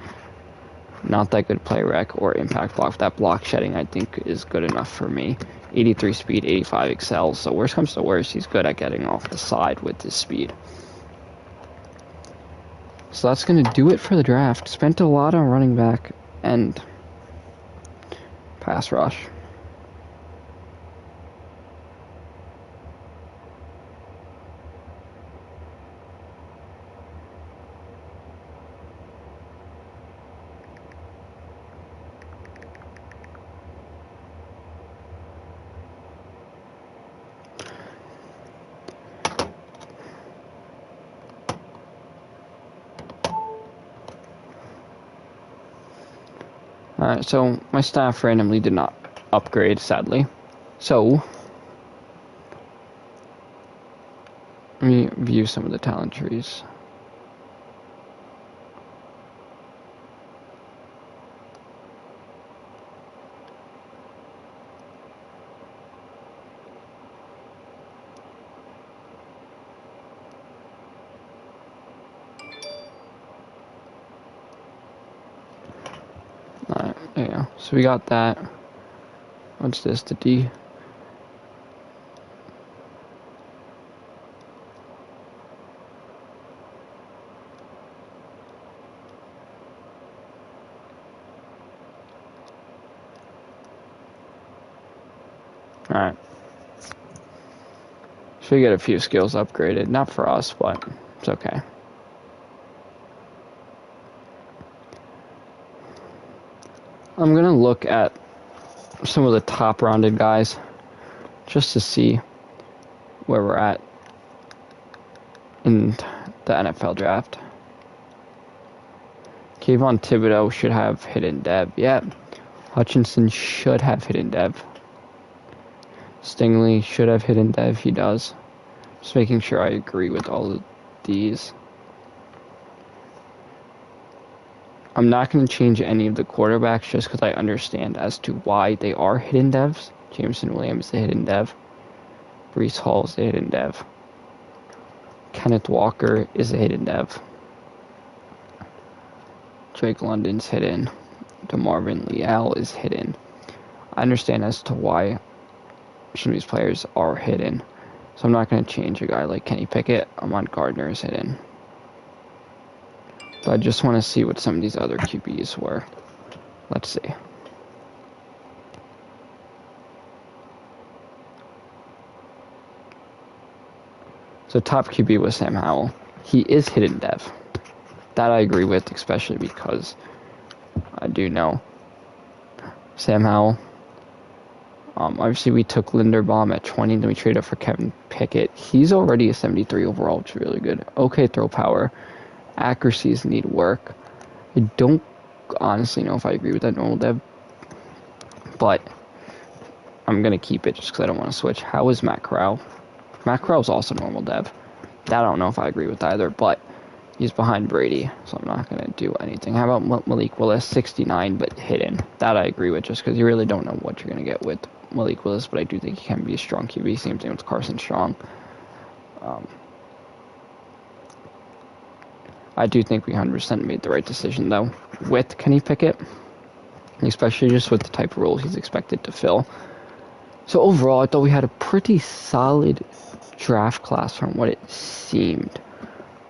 Not that good play rec or impact block. That block shedding, I think, is good enough for me. 83 speed, 85 excels. So worst comes to worst, he's good at getting off the side with his speed. So that's going to do it for the draft. Spent a lot on running back and pass rush. Alright, so my staff randomly did not upgrade, sadly. So, let me view some of the talent trees. Alright, there you go. So we got that. What's this? The D. Alright. Should get a few skills upgraded. Not for us, but it's okay. I'm going to look at some of the top rounded guys just to see where we're at in the NFL draft. Kayvon Thibodeau should have hidden dev. Yeah. Hutchinson should have hidden dev. Stingley should have hidden dev. He does. Just making sure I agree with all of these. I'm not going to change any of the quarterbacks just because I understand as to why they are hidden devs. Jameson Williams is a hidden dev. Breece Hall is a hidden dev. Kenneth Walker is a hidden dev. Drake London's hidden. DeMarvin Leal is hidden. I understand as to why some of these players are hidden. So I'm not going to change a guy like Kenny Pickett. Ahmad Gardner is hidden. But I just want to see what some of these other QBs were. Let's see. So top QB was Sam Howell. He is hidden dev. That I agree with, especially because I do know Sam Howell. Obviously, we took Linderbaum at 20, then we traded up for Kevin Pickett. He's already a 73 overall, which is really good. Okay throw power. Accuracies need work. I don't honestly know if I agree with that normal dev, but I'm going to keep it just because I don't want to switch. How is Matt Corral? Matt Corral's also normal dev. That I don't know if I agree with either, but he's behind Brady, so I'm not going to do anything. How about Malik Willis? 69, but hidden. That I agree with just because you really don't know what you're going to get with Malik Willis, but I do think he can be a strong QB. Same thing with Carson Strong. I do think we 100% made the right decision, though, with Kenny Pickett, especially just with the type of role he's expected to fill. So overall, I thought we had a pretty solid draft class from what it seemed.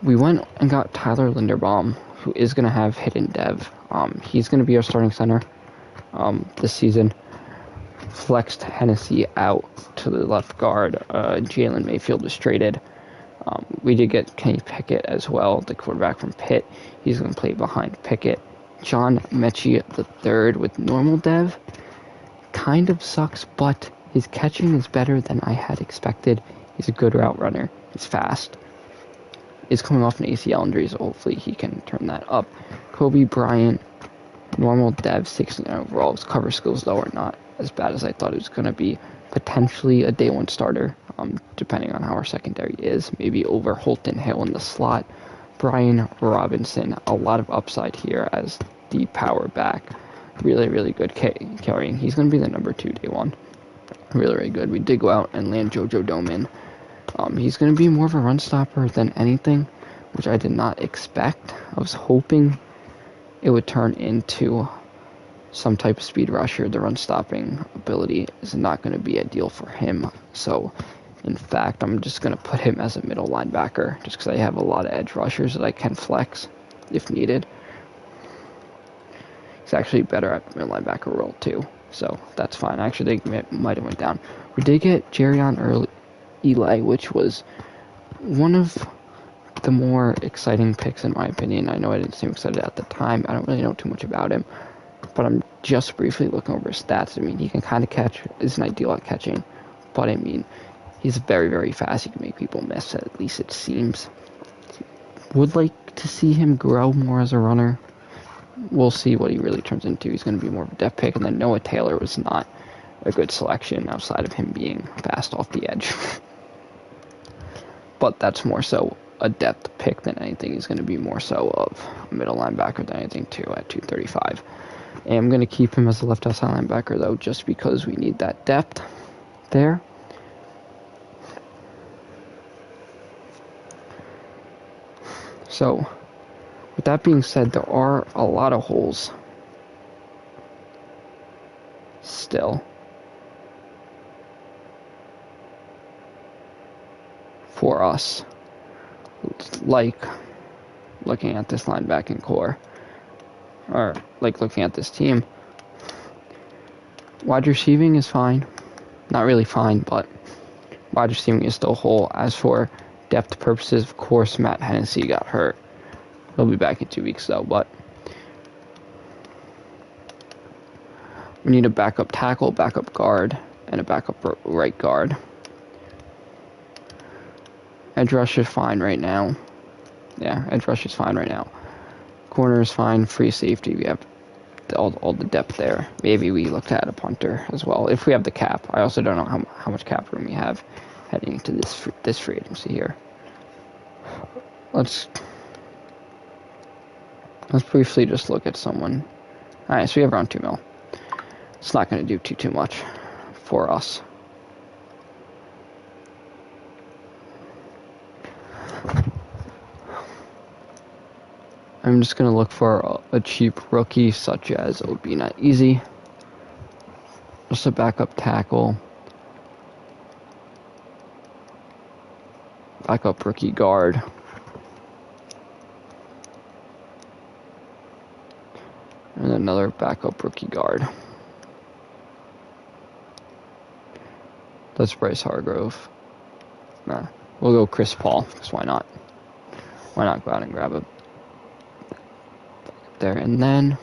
We went and got Tyler Linderbaum, who is going to have hidden dev. He's going to be our starting center this season. Flexed Hennessy out to the left guard. Jaylen Mayfield was traded. We did get Kenny Pickett as well, the quarterback from Pitt. He's going to play behind Pickett. John Mechie III with normal dev. Kind of sucks, but his catching is better than I had expected. He's a good route runner. He's fast. He's coming off an ACL injury, so hopefully he can turn that up. Kobe Bryant, normal dev, 69 overall. His cover skills, though, are not as bad as I thought it was going to be. Potentially a day one starter, depending on how our secondary is. Maybe over Holton Hill in the slot. Brian Robinson, a lot of upside here as the power back. Really, really good carrying. He's going to be the number 2 day one. Really, really good. We did go out and land Jojo Doman. He's going to be more of a run stopper than anything, which I did not expect. I was hoping it would turn into some type of speed rusher. The run stopping ability is not going to be ideal for him. So, in fact, I'm just going to put him as a middle linebacker just because I have a lot of edge rushers that I can flex if needed. He's actually better at the middle linebacker role too, so that's fine. Actually, they might have went down. We did get Jerion Eli, which was one of the more exciting picks in my opinion. I know I didn't seem excited at the time. I don't really know too much about him, but I'm just briefly looking over his stats. I mean, he can kind of catch, isn't ideal at catching, but I mean, he's very, very fast. He can make people miss, at least it seems. Would like to see him grow more as a runner. We'll see what he really turns into. He's going to be more of a depth pick, and then Noah Taylor was not a good selection outside of him being fast off the edge. But that's more so a depth pick than anything. He's going to be more so of a middle linebacker than anything too at 235. And I'm going to keep him as a left outside linebacker though, just because we need that depth there. So, with that being said, there are a lot of holes still for us, like looking at this linebacking core, or like looking at this team. Wide receiving is fine, not really fine, but wide receiving is still whole. As for depth purposes, of course, Matt Hennessy got hurt. He'll be back in 2 weeks though, but we need a backup tackle, backup guard, and a backup right guard. Edge rush is fine right now. Yeah, edge rush is fine right now. Corner is fine. Free safety, we have all the depth there. Maybe we looked at a punter as well, if we have the cap. I also don't know how much cap room we have heading into this free agency here. Let's briefly just look at someone. All right, so we have around $2 million. It's not going to do too much for us. I'm just going to look for a cheap rookie, such as it would be not easy. Just a backup tackle. Backup rookie guard. And another backup rookie guard. That's Bryce Hargrove. Nah, we'll go Chris Paul, because why not? Why not go out and grab a there, and then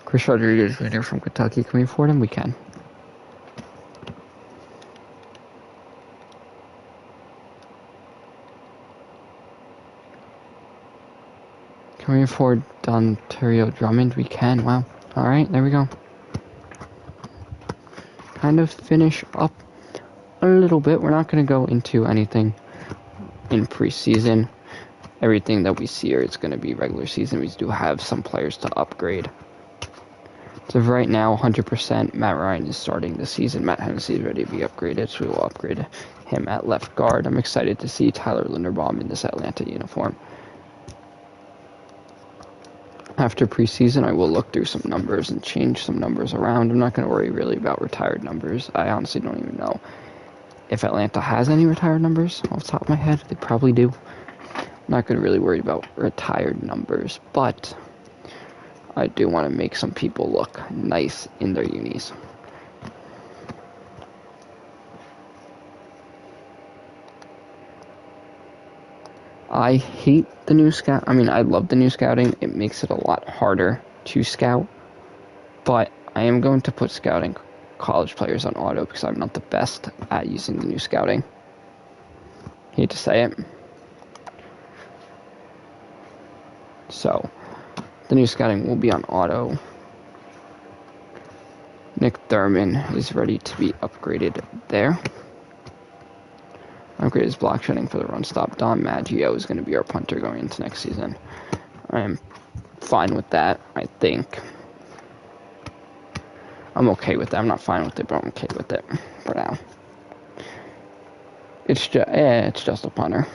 Chris Rodriguez Jr. from Kentucky. Can we afford him? We can. Can we afford Dante Drummond? We can. Wow. Alright, there we go. Kind of finish up a little bit. We're not going to go into anything in preseason. Everything that we see here is going to be regular season. We do have some players to upgrade. So right now, 100%, Matt Ryan is starting the season. Matt Hennessy is ready to be upgraded, so we will upgrade him at left guard. I'm excited to see Tyler Linderbaum in this Atlanta uniform. After preseason, I will look through some numbers and change some numbers around. I'm not going to worry really about retired numbers. I honestly don't even know if Atlanta has any retired numbers off the top of my head. They probably do. I'm not going to really worry about retired numbers, but I do want to make some people look nice in their unis. I hate the new scout. I mean, I love the new scouting. It makes it a lot harder to scout. But I am going to put scouting college players on auto because I'm not the best at using the new scouting. Hate to say it. So, the new scouting will be on auto. Nick Thurman is ready to be upgraded there. Upgrade his block shedding for the run stop. Don Maggio is going to be our punter going into next season. I am fine with that, I think. I'm okay with that. I'm not fine with it, but I'm okay with it for now. It's just a punter.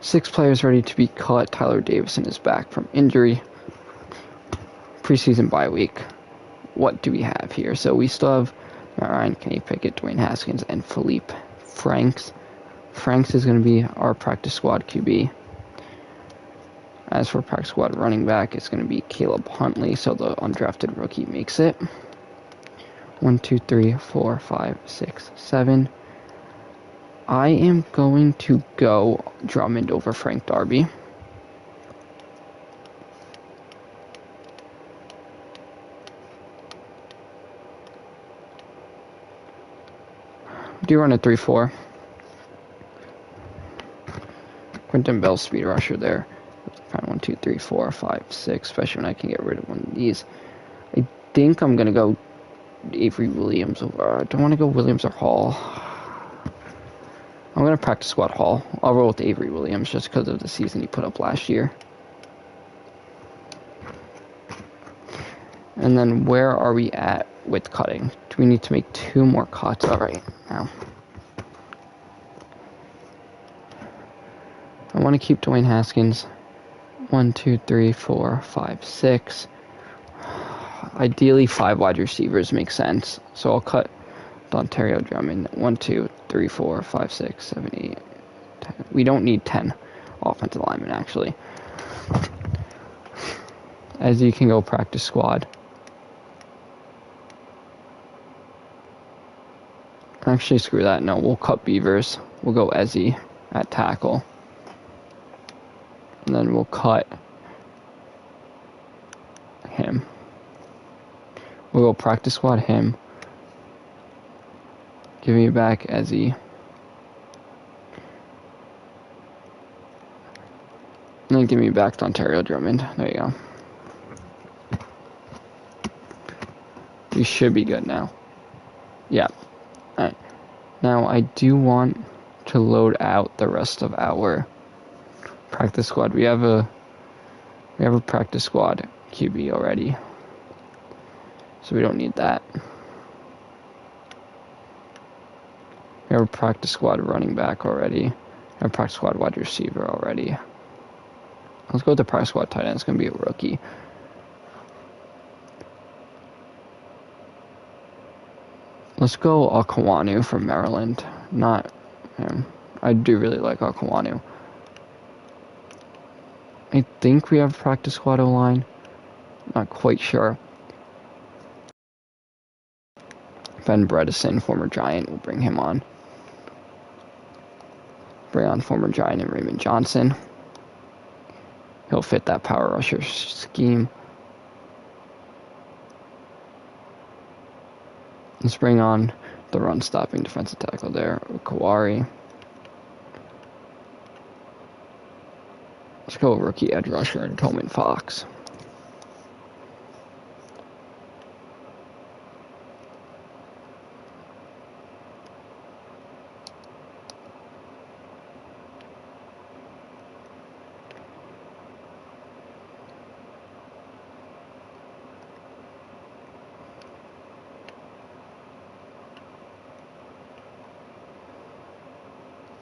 Six players ready to be cut. Tyler Davison is back from injury. Preseason bye week. What do we have here? So we still have Ryan, Kenny Pickett, Dwayne Haskins, and Felipe Franks. Franks is going to be our practice squad QB. As for practice squad running back, it's going to be Caleb Huntley, so the undrafted rookie makes it. 1, 2, 3, 4, 5, 6, 7. I am going to go Drummond over Frank Darby. Do run a 3-4. Quentin Bell speed rusher there. Find 1, 2, 3, 4, 5, 6, especially when I can get rid of one of these. I think I'm going to go Avery Williams over. I don't want to go Williams or Hall. I'm going to practice squad Hall. I'll roll with Avery Williams just because of the season he put up last year. And then where are we at with cutting? Do we need to make 2 more cuts? All right, now. I want to keep Dwayne Haskins. 1, 2, 3, 4, 5, 6. Ideally, 5 wide receivers make sense. So I'll cut Dante Drummond. 1, 2, 3, 4, 5, 6, 7, 8, 10. We don't need 10 offensive linemen, actually. As you can go practice squad. Actually, screw that. No, we'll cut Beavers. We'll go Ezzy at tackle. And then we'll cut him. We'll go practice squad him. Give me back Ezzy. And then give me back to Ontario Drummond. There you go. We should be good now. Yeah. Alright. Now, I do want to load out the rest of our practice squad. We have a practice squad QB already. So we don't need that. We have a practice squad running back already. We have a practice squad wide receiver already. Let's go with the practice squad tight end. It's going to be a rookie. Let's go Akawanu from Maryland. Not him. I do really like Akawanu. I think we have practice squad O-line. Not quite sure. Ben Bredesen, former Giant, we'll bring him on. Bring on former Giant and Raymond Johnson. He'll fit that power rusher scheme. Let's bring on the run-stopping defensive tackle there, Kawari. Let's go rookie edge rusher and Coleman Fox.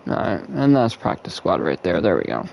Alright, and that's practice squad right there. There we go.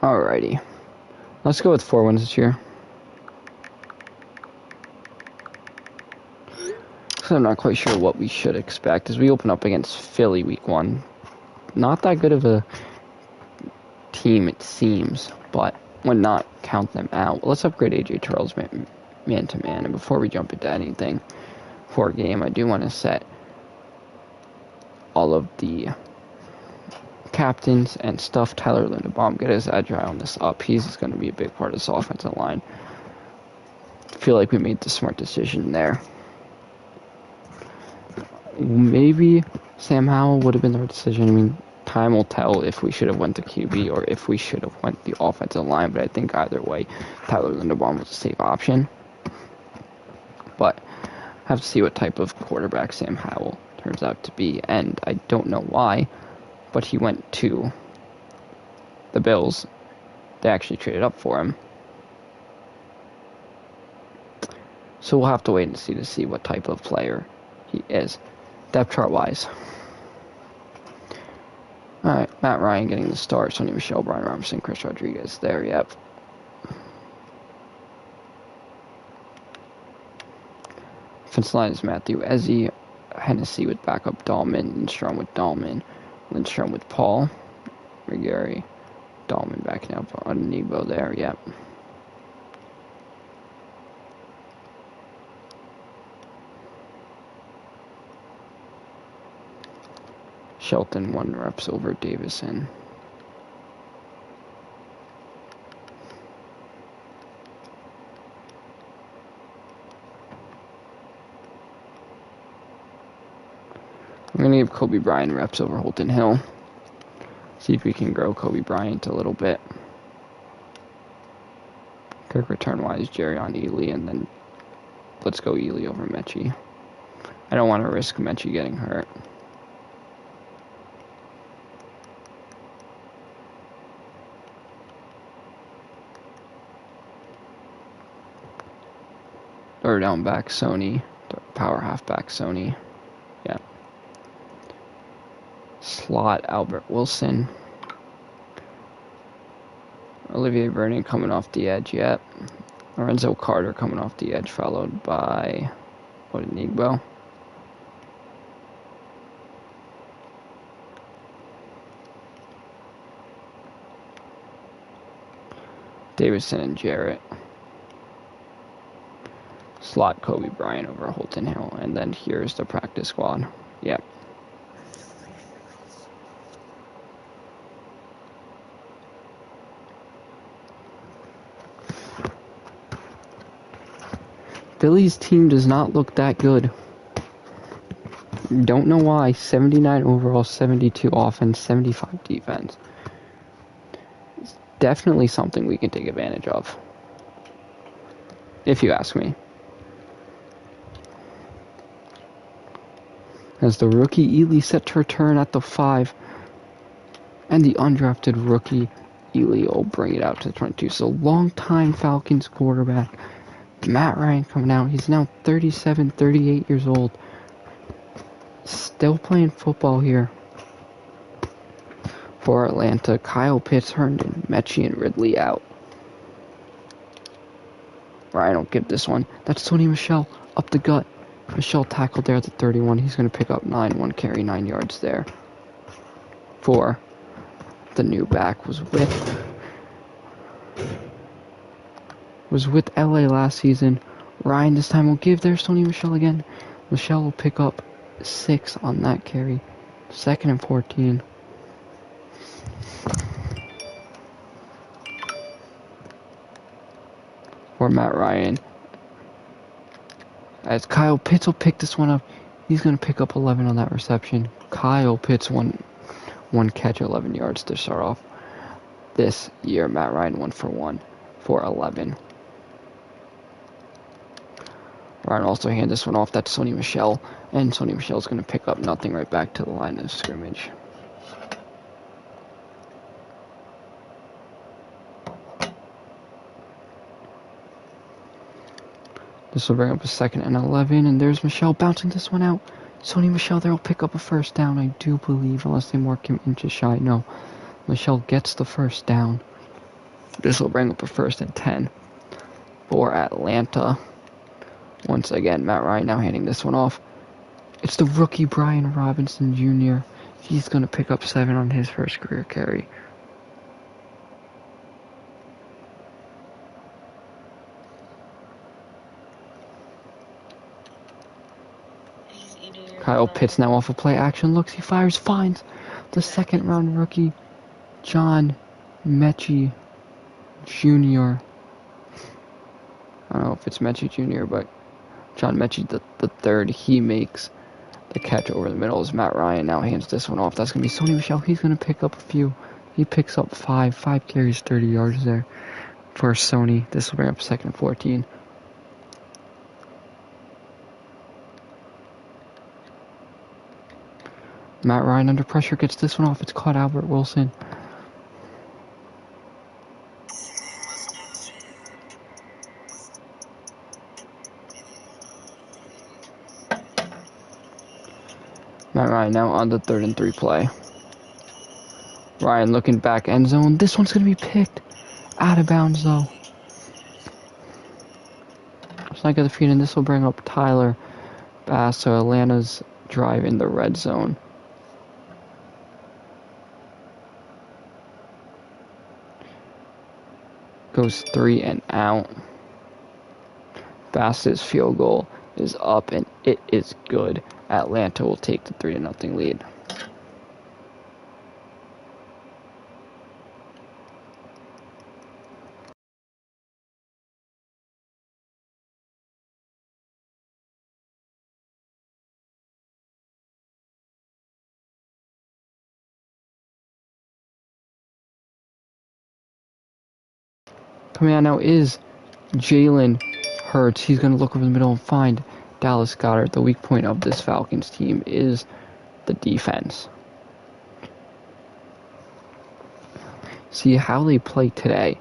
Alrighty. Let's go with 4 wins this year. So I'm not quite sure what we should expect as we open up against Philly week 1. Not that good of a team, it seems, but would not count them out. Let's upgrade AJ Tyrell's man-to-man. And before we jump into anything for a game, I do want to set all of the captains and stuff. Tyler Linderbaum, get his agile on this up. He's going to be a big part of this offensive line. I feel like we made the smart decision there. Maybe Sam Howell would have been the right decision. I mean, time will tell if we should have went to QB or if we should have went the offensive line, but I think either way, Tyler Linderbaum was a safe option. But I have to see what type of quarterback Sam Howell turns out to be, and I don't know why, but he went to the Bills. They actually traded up for him. So we'll have to wait and see what type of player he is, depth chart wise. Alright, Matt Ryan getting the start. Sonny Michel, Brian Robinson, Chris Rodriguez there, yep. Offensive line is Matthew Ezzie, Hennessy with backup Dahlman, Lindstrom with Dahlman, Lindstrom with Paul, Mcgarry, Dahlman backing up on Nebo there, yep. Shelton 1 reps over Davison. I'm going to give Kobe Bryant reps over Holton Hill. See if we can grow Kobe Bryant a little bit. Quick return-wise, Jerry on Ely, and then let's go Ely over Mechie. I don't want to risk Mechie getting hurt. Third down back, Sony. Power halfback, Sony. Yeah. Slot, Albert Wilson. Olivier Vernon coming off the edge, yep. Lorenzo Carter coming off the edge, followed by Nigbo. Davidson and Jarrett. Slot Kobe Bryant over Holton Hill. And then here's the practice squad. Yep. Philly's team does not look that good. Don't know why. 79 overall, 72 offense, 75 defense. It's definitely something we can take advantage of, if you ask me. As the rookie Ely set to return at the 5, and the undrafted rookie Ely will bring it out to the 22. So long-time Falcons quarterback Matt Ryan coming out. He's now 37, 38 years old. Still playing football here for Atlanta. Kyle Pitts, Herndon, Mechie, and Ridley out. Ryan will give this one. That's Tony Michel up the gut. Michel tackled there at the 31. He's going to pick up 1 carry, 9 yards there. For the new back was with LA last season. Ryan this time will give. There's Tony Michel again. Michel will pick up 6 on that carry. 2nd and 14. For Matt Ryan. As Kyle Pitts will pick this one up. He's going to pick up 11 on that reception. Kyle Pitts, one catch, 11 yards to start off this year. Matt Ryan 1 for 1 for 11. Ryan also hand this one off. That's Sony Michel. And Sony Michel's going to pick up nothing right back to the line of scrimmage. This will bring up a 2nd and 11. And there's Michel bouncing this one out. Sony Michel there will pick up a first down, I do believe, unless they mark him inches shy. No. Michel gets the first down. This will bring up a 1st and 10 for Atlanta. Once again, Matt Ryan now handing this one off. It's the rookie Brian Robinson Jr. He's going to pick up 7 on his first career carry. Kyle Pitts now off of play action. Looks, he fires, finds the 2nd round rookie, John Mechie Jr. I don't know if it's Mechie Jr., but John Mechie the third. He makes the catch over the middle as Matt Ryan now hands this one off. That's going to be Sony Michel. He's going to pick up a few. He picks up 5 carries, 30 yards there for Sony. This will bring up 2nd and 14. Matt Ryan under pressure gets this one off. It's caught Albert Wilson. Matt Ryan now on the 3rd and 3 play. Ryan looking back end zone. This one's going to be picked out of bounds though. It's not going to feed in. This will bring up Tyler Bass. So Atlanta's drive in the red zone. Goes 3 and out. Bass's field goal is up and it is good. Atlanta will take the 3-0 lead. Coming out now is Jalen Hurts. He's going to look over the middle and find Dallas Goedert. The weak point of this Falcons team is the defense. See how they play today.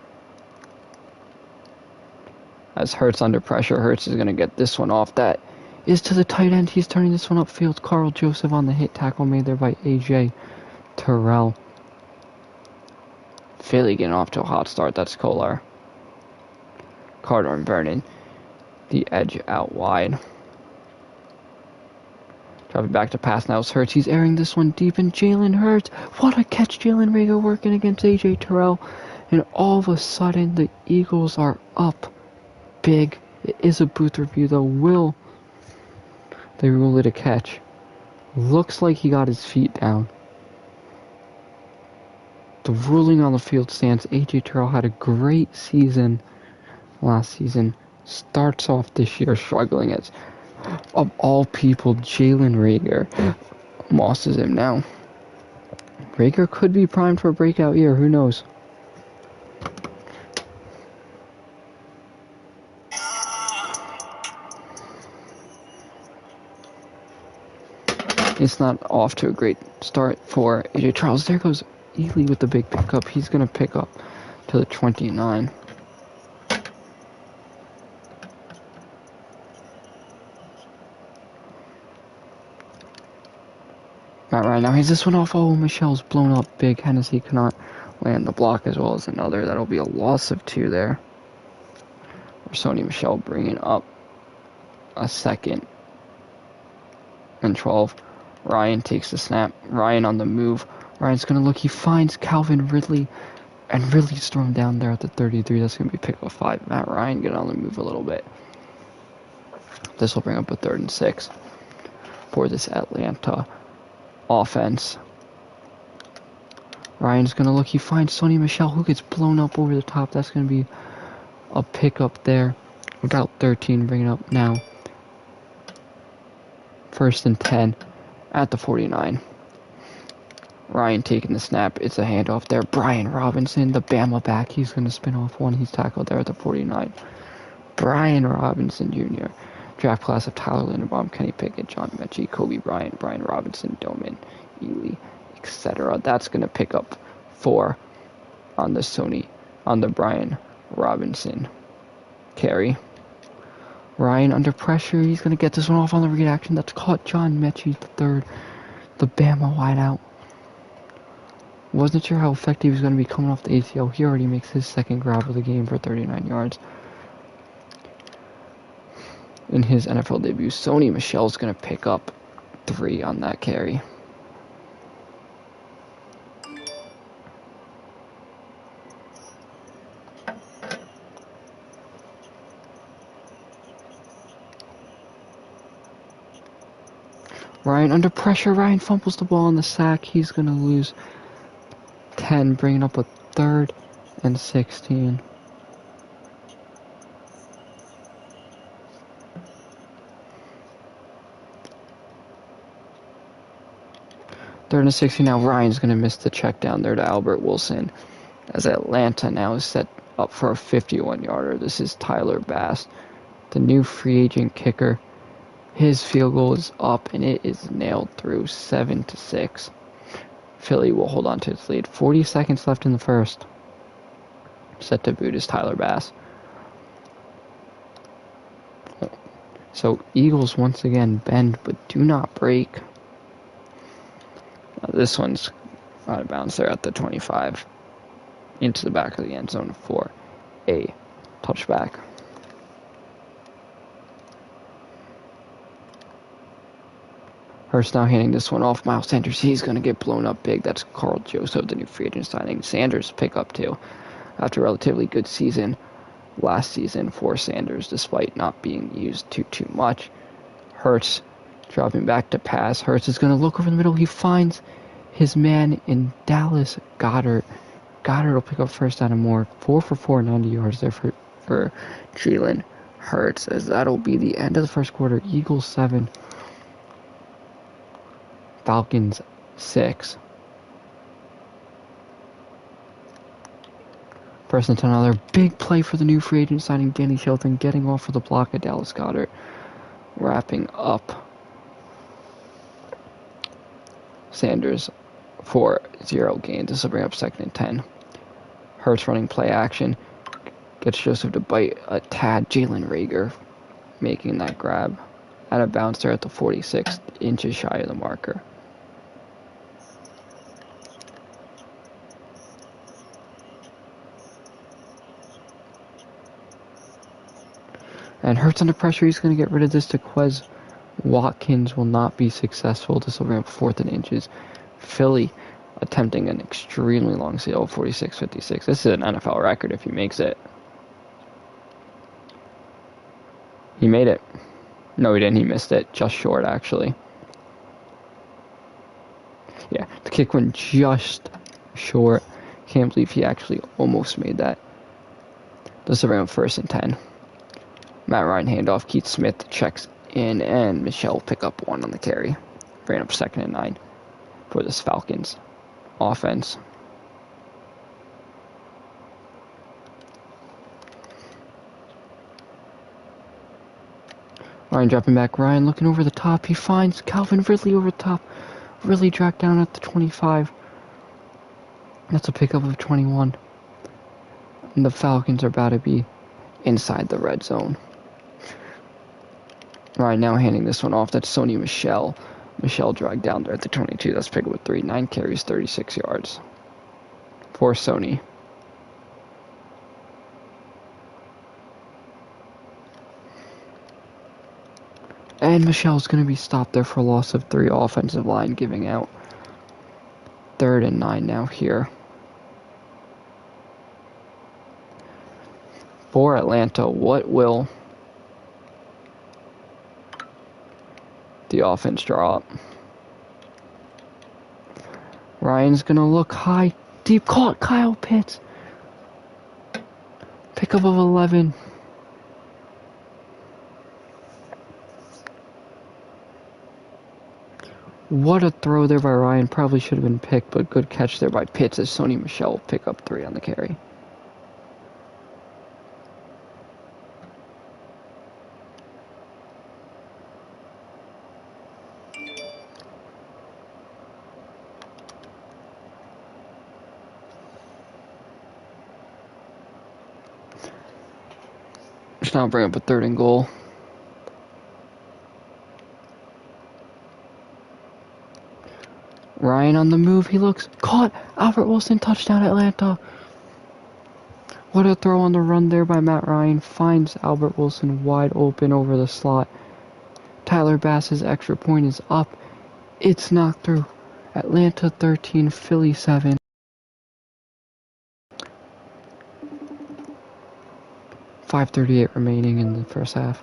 As Hurts under pressure, Hurts is going to get this one off. That is to the tight end. He's turning this one upfield. Carl Joseph on the hit tackle made there by A.J. Tyrell. Philly getting off to a hot start. That's Kolar. Carter and Vernon. The edge out wide. Dropping back to pass now is Hurts. He's airing this one deep, and Jalen Hurts. What a catch, Jalen Reagor working against A.J. Tyrell. And all of a sudden, the Eagles are up big. It is a booth review, though. They rule it a catch. Looks like he got his feet down. The ruling on the field stands. A.J. Tyrell had a great season last season. Starts off this year struggling as, of all people, Jalen Reagor mosses him now. Reagor could be primed for a breakout year. Who knows? It's not off to a great start for AJ Charles. There goes Ely with the big pickup. He's going to pick up to the 29. Matt Ryan now has this one off. Oh, Michelle's blown up big. Hennessy cannot land the block as well as another. That'll be a loss of 2 there. For Sony Michel bringing up a second and 12. Ryan takes the snap. Ryan on the move. Ryan's going to look. He finds Calvin Ridley. And Ridley's thrown down there at the 33. That's going to be pick up 5. Matt Ryan getting on the move a little bit. This will bring up a 3rd and 6 for this Atlanta offense. Ryan's going to look. He finds Sony Michel, who gets blown up over the top. That's going to be a pickup there. About 13. Bring it up now. 1st and 10. At the 49. Ryan taking the snap. It's a handoff there. Brian Robinson, the Bama back. He's going to spin off one. He's tackled there at the 49. Brian Robinson Jr. Draft class of Tyler Linderbaum, Kenny Pickett, John Mechie, Kobe Bryant, Brian Robinson, Doman, Ely, etc. That's going to pick up 4 on the Brian Robinson carry. Ryan under pressure. He's going to get this one off on the read action. That's caught. John Mechie, the 3rd. The Bama wideout. Wasn't sure how effective he was going to be coming off the ATL. He already makes his 2nd grab of the game for 39 yards. In his NFL debut, Sony Michel's going to pick up 3 on that carry. Ryan under pressure. Ryan fumbles the ball on the sack. He's going to lose 10, bringing up a 3rd and 16. Third and 16 now. Ryan's going to miss the check down there to Albert Wilson as Atlanta now is set up for a 51-yarder. This is Tyler Bass, the new free agent kicker. His field goal is up, and it is nailed through 7-6. Philly will hold on to its lead. 40 seconds left in the first. Set to boot is Tyler Bass. So Eagles once again bend, but do not break. This one's out of bounds there at the 25. Into the back of the end zone for a touchback. Hurst now handing this one off. Miles Sanders, he's going to get blown up big. That's Carl Joseph, the new free agent signing. Sanders pick up too. After a relatively good season last season for Sanders, despite not being used too much. Hurts dropping back to pass. Hurts is going to look over the middle. He finds his man in Dallas Goedert. Goddard will pick up 1st down and more. 4 for 4, 90 yards there for Jaylen Hurts, as that'll be the end of the first quarter. Eagles 7. Falcons 6. 1st and 10. Another big play for the new free agent signing Danny Shelton, getting off for the block of Dallas Goedert. Wrapping up Sanders for 0 gain. This will bring up 2nd and 10. Hurts running play action. Gets Joseph to bite a tad. Jalen Reagor making that grab. Out of bounds there at the 46, inches shy of the marker. And Hurts under pressure. He's going to get rid of this to Quez Watkins. Will not be successful. This will bring up 4th and inches. Philly attempting an extremely long seal of 46.56. This is an NFL record if he makes it. He made it. No, he didn't. He missed it. Just short, actually. Yeah, the kick went just short. Can't believe he actually almost made that. This is around 1st and 10. Matt Ryan handoff. Keith Smith checks in, and Michel pick up 1 on the carry. Bring up 2nd and 9 for this Falcons offense. Ryan dropping back. Ryan looking over the top. He finds Calvin Ridley over the top. Ridley dragged down at the 25. That's a pickup of 21. And the Falcons are about to be inside the red zone. Ryan now handing this one off. That's Sony Michel. Michel dragged down there at the 22. That's pickup with 3. 9 carries, 36 yards. For Sony. And Michel's going to be stopped there for a loss of 3. Offensive line giving out 3rd and 9 now here. For Atlanta, what will the offense draw up? Ryan's going to look high, deep, caught Kyle Pitts. Pickup of 11. What a throw there by Ryan. Probably should have been picked, but good catch there by Pitts as Sony Michel pick up 3 on the carry. Let's now bring up a 3rd and goal. Ryan on the move, he looks, caught, Albert Wilson, touchdown Atlanta. What a throw on the run there by Matt Ryan, finds Albert Wilson wide open over the slot. Tyler Bass's extra point is up, it's knocked through. Atlanta 13, Philly 7. .538 remaining in the first half.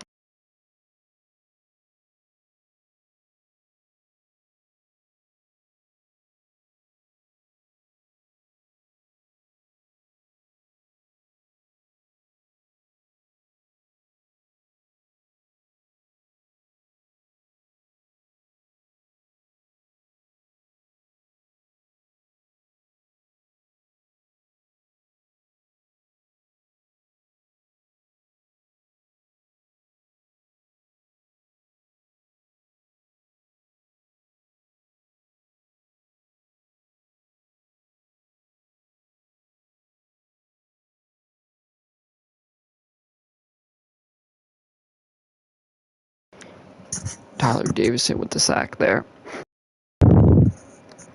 Tyler Davidson with the sack there.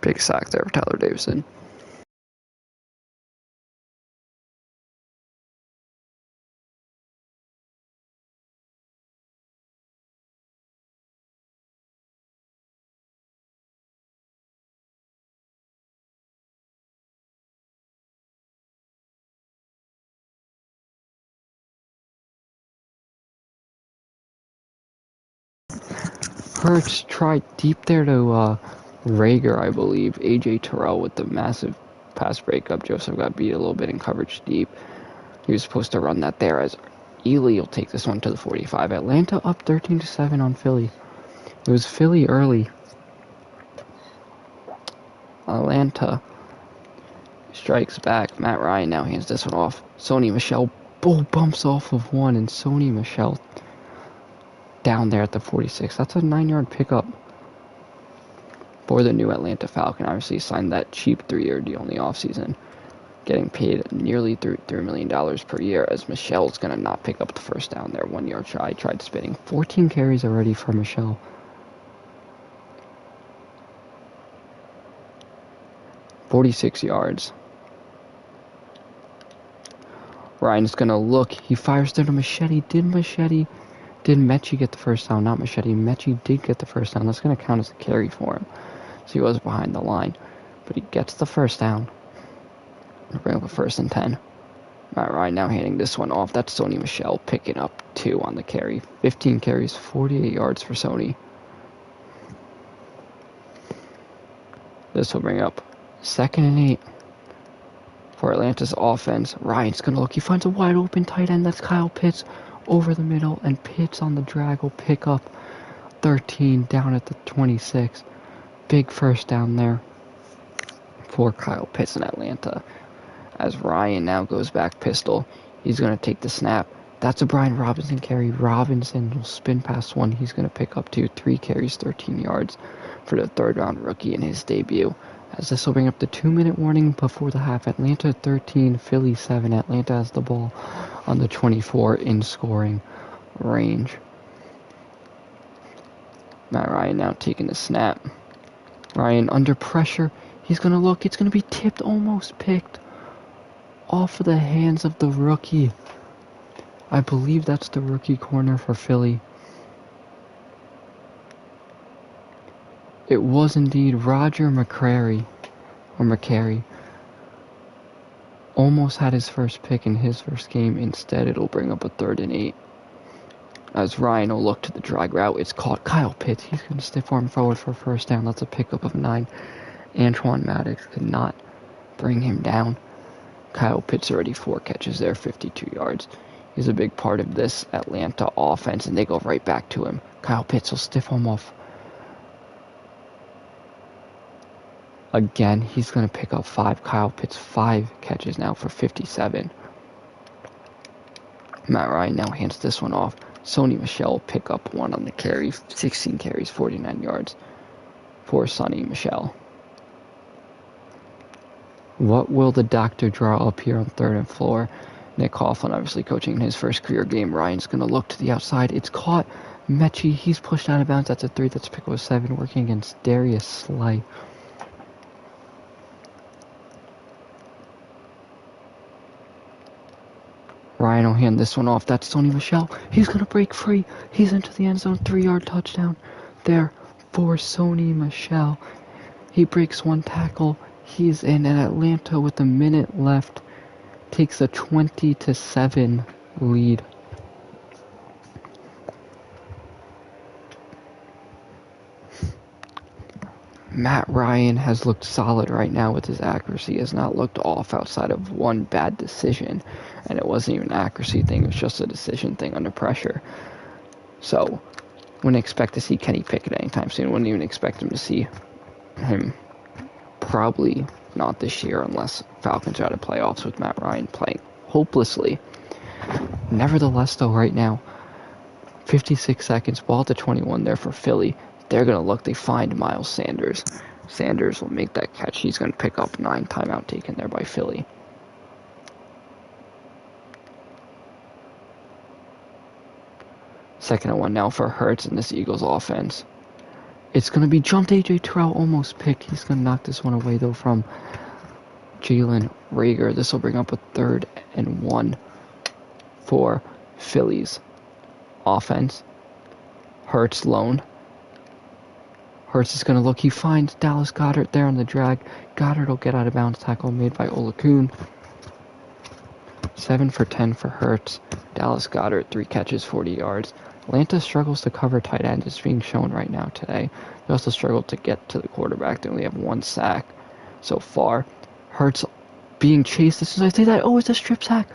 Big sack there for Tyler Davidson. Hurts tried deep there to Rager, I believe. AJ Tyrell with the massive pass breakup. Joseph got beat a little bit in coverage deep. He was supposed to run that there as Ely will take this one to the 45. Atlanta up 13-7 on Philly. It was Philly early. Atlanta strikes back. Matt Ryan now hands this one off. Sony Michel bumps off of 1, and Sony Michel down there at the 46. That's a 9-yard pickup for the new Atlanta Falcon. Obviously signed that cheap 3-year deal in the offseason, getting paid nearly $3 million per year, as Michel's going to not pick up the first down there. 1 yard try, tried spinning. 14 carries already for Michel. .46 yards. Ryan's going to look. He fires there to Machete. Did Mechie get the first down? Not Machete. Mechie did get the first down. That's going to count as a carry for him. So he was behind the line. but he gets the first down. Bring up a 1st and 10. Matt Ryan now handing this one off. That's Sony Michel picking up 2 on the carry. 15 carries, 48 yards for Sony. This will bring up 2nd and 8 for Atlanta's offense. Ryan's going to look. He finds a wide open tight end. That's Kyle Pitts over the middle. And Pitts on the drag will pick up 13 down at the 26. Big first down there for Kyle Pitts in Atlanta. As Ryan now goes back pistol, he's going to take the snap. That's a Brian Robinson carry. Robinson will spin past 1. He's going to pick up 2. 3 carries, 13 yards for the 3rd-round rookie in his debut. As this will bring up the 2-minute warning before the half. Atlanta 13, Philly 7. Atlanta has the ball on the 24 in scoring range. Matt Ryan now taking the snap. Ryan under pressure. He's going to look. It's going to be tipped, almost picked off of the hands of the rookie. I believe that's the rookie corner for Philly. It was indeed Roger Mcgarry. Almost had his first pick in his first game. Instead, it'll bring up a 3rd and 8. As Ryan will look to the drag route, it's caught. Kyle Pitts, he's going to stiff arm forward for a 1st down. That's a pickup of 9. Antoine Maddox could not bring him down. Kyle Pitts already 4 catches there, 52 yards. He's a big part of this Atlanta offense, and they go right back to him. Kyle Pitts will stiff him off. Again, he's going to pick up 5. Kyle Pitts 5 catches now for 57. Matt Ryan now hands this one off. Sony Michel will pick up 1 on the carry. 16 carries, 49 yards for Sony Michel. What will the doctor draw up here on 3rd and 4? Nick Coughlin obviously coaching in his first career game. Ryan's going to look to the outside. It's caught. Mechie, he's pushed out of bounds. That's a 3. That's a pick of 7, working against Darius Slay. Ryan will hand this one off. That's Sony Michel. He's going to break free. He's into the end zone. 3-yard touchdown there for Sony Michel. He breaks 1 tackle. He's in, and Atlanta with a minute left takes a 20-7 lead. Matt Ryan has looked solid right now with his accuracy. Has not looked off outside of 1 bad decision, and it wasn't even an accuracy thing. It was just a decision thing under pressure. So, wouldn't expect to see Kenny Pickett anytime soon. Wouldn't even expect him to see him. Probably not this year unless Falcons are out of playoffs with Matt Ryan playing hopelessly. Nevertheless, though, right now, 56 seconds, ball to 21 there for Philly. They're going to look. They find Miles Sanders. Sanders will make that catch. He's going to pick up 9. Timeout taken there by Philly. Second and 1 now for Hurts in this Eagles offense. It's going to be jumped. A.J. Tyrell almost picked. He's going to knock this one away, though, from Jalen Reagor. This will bring up a 3rd and 1 for Philly's offense. Hurts lone. Hurts is going to look. He finds Dallas Goedert there on the drag. Goddard will get out of bounds. Tackle made by Olakun. 7 for 10 for Hurts. Dallas Goedert, 3 catches, 40 yards. Atlanta struggles to cover tight ends. It's being shown right now today. They also struggle to get to the quarterback. They only have 1 sack so far. Hurts being chased. As soon as I say that, it's a strip sack.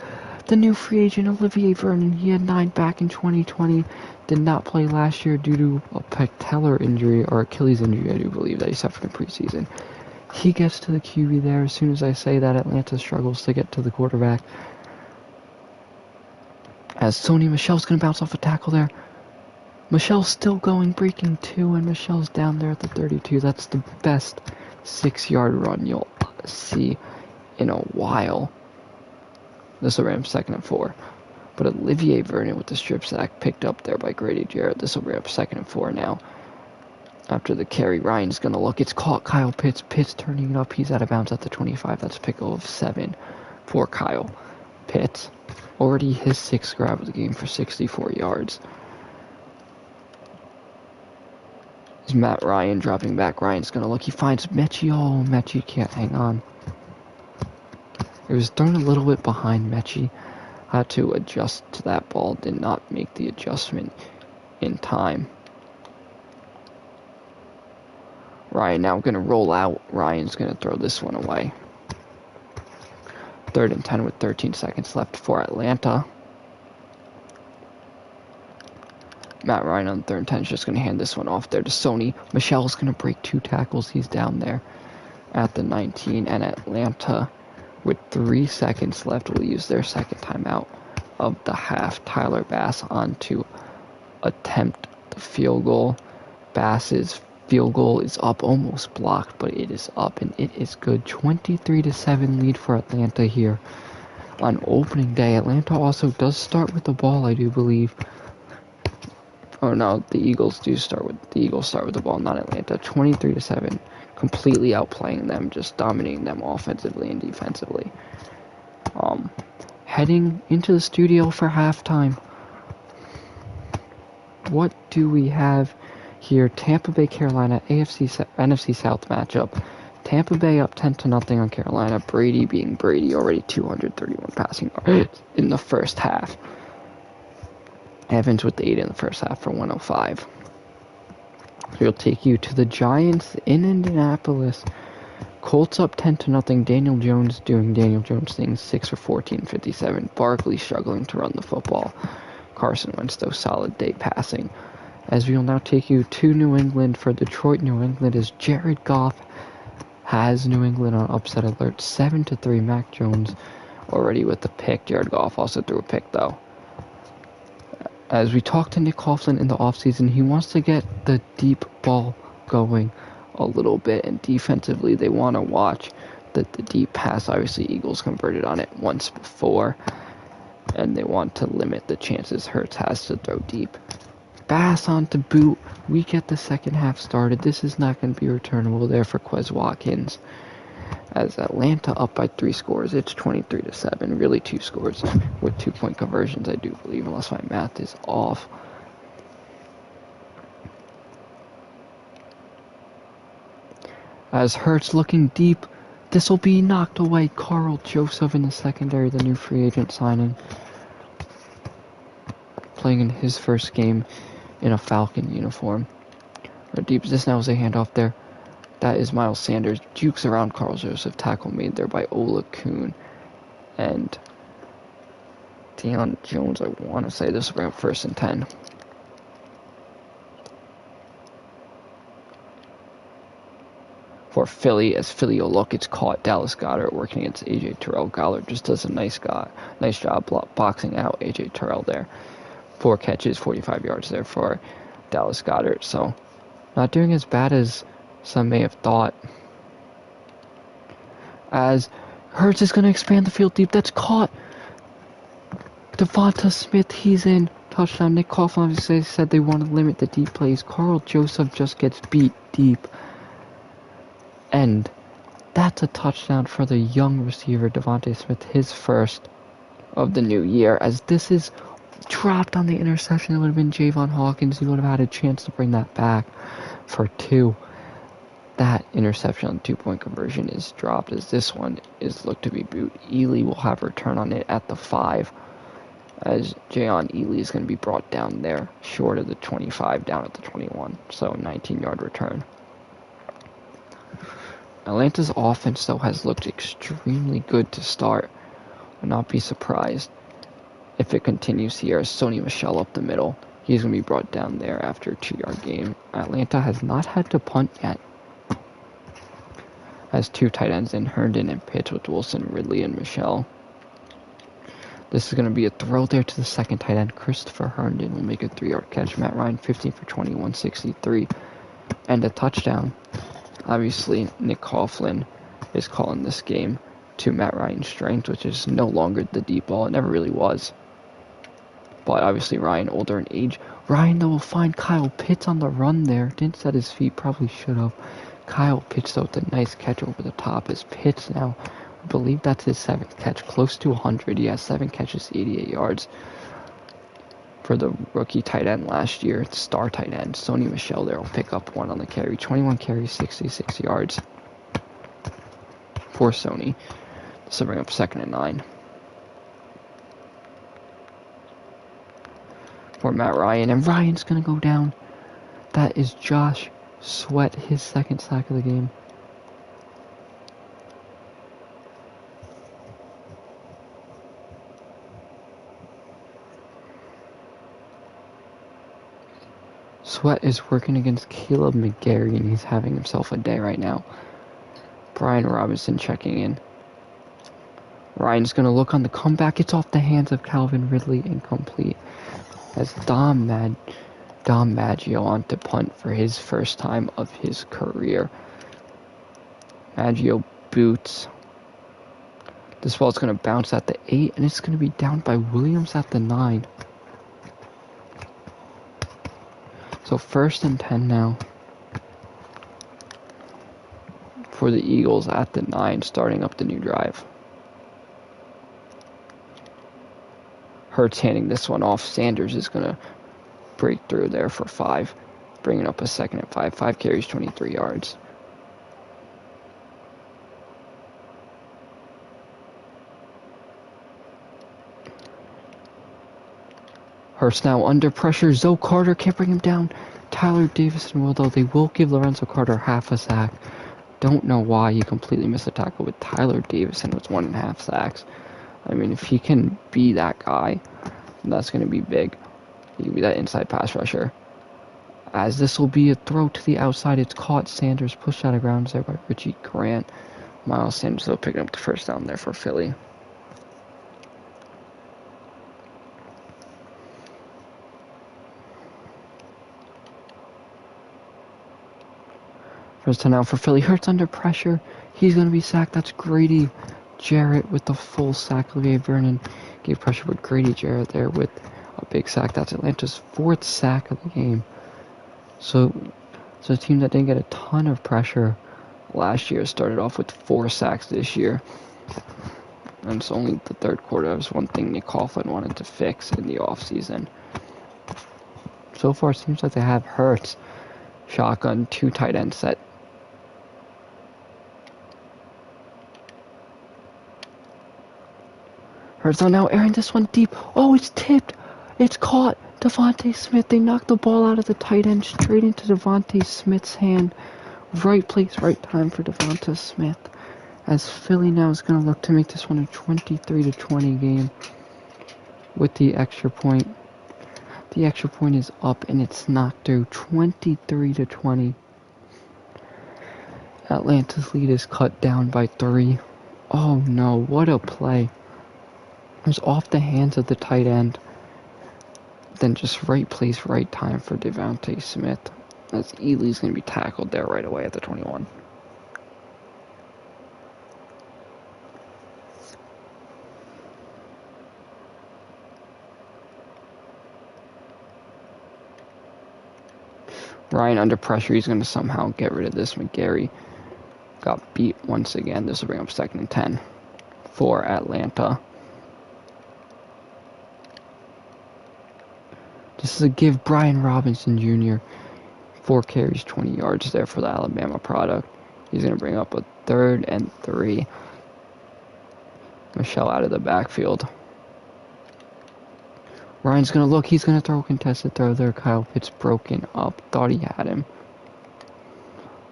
The new free agent, Olivier Vernon. He had 9 back in 2020. Did not play last year due to a patellar injury or Achilles injury, I do believe, that he suffered in preseason. He gets to the QB there. As soon as I say that, Atlanta struggles to get to the quarterback. As Sony Michel's going to bounce off a tackle there. Michel's still going, breaking 2, and Michel's down there at the 32. That's the best 6-yard run you'll see in a while. This will bring him 2nd and 4. But Olivier Vernon with the strip sack picked up there by Grady Jarrett. This will bring up 2nd and 4 now. After the carry, Ryan's going to look. It's caught. Kyle Pitts. Pitts turning it up. He's out of bounds at the 25. That's a pick of 7 for Kyle Pitts. Already his 6th grab of the game for 64 yards. Is Matt Ryan dropping back. Ryan's going to look. He finds Mechie. Oh, Mechie can't hang on. It was thrown a little bit behind Mechie. Had to adjust to that ball. Did not make the adjustment in time. Ryan now going to roll out. Ryan's going to throw this one away. 3rd and 10 with 13 seconds left for Atlanta. Matt Ryan on 3rd and 10 is just going to hand this one off there to Sony. Michelle's going to break 2 tackles. He's down there at the 19. And Atlanta, with 3 seconds left, will use their second timeout of the half. Tyler Bass on to attempt the field goal. Bass's field goal is up, almost blocked, but it is up, and it is good. 23-7 lead for Atlanta here on opening day. Atlanta also does start with the ball, I do believe. Oh no, the Eagles start with the ball, not Atlanta. 23-7, completely outplaying them, just dominating them offensively and defensively. Heading into the studio for halftime. What do we have here? Tampa Bay, Carolina, NFC South matchup. Tampa Bay up 10-0 on Carolina. Brady being Brady, already 231 passing yards in the first half. Evans with 8 in the first half for 105. We'll take you to the Giants in Indianapolis. Colts up 10-0. Daniel Jones doing Daniel Jones things. 6 for 14, 57. Barkley struggling to run the football. Carson Wentz, though, solid day passing. As we will now take you to New England for Detroit, New England, as Jared Goff has New England on upset alert. 7-3. Mac Jones already with the pick. Jared Goff also threw a pick, though. As we talked to Nick Copeland in the offseason, he wants to get the deep ball going a little bit, and defensively they want to watch the deep pass. Obviously, Eagles converted on it once before, and they want to limit the chances Hurts has to throw deep. Bass on to boot. We get the second half started. This is not going to be returnable there for Quez Watkins. As Atlanta up by 3 scores, it's 23-7. Really 2 scores with 2-point conversions, I do believe, unless my math is off. As Hurts looking deep, this will be knocked away. Carl Joseph in the secondary, the new free agent signing, playing in his first game in a Falcon uniform. Or deep, this now is a handoff there. That is Miles Sanders. Jukes around Carl Joseph. Tackle made there by Ola Kuhn. And Dion Jones, I want to say this is around 1st and 10. For Philly, as Philly will look, it's caught. Dallas Goedert working against AJ Tyrell. Goddard just does a nice job boxing out AJ Tyrell there. 4 catches, 45 yards there for Dallas Goedert. So, not doing as bad as some may have thought. As Hurts is going to expand the field deep. That's caught. Devonta Smith, he's in. Touchdown. Nick Coughlin obviously said they want to limit the deep plays. Carl Joseph just gets beat deep. And that's a touchdown for the young receiver, Devonta Smith, his first of the new year. As this is dropped on the interception, it would have been Javon Hawkins. He would have had a chance to bring that back for 2. That interception on 2-point conversion is dropped, as this one is looked to be boot. Ely will have return on it at the 5, as Jayon Ely is going to be brought down there, short of the 25, down at the 21. So 19-yard return. Atlanta's offense, though, has looked extremely good to start. Would not be surprised if it continues here. Sony Michel up the middle. He's going to be brought down there after a 2-yard gain. Atlanta has not had to punt yet. Has 2 tight ends in Herndon and Pitts with Wilson, Ridley, and Michel. This is going to be a throw there to the second tight end. Christopher Herndon will make a 3-yard catch. Matt Ryan 15 for 21, 63, and a touchdown. Obviously, Nick Coughlin is calling this game to Matt Ryan's strength, which is no longer the deep ball. It never really was. But obviously, Ryan older in age. Ryan, though, will find Kyle Pitts on the run there. Didn't set his feet, probably should have. Kyle Pitts, though, with a nice catch over the top. As Pitts now, I believe that's his 7th catch, close to 100. He has 7 catches, 88 yards for the rookie tight end last year, star tight end, Sony Michel there will pick up 1 on the carry. 21 carries, 66 yards for Sony. This will bring up 2nd and 9. For Matt Ryan, and Ryan's going to go down. That is Josh Sweat, his 2nd sack of the game. Sweat is working against Caleb Mcgarry, and he's having himself a day right now. Brian Robinson checking in. Ryan's going to look on the comeback. It's off the hands of Calvin Ridley, incomplete. As Dom Maggio on to punt for his first time of his career. Maggio boots. This ball's going to bounce at the 8, and it's going to be down by Williams at the 9. So 1st and 10 now for the Eagles at the 9, starting up the new drive. Hurts handing this one off. Sanders is going to break through there for 5, bringing up a 2nd and 5. 5 carries, 23 yards. Hurts now under pressure. Zoe Carter can't bring him down. Tyler Davison will, though. They will give Lorenzo Carter half a sack. Don't know why he completely missed the tackle with Tyler Davison with 1.5 sacks. I mean, if he can be that guy, that's going to be big. He can be that inside pass rusher. As this will be a throw to the outside, it's caught. Sanders pushed out of grounds there by Richie Grant. Miles Sanders, though, picking up the 1st down there for Philly. First down now for Philly. Hurts under pressure. He's going to be sacked. That's Grady Jarrett with the full sack. Olivier Vernon gave pressure with Grady Jarrett there with a big sack. That's Atlanta's 4th sack of the game. So a team that didn't get a ton of pressure last year started off with 4 sacks this year. And it's only the 3rd quarter. That was one thing Nick Coughlin wanted to fix in the offseason. So far, it seems like they have Hurts. Shotgun, 2 tight end set. Hurts on now, airing this one deep. Oh, it's tipped. It's caught. Devontae Smith. They knocked the ball out of the tight end straight into Devontae Smith's hand. Right place, right time for Devontae Smith. As Philly now is going to look to make this one a 23-20 game with the extra point. The extra point is up and it's knocked through. 23-20. Atlanta's lead is cut down by 3. Oh no, what a play. It was off the hands of the tight end. Then just right place, right time for Devontae Smith. As Ely's going to be tackled there right away at the 21. Ryan under pressure. He's going to somehow get rid of this. Mcgarry got beat once again. This will bring up 2nd and 10 for Atlanta. This is a give. Brian Robinson Jr. 4 carries, 20 yards there for the Alabama product. He's going to bring up a 3rd and 3. Michelle out of the backfield. Ryan's going to look. He's going to throw a contested throw there. Kyle Pitts broken up. Thought he had him.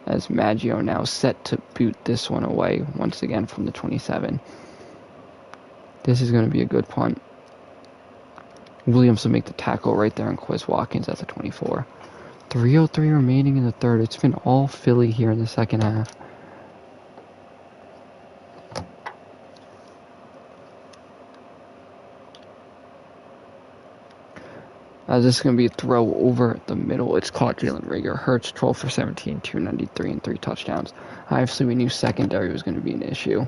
As Maggio now set to boot this one away once again from the 27. This is going to be a good punt. Williams will make the tackle right there on Quez Watkins at the 24. 3:03 remaining in the 3rd. It's been all Philly here in the 2nd half. This is going to be a throw over the middle. It's caught Jalen Reagor. Hurts 12 for 17, 293 and 3 touchdowns. Obviously, we knew secondary was going to be an issue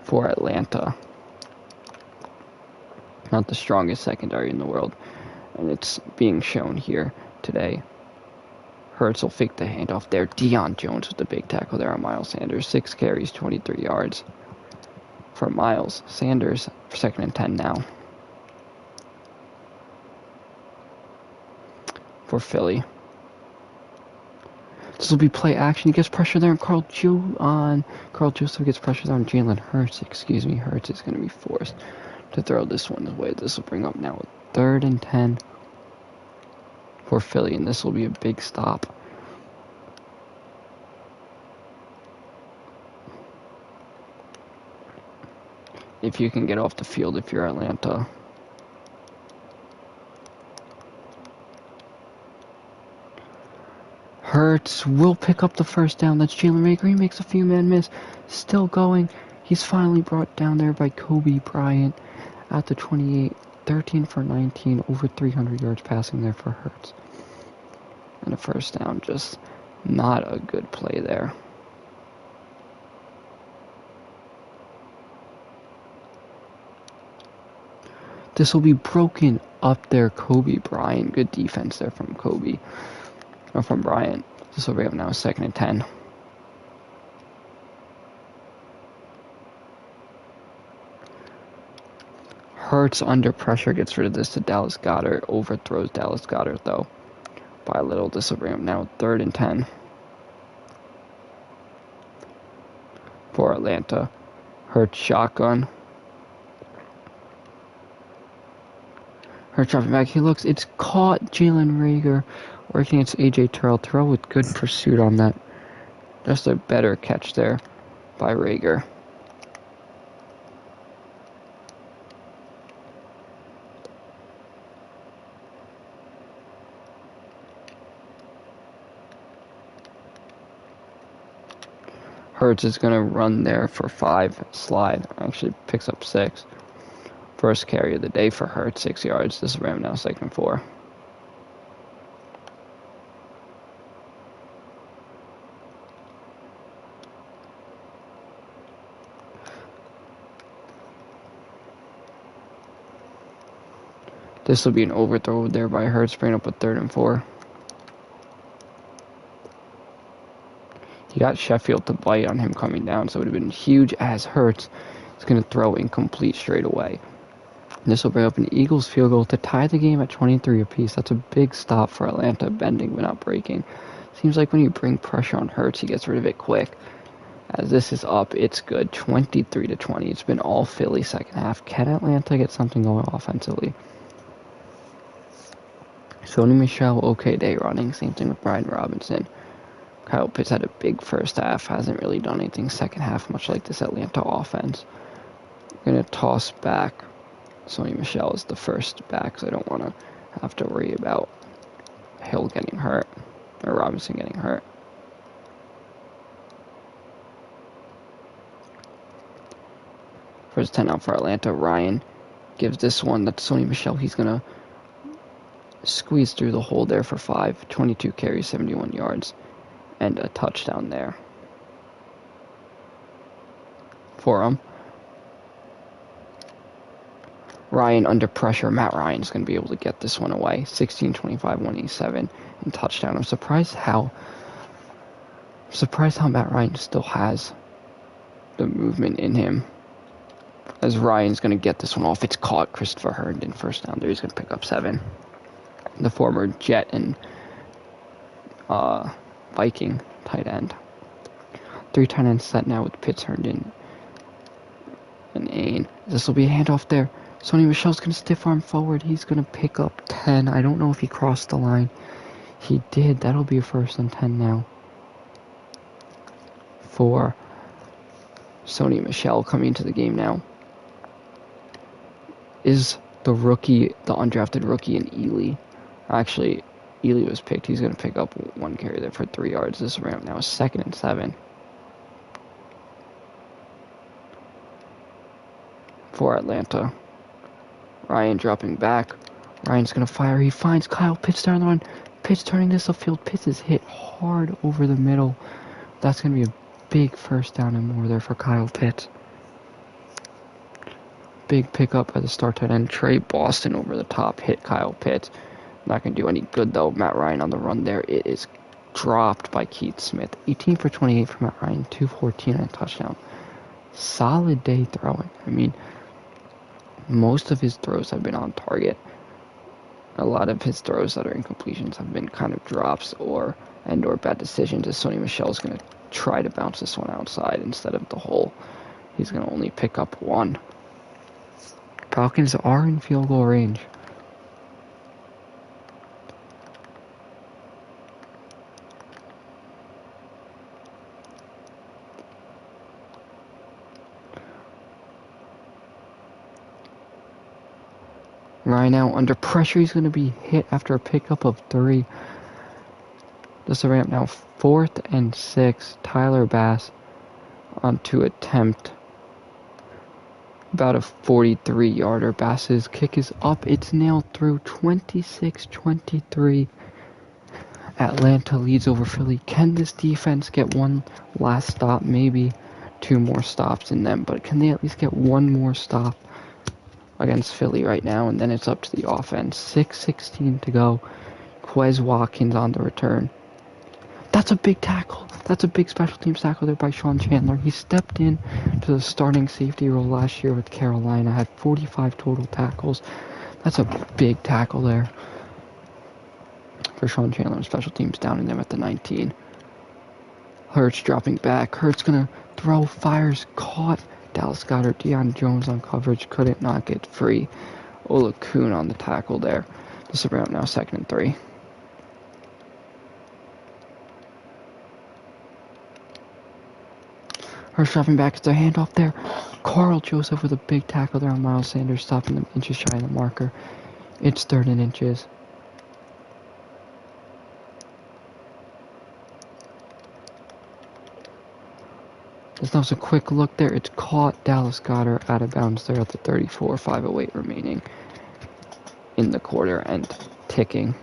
for Atlanta. Not the strongest secondary in the world. And it's being shown here today. Hurts will fake the handoff there. Dion Jones with the big tackle there on Miles Sanders. 6 carries, 23 yards for Miles Sanders for 2nd and 10 now. for Philly. This will be play action. He gets pressure there, and Carl Joseph gets pressure there on Jalen Hurts. Hurts is going to be forced to throw this one away. This will bring up now a 3rd and 10 for Philly, and this will be a big stop. If you can get off the field if you're Atlanta. Hurts will pick up the first down. That's Jalen Rager. He makes a few men miss. Still going. He's finally brought down there by Kobe Bryant at the 28. 13 for 19. Over 300 yards passing there for Hurts. And a first down. Just not a good play there. This will be broken up there. Kobe Bryant. Good defense there from Kobe. Or from Bryant. This will bring up now a 2nd and 10. Hurts under pressure gets rid of this to Dallas Goedert. Overthrows Dallas Goedert though by a little. This will bring up now 3rd and 10 for Atlanta. Hurts shotgun. Hurts dropping back. He looks. It's caught. Jalen Rager working against AJ Tyrell. Tyrell with good pursuit on that. Just a better catch there by Rager. Hurts is going to run there for 5. Slide. Actually picks up 6. First carry of the day for Hurts. 6 yards. This is Ram now 2nd and 4. This will be an overthrow there by Hurts, bringing up a 3rd and 4. He got Sheffield to bite on him coming down, so it would have been huge as Hurts is going to throw incomplete straight away. This will bring up an Eagles field goal to tie the game at 23 apiece. That's a big stop for Atlanta, bending but not breaking. Seems like when you bring pressure on Hurts, he gets rid of it quick. As this is up, it's good. 23-20. It's been all Philly second half. Can Atlanta get something going offensively? Sony Michel, okay day running. Same thing with Brian Robinson. Kyle Pitts had a big first half. Hasn't really done anything second half, much like this Atlanta offense. I'm going to toss back. Sony Michel is the first back, so I don't want to have to worry about Hill getting hurt. Or Robinson getting hurt. First 10 out for Atlanta. Ryan gives this one. That's Sony Michel. He's going to squeeze through the hole there for 5. 22 carries, 71 yards. And a touchdown there for him. Ryan under pressure. Matt Ryan's going to be able to get this one away. 16-25, 187, and touchdown. I'm surprised how Matt Ryan still has the movement in him. As Ryan's going to get this one off. It's caught. Christopher Herndon first down there. He's going to pick up 7. The former Jet and Viking tight end. 3 tight ends set now with Pitts, Herndon, and Ain. This will be a handoff there. Sony Michel's going to stiff arm forward. He's going to pick up 10. I don't know if he crossed the line. He did. That'll be a 1st and 10 now for Sony Michel coming into the game now. Is the rookie, the undrafted rookie in Ely. Actually, Ely was picked. He's going to pick up 1 carry there for 3 yards. This ramp now is 2nd and 7 for Atlanta. Ryan dropping back. Ryan's going to fire. He finds Kyle Pitts there on the run. Pitts turning this upfield. Pitts is hit hard over the middle. That's going to be a big first down and more there for Kyle Pitts. Big pickup by the star tight end. Trey Boston over the top. Hit Kyle Pitts. Not going to do any good, though. Matt Ryan on the run there. It is dropped by Keith Smith. 18 for 28 for Matt Ryan. 214 and a touchdown. Solid day throwing. I mean, most of his throws have been on target. a lot of his throws that are incompletions have been kind of drops or bad decisions, as Sony Michel's going to try to bounce this one outside instead of the hole. He's going to only pick up one. Falcons are in field goal range. Right now, under pressure, he's going to be hit after a pickup of 3. This is a ramp now, 4th and 6. Tyler Bass on to attempt about a 43-yarder. Bass's kick is up. It's nailed through. 26-23. Atlanta leads over Philly. Can this defense get one last stop? Maybe 2 more stops in them, but can they at least get one more stop against Philly right now? And then it's up to the offense. 6:16 to go. Quez Watkins on the return. That's a big tackle. That's a big special teams tackle there by Sean Chandler. He stepped in to the starting safety role last year with Carolina. Had 45 total tackles. That's a big tackle there for Sean Chandler. Special teams down in them at the 19. Hurts dropping back. Hurts gonna throw, fires, caught. Dallas Goedert, Dion Jones on coverage, couldn't not get free. Olakun on the tackle there. This is around now 2nd and 3. Hurts dropping back, it's a handoff there. Carl Joseph with a big tackle there on Miles Sanders, stopping them inches shy of the marker. It's 3rd and inches. This was a quick look there. It's caught. Dallas Goedert out of bounds there at the 34. 5:08 remaining in the quarter and ticking.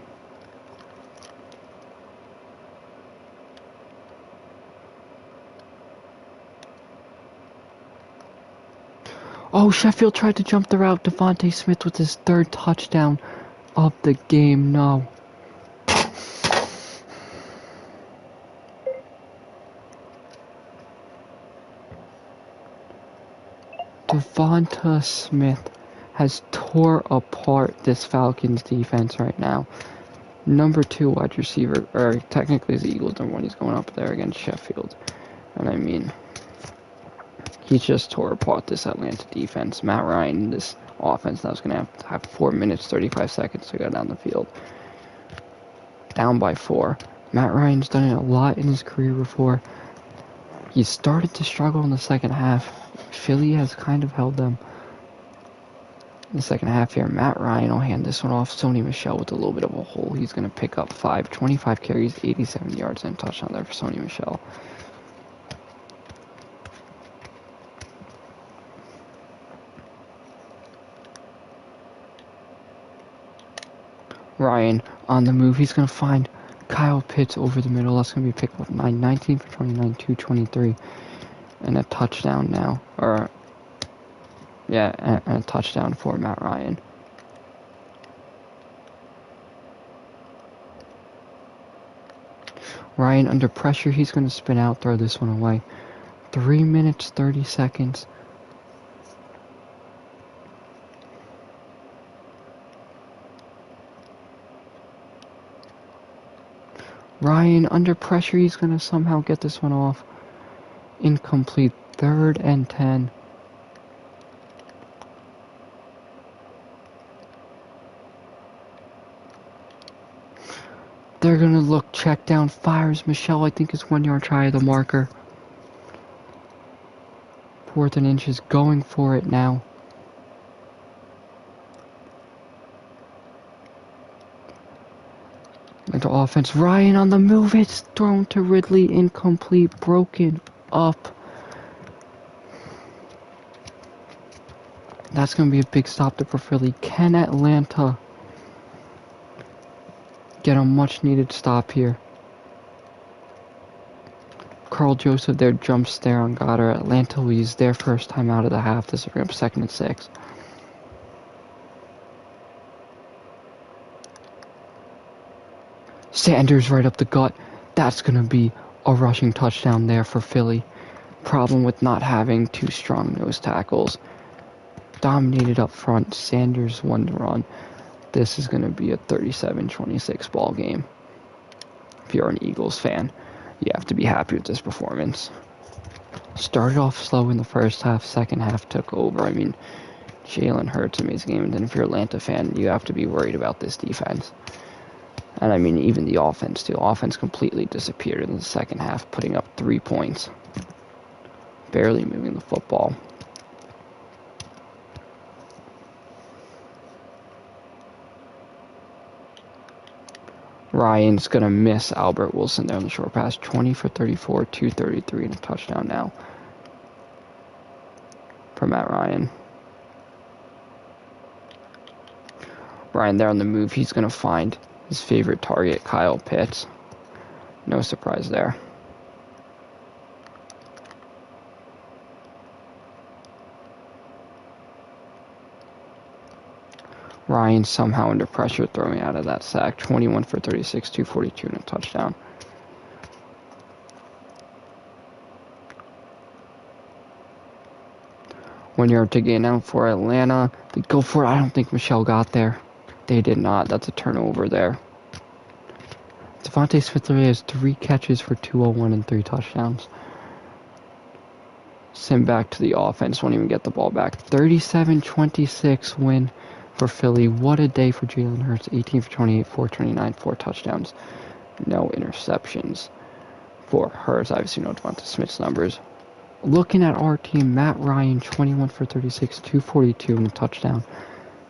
Oh, Sheffield tried to jump the route. Devontae Smith with his 3rd touchdown of the game. No. Devonta Smith has tore apart this Falcons defense right now. Number 2 wide receiver, or technically the Eagles number 1. He's going up there against Sheffield. And I mean, he just tore apart this Atlanta defense. Matt Ryan, this offense now is going to have 4 minutes, 35 seconds to go down the field. Down by 4. Matt Ryan's done it a lot in his career before. He started to struggle in the second half. Philly has kind of held them in the second half here. Matt Ryan will hand this one off. Sony Michel with a little bit of a hole. He's going to pick up 5. 25 carries, 87 yards, and a touchdown there for Sony Michel. Ryan on the move. He's going to find Kyle Pitts over the middle. That's going to be picked up 19 for 29, 223. And a touchdown now. And a touchdown for Matt Ryan. Ryan under pressure. He's going to spin out, throw this one away. 3 minutes, 30 seconds. Ryan under pressure. He's going to somehow get this one off. Incomplete. 3rd and 10. They're going to look, check down, fires. Michelle, I think, is 1 yard shy of the marker. 4th and inches, going for it now. Into offense. Ryan on the move. It's thrown to Ridley. Incomplete. Broken up. That's going to be a big stop there for Philly. Can Atlanta get a much needed stop here? Carl Joseph there jumps there on Goddard. Atlanta leads their first time out of the half. This is up 2nd and 6. Sanders right up the gut. That's going to be a rushing touchdown there for Philly. Problem with not having 2 strong nose tackles. Dominated up front. Sanders won the run. This is going to be a 37-26 ball game. If you're an Eagles fan, you have to be happy with this performance. Started off slow in the first half, second half took over. I mean, Jalen Hurts, amazing game. And then if you're an Atlanta fan, you have to be worried about this defense. And I mean, even the offense, too. Offense completely disappeared in the second half, putting up 3 points. Barely moving the football. Ryan's going to miss Albert Wilson there on the short pass. 20 for 34, 233, and a touchdown now for Matt Ryan. Ryan there on the move. He's going to find his favorite target, Kyle Pitts. No surprise there. Ryan somehow under pressure throwing out of that sack. 21 for 36, 242, and a touchdown. When you're to gain out for Atlanta, they go for it. I don't think Michelle got there. They did not. That's a turnover there. Devontae Smith has 3 catches for 201 and 3 touchdowns. Send back to the offense. Won't even get the ball back. 37-26 win for Philly. What a day for Jalen Hurts. 18 for 28, 429, 4 touchdowns. No interceptions for Hurts. Obviously, no Devontae Smith's numbers. Looking at our team, Matt Ryan, 21 for 36, 242, and a touchdown.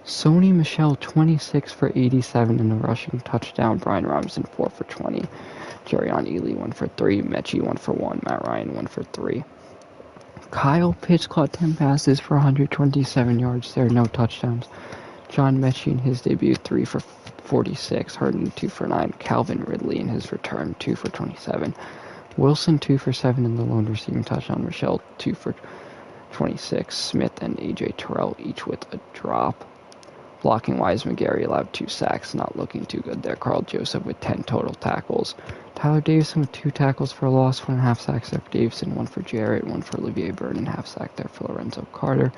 Sony Michel, 26 for 87 and a rushing touchdown. Brian Robinson, 4 for 20. Jerrion Ely, 1 for 3. Mechie, 1 for 1. Matt Ryan, 1 for 3. Kyle Pitts caught 10 passes for 127 yards there, no touchdowns. John Mechie in his debut, 3 for 46. Herndon, 2 for 9. Calvin Ridley in his return, 2 for 27. Wilson, 2 for 7 in the lone receiving touchdown. Michelle, 2 for 26. Smith and A.J. Tyrell, each with a drop. Blocking-wise, Mcgarry allowed 2 sacks, not looking too good there. Carl Joseph with 10 total tackles. Tyler Davison with 2 tackles for a loss, 1.5 sacks there for Davison, 1 for Jarrett, 1 for Olivier Vernon, half sack there for Lorenzo Carter.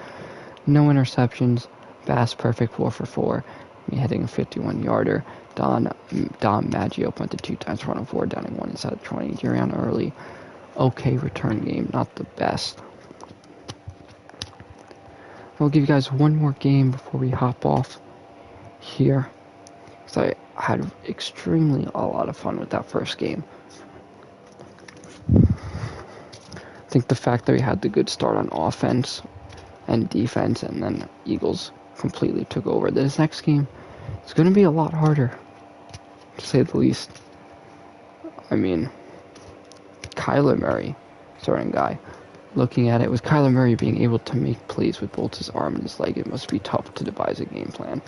No interceptions. Bass perfect, 4 for 4. Hitting a 51-yarder. Dom Maggio went to 2 times for 104, downing 1 inside the 20. Jerrion Early, okay return game, not the best. I'll give you guys one more game before we hop off here. So I had a lot of fun with that first game. I think the fact that we had the good start on offense and defense, and then Eagles completely took over. This next game is going to be a lot harder, to say the least. I mean, Kyler Murray, starting guy. Looking at it, with Kyler Murray being able to make plays with both his arm and his leg, it must be tough to devise a game plan.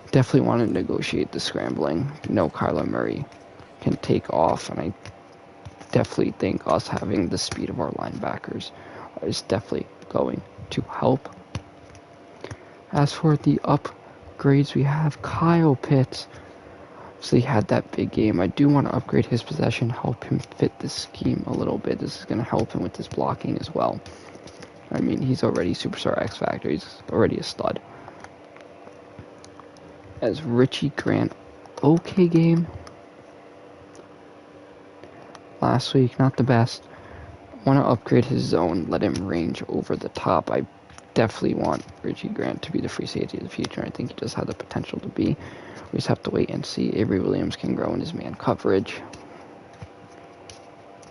Definitely want to negotiate the scrambling. No, Kyler Murray can take off, and I definitely think us having the speed of our linebackers is definitely going to help. As for the upgrades, we have Kyle Pitts. Obviously had that big game. I do want to upgrade his possession, help him fit the scheme a little bit. This is going to help him with his blocking as well. I mean, he's already Superstar X Factor. He's already a stud. As Richie Grant, okay game. Last week, not the best. Want to upgrade his zone, let him range over the top. I definitely want Richie Grant to be the free safety of the future. I think he does have the potential to be. We just have to wait and see. Avery Williams can grow in his man coverage.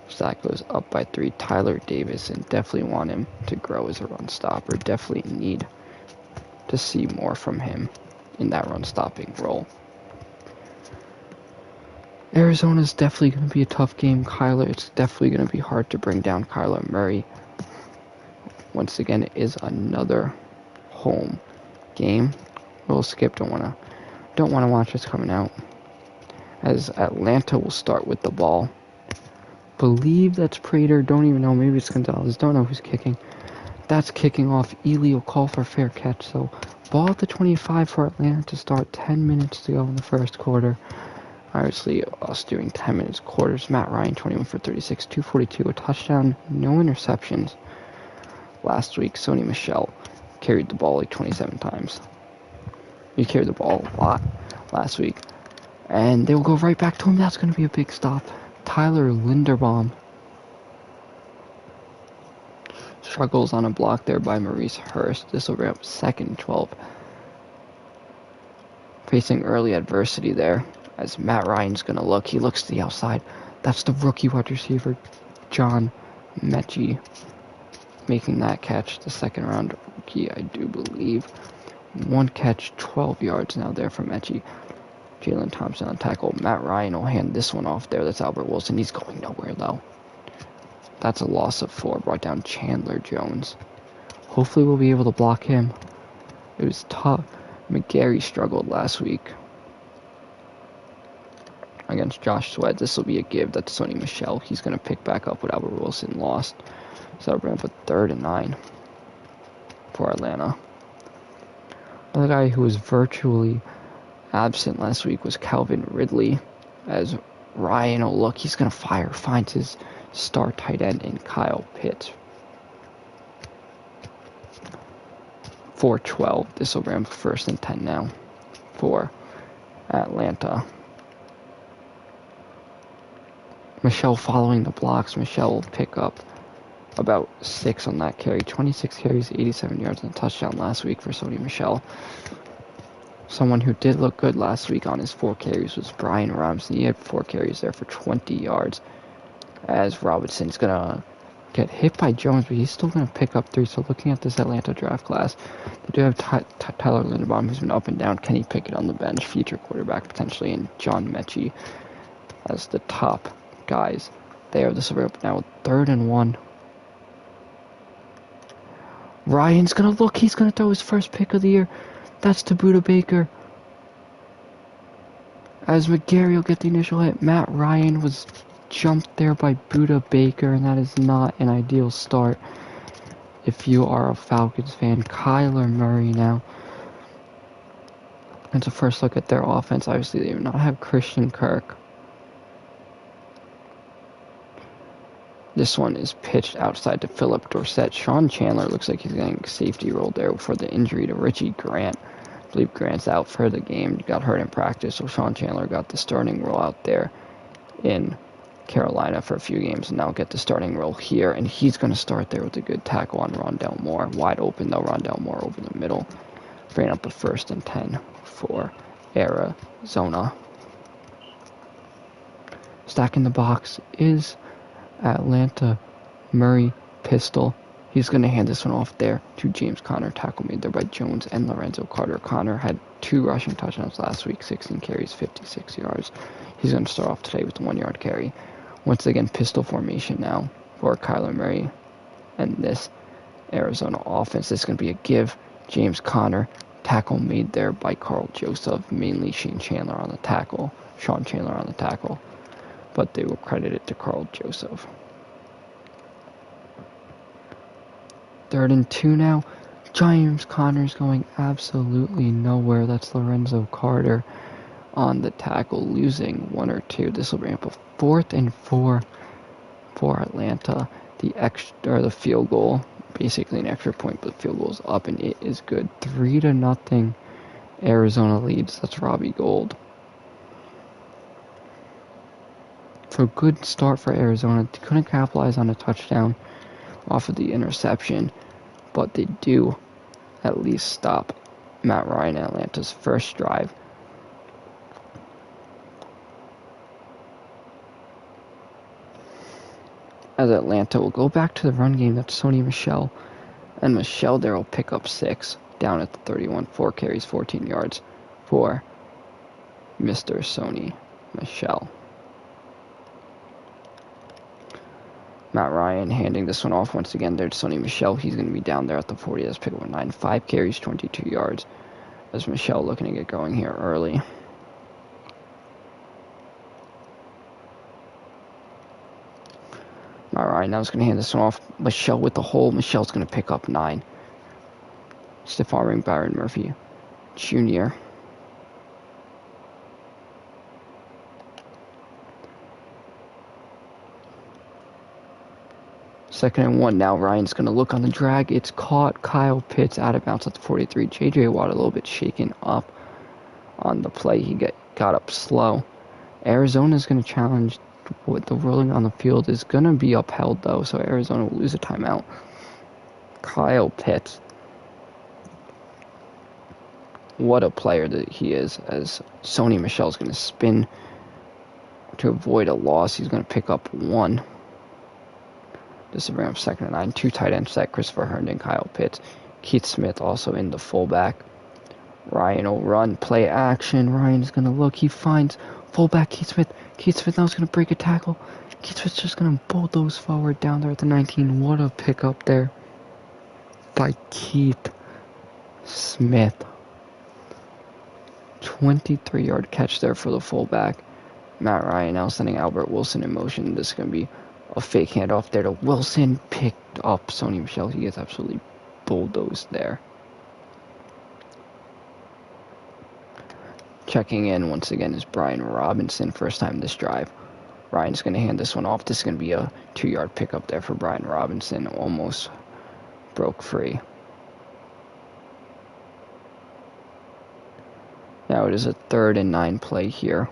So that goes up by 3. Tyler Davison, definitely want him to grow as a run stopper. Definitely need to see more from him in that run stopping role. Arizona's definitely going to be a tough game. It's definitely going to be hard to bring down Kyler Murray. Once again, it is another home game. We'll skip. Don't want to watch this coming out. As Atlanta will start with the ball. Believe that's Prater. Don't even know. Maybe it's Gonzalez. Don't know who's kicking. That's kicking off. Ely will call for a fair catch. So ball at the 25 for Atlanta to start. 10 minutes to go in the first quarter. Obviously, us doing 10 minutes quarters. Matt Ryan, 21 for 36, 242, a touchdown, no interceptions. Last week, Sony Michel carried the ball like 27 times. He carried the ball a lot last week. And they will go right back to him. That's going to be a big stop. Tyler Linderbaum struggles on a block there by Maurice Hurst. This will bring up 2nd and 12. Facing early adversity there as Matt Ryan's going to look. He looks to the outside. That's the rookie wide receiver, John Mechie, making that catch. The 2nd round rookie, I do believe. 1 catch, 12 yards now there for Mechie. Jalen Thompson on tackle. Matt Ryan will hand this one off there. That's Albert Wilson. He's going nowhere, though. That's a loss of 4. Brought down Chandler Jones. Hopefully we'll be able to block him. It was tough. Mcgarry struggled last week against Josh Sweat. This will be a give. That's Sony Michel. He's going to pick back up what Albert Wilson lost. So that'll bring up a 3rd and 9 for Atlanta. Another guy who was virtually absent last week was Calvin Ridley. As Ryan will look, he's going to fire. Finds his star tight end in Kyle Pitts. 4-12. This will bring up 1st and 10 now for Atlanta. Michelle following the blocks. Michelle will pick up about 6 on that carry. 26 carries, 87 yards, and a touchdown last week for Sony Michel. Someone who did look good last week on his 4 carries was Brian Robinson. He had 4 carries there for 20 yards. As Robinson's going to get hit by Jones, but he's still going to pick up 3. So looking at this Atlanta draft class, they do have Tyler Linderbaum, who's been up and down. Kenny Pickett on the bench, future quarterback potentially, and John Mechie as the top guys there. This will be up now with 3rd and 1. Ryan's going to look. He's going to throw his first pick of the year. That's to Buda Baker. As Mcgarry will get the initial hit. Matt Ryan was jumped there by Buda Baker, and that is not an ideal start if you are a Falcons fan. Kyler Murray now. It's a first look at their offense. Obviously, they do not have Christian Kirk. This one is pitched outside to Philip Dorsett. Sean Chandler looks like he's getting safety rolled there for the injury to Richie Grant. I believe Grant's out for the game. He got hurt in practice, so Sean Chandler got the starting role out there in Carolina for a few games, and now get the starting role here. And he's going to start there with a good tackle on Rondell Moore. Wide open, though. Rondell Moore over the middle. Bringing up a 1st and 10 for Arizona. Stacking the box is Atlanta. Murray pistol. He's going to hand this one off there to James Conner. Tackle made there by Jones and Lorenzo Carter. Conner had 2 rushing touchdowns last week, 16 carries, 56 yards. He's going to start off today with a 1-yard carry. Once again, pistol formation now for Kyler Murray and this Arizona offense. This is going to be a give. James Conner, tackle made there by Carl Joseph, mainly Sean Chandler on the tackle. But they will credit it to Carl Joseph. 3rd and 2 now. James Conner's going absolutely nowhere. That's Lorenzo Carter on the tackle, losing 1 or 2. This will bring up a 4th and 4 for Atlanta. The field goal, basically an extra point, but the field goal is up, and it is good. 3-0. Arizona leads. That's Robbie Gould. So good start for Arizona. They couldn't capitalize on a touchdown off of the interception, but they do at least stop Matt Ryan, Atlanta's first drive. As Atlanta will go back to the run game, that's Sony Michel. And Michel there will pick up 6 down at the 31. 4 carries, 14 yards for Mr. Sony Michel. Matt Ryan handing this one off once again there to Sony Michel. He's going to be down there at the 40. That's pick up 9. 5 carries, 22 yards. As Michel looking to get going here early. Matt Ryan now is going to hand this one off. Michel with the hole. Michel's going to pick up 9. Stiff arming Byron Murphy Jr. Second and 1 now. Ryan's going to look on the drag. It's caught. Kyle Pitts out of bounds at the 43. J.J. Watt a little bit shaken up on the play. He got up slow. Arizona's going to challenge. With the ruling on the field is going to be upheld, though, so Arizona will lose a timeout. Kyle Pitts. What a player that he is, as Sony Michel's going to spin to avoid a loss. He's going to pick up 1. This is around 2nd and 9. 2 tight end set, Christopher Herndon, Kyle Pitts. Keith Smith also in the fullback. Ryan will run, play action. Ryan's going to look. He finds fullback Keith Smith. Keith Smith now is going to break a tackle. Keith Smith's just going to bulldoze forward down there at the 19. What a pickup there by Keith Smith. 23-yard catch there for the fullback. Matt Ryan now sending Albert Wilson in motion. This is going to be a fake handoff there to Wilson. Picked up Sony Michel. He gets absolutely bulldozed there. Checking in once again is Brian Robinson. First time this drive. Ryan's going to hand this one off. This is going to be a 2-yard pickup there for Brian Robinson. Almost broke free. Now it is a 3rd and 9 play here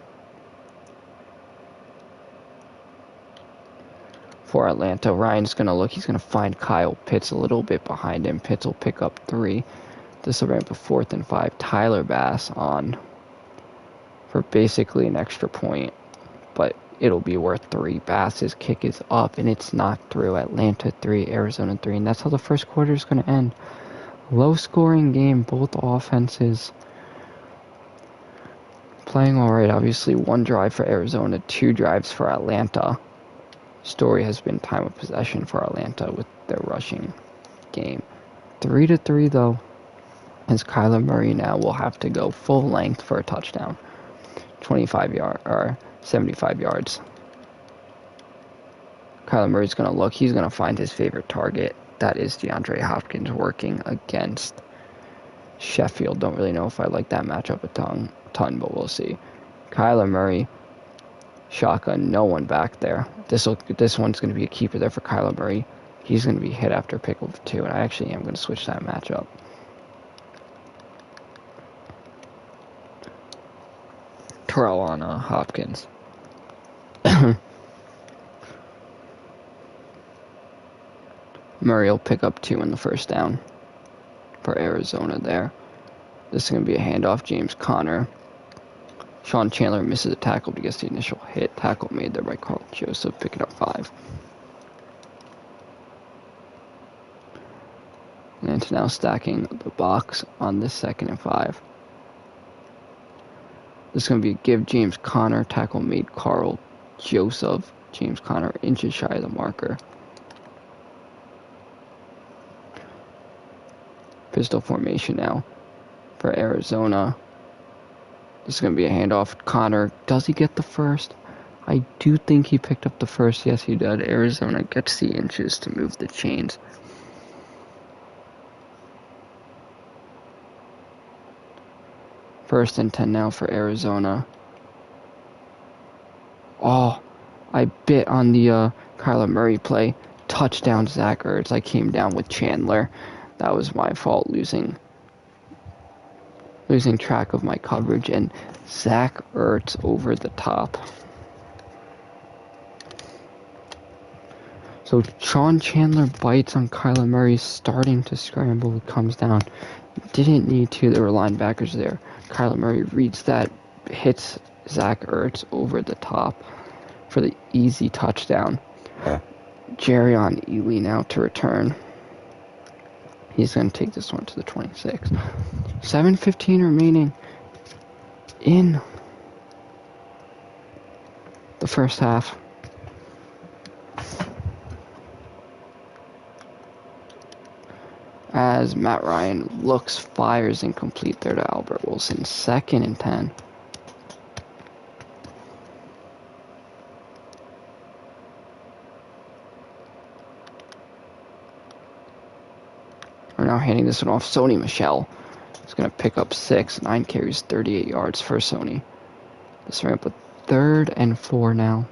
for Atlanta. Ryan's going to look. He's going to find Kyle Pitts a little bit behind him. Pitts will pick up 3. This will ramp a 4th and 5. Tyler Bass on for basically an extra point, but it'll be worth 3. Bass's kick is up, and it's knocked through. Atlanta 3, Arizona 3, and that's how the first quarter is going to end. Low-scoring game, both offenses playing all right. Obviously, 1 drive for Arizona, 2 drives for Atlanta. Story has been time of possession for Atlanta with their rushing game. 3-3, though, as Kyler Murray now will have to go full length for a touchdown. 75 yards. Kyler Murray's going to look. He's going to find his favorite target. That is DeAndre Hopkins working against Sheffield. Don't really know if I like that matchup a ton, but we'll see. Kyler Murray, shotgun, no one back there. This one's going to be a keeper there for Kyler Murray. He's going to be hit after pick of 2, and I actually am going to switch that matchup. Tyrell on Hopkins. Murray will pick up 2 in the first down for Arizona there. This is going to be a handoff. James Conner. Sean Chandler misses a tackle but gets the initial hit. Tackle made there by Carl Joseph, picking up 5. And it's now stacking the box on this 2nd and 5. This is going to be a give James Conner. Tackle made Carl Joseph. James Conner inches shy of the marker. Pistol formation now for Arizona. This is going to be a handoff. Conner, does he get the first? I do think he picked up the first. Yes, he did. Arizona gets the inches to move the chains. First and 10 now for Arizona. Oh, I bit on the Kyler Murray play. Touchdown, Zach Ertz. I came down with Chandler. That was my fault, losing track of my coverage, and Zach Ertz over the top. So Sean Chandler bites on Kyler Murray, starting to scramble. It comes down. Didn't need to. There were linebackers there. Kyler Murray reads that, hits Zach Ertz over the top for the easy touchdown. Jerion Ely now to return. He's going to take this one to the 26. 7:15 remaining in the first half. As Matt Ryan looks, fires incomplete there to Albert Wilson. 2nd and 10. We're now handing this one off. Sony Michel is going to pick up 6. 9 carries, 38 yards for Sony. This will ramp a 3rd and 4 now.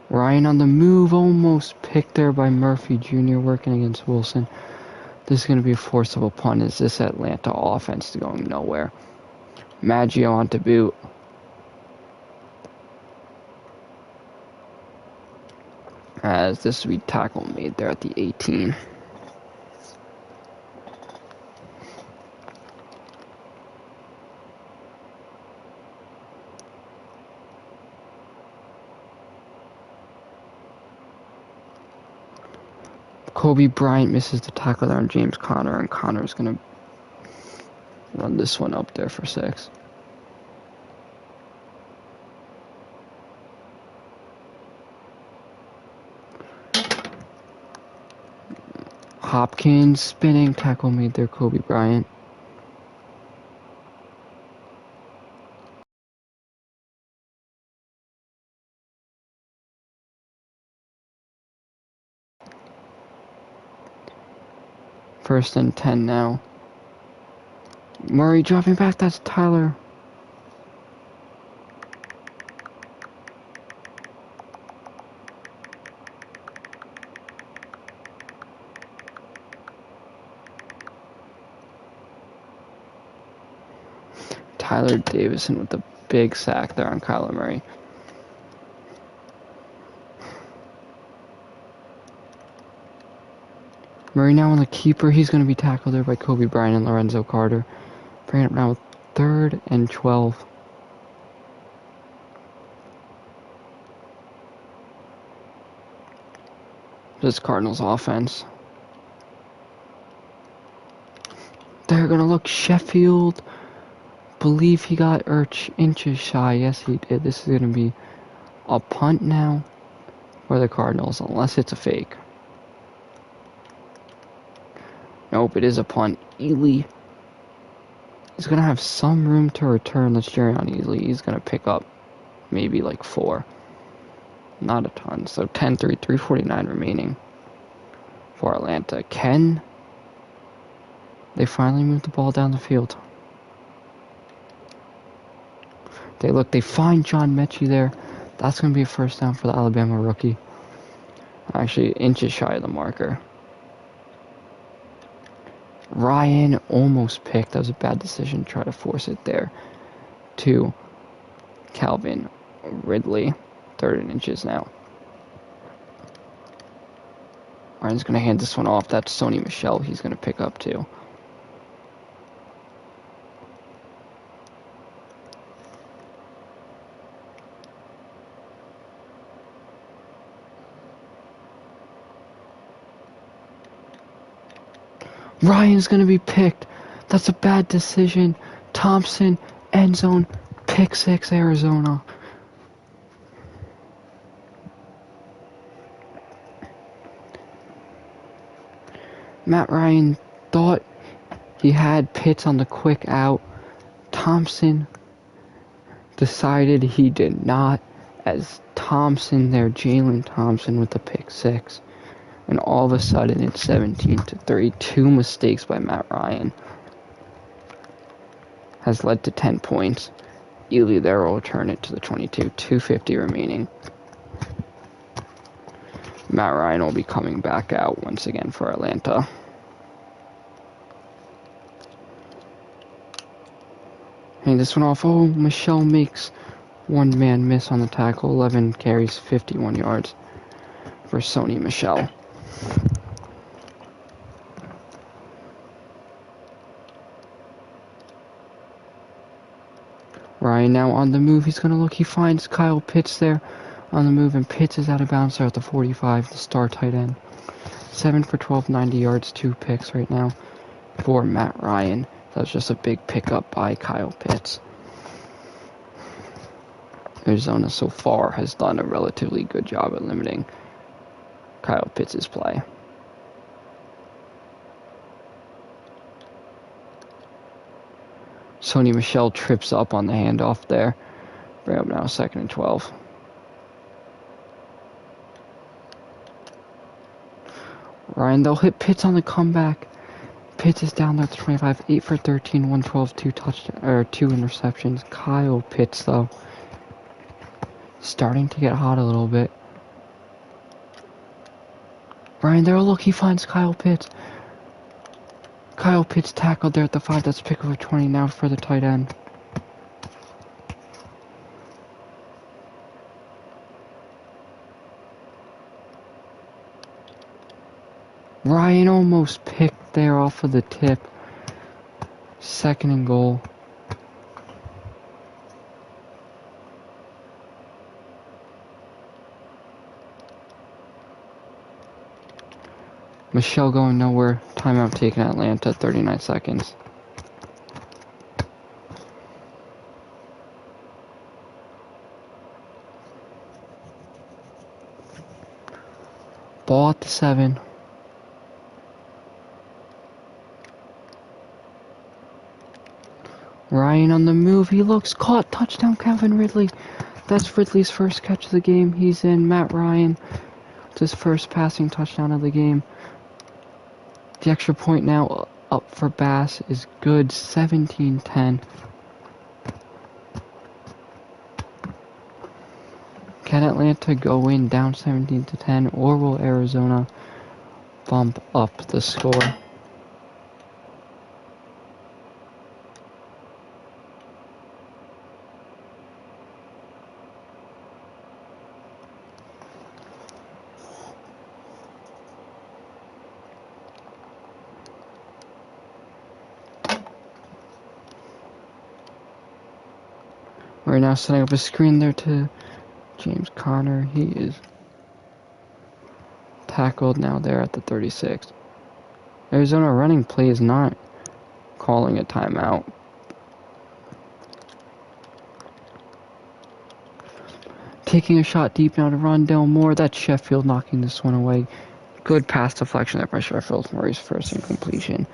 Ryan on the move, almost picked there by Murphy Jr. working against Wilson. This is going to be a forcible punt. Is this Atlanta offense going nowhere? Maggio on to boot. As this will be tackle made there at the 18. Kobe Bryant misses the tackle there on James Conner, and Conner's going to run this one up there for 6. Hopkins spinning, tackle made there, Kobe Bryant. First and 10 now. Murray dropping back, that's Tyler. Tyler Davison with the big sack there on Kyler Murray. Murray now on the keeper. He's going to be tackled there by Kobe Bryant and Lorenzo Carter. Bring it up now with 3rd and 12. This Cardinals offense. They're going to look Sheffield. Believe he got inches shy. Yes, he did. This is going to be a punt now for the Cardinals, unless it's a fake. Nope, it is a punt. Ely is going to have some room to return. Let's cheer on Ely. He's going to pick up maybe like 4. Not a ton. So 10-3, 3:49 remaining for Atlanta. They finally moved the ball down the field. They find John Mechie there. That's going to be a first down for the Alabama rookie. Actually, inches shy of the marker. Ryan almost picked. That was a bad decision. Try to force it there to Calvin Ridley. 3rd and inches now. Ryan's going to hand this one off. That's Sony Michel. He's going to pick up too. Ryan's going to be picked. That's a bad decision. Thompson, end zone, pick 6, Arizona. Matt Ryan thought he had Pitts on the quick out. Thompson decided he did not, as Thompson there, Jalen Thompson with the pick 6. And all of a sudden, it's 17-3. 2 mistakes by Matt Ryan has led to 10 points. Ely there will return it to the 22. 2:50 remaining. Matt Ryan will be coming back out once again for Atlanta. And this one off. Oh, Michelle makes one-man miss on the tackle. 11 carries, 51 yards for Sony Michel. Ryan now on the move. He's going to look. He finds Kyle Pitts there on the move, and Pitts is out of bounds there at the 45, the star tight end. 7 for 12, 90 yards, 2 picks right now for Matt Ryan. That was just a big pickup by Kyle Pitts. Arizona so far has done a relatively good job at limiting Kyle Pitts' play. Sony Michel trips up on the handoff there. Bring up now 2nd and 12. Ryan, they'll hit Pitts on the comeback. Pitts is down there at the 25, 8 for 13, 112, 2 interceptions. Kyle Pitts, though, starting to get hot a little bit. Ryan there, look, he finds Kyle Pitts. Kyle Pitts tackled there at the 5. That's pick over 20 now for the tight end. Ryan almost picked there off of the tip. 2nd and goal. Michelle going nowhere. Timeout taken at Atlanta, 39 seconds. Ball at the 7. Ryan on the move. He looks caught. Touchdown, Kevin Ridley. That's Ridley's first catch of the game. He's in. Matt Ryan. It's his first passing touchdown of the game. The extra point now up for Bass is good. 17-10. Can Atlanta go in down 17-10, or will Arizona bump up the score? We're now setting up a screen there to James Conner. He is tackled now there at the 36. Arizona running play is not calling a timeout. Taking a shot deep now to Rondell Moore. That's Sheffield knocking this one away. Good pass deflection there by Sheffield. Murray's first incompletion.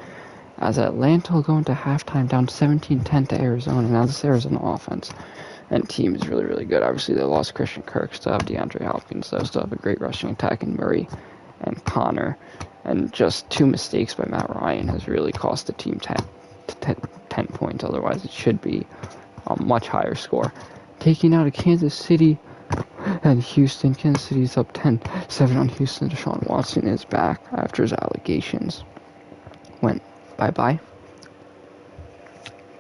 As Atlanta will go into halftime down 17-10 to Arizona. Now this Arizona offense and team is really, really good. Obviously, they lost Christian Kirk, still have DeAndre Hopkins, so still have a great rushing attack in Murray and Connor. And just 2 mistakes by Matt Ryan has really cost the team 10 points. Otherwise, it should be a much higher score. Taking out of Kansas City and Houston. Kansas City's up 10-7 on Houston. Deshaun Watson is back after his allegations went bye-bye.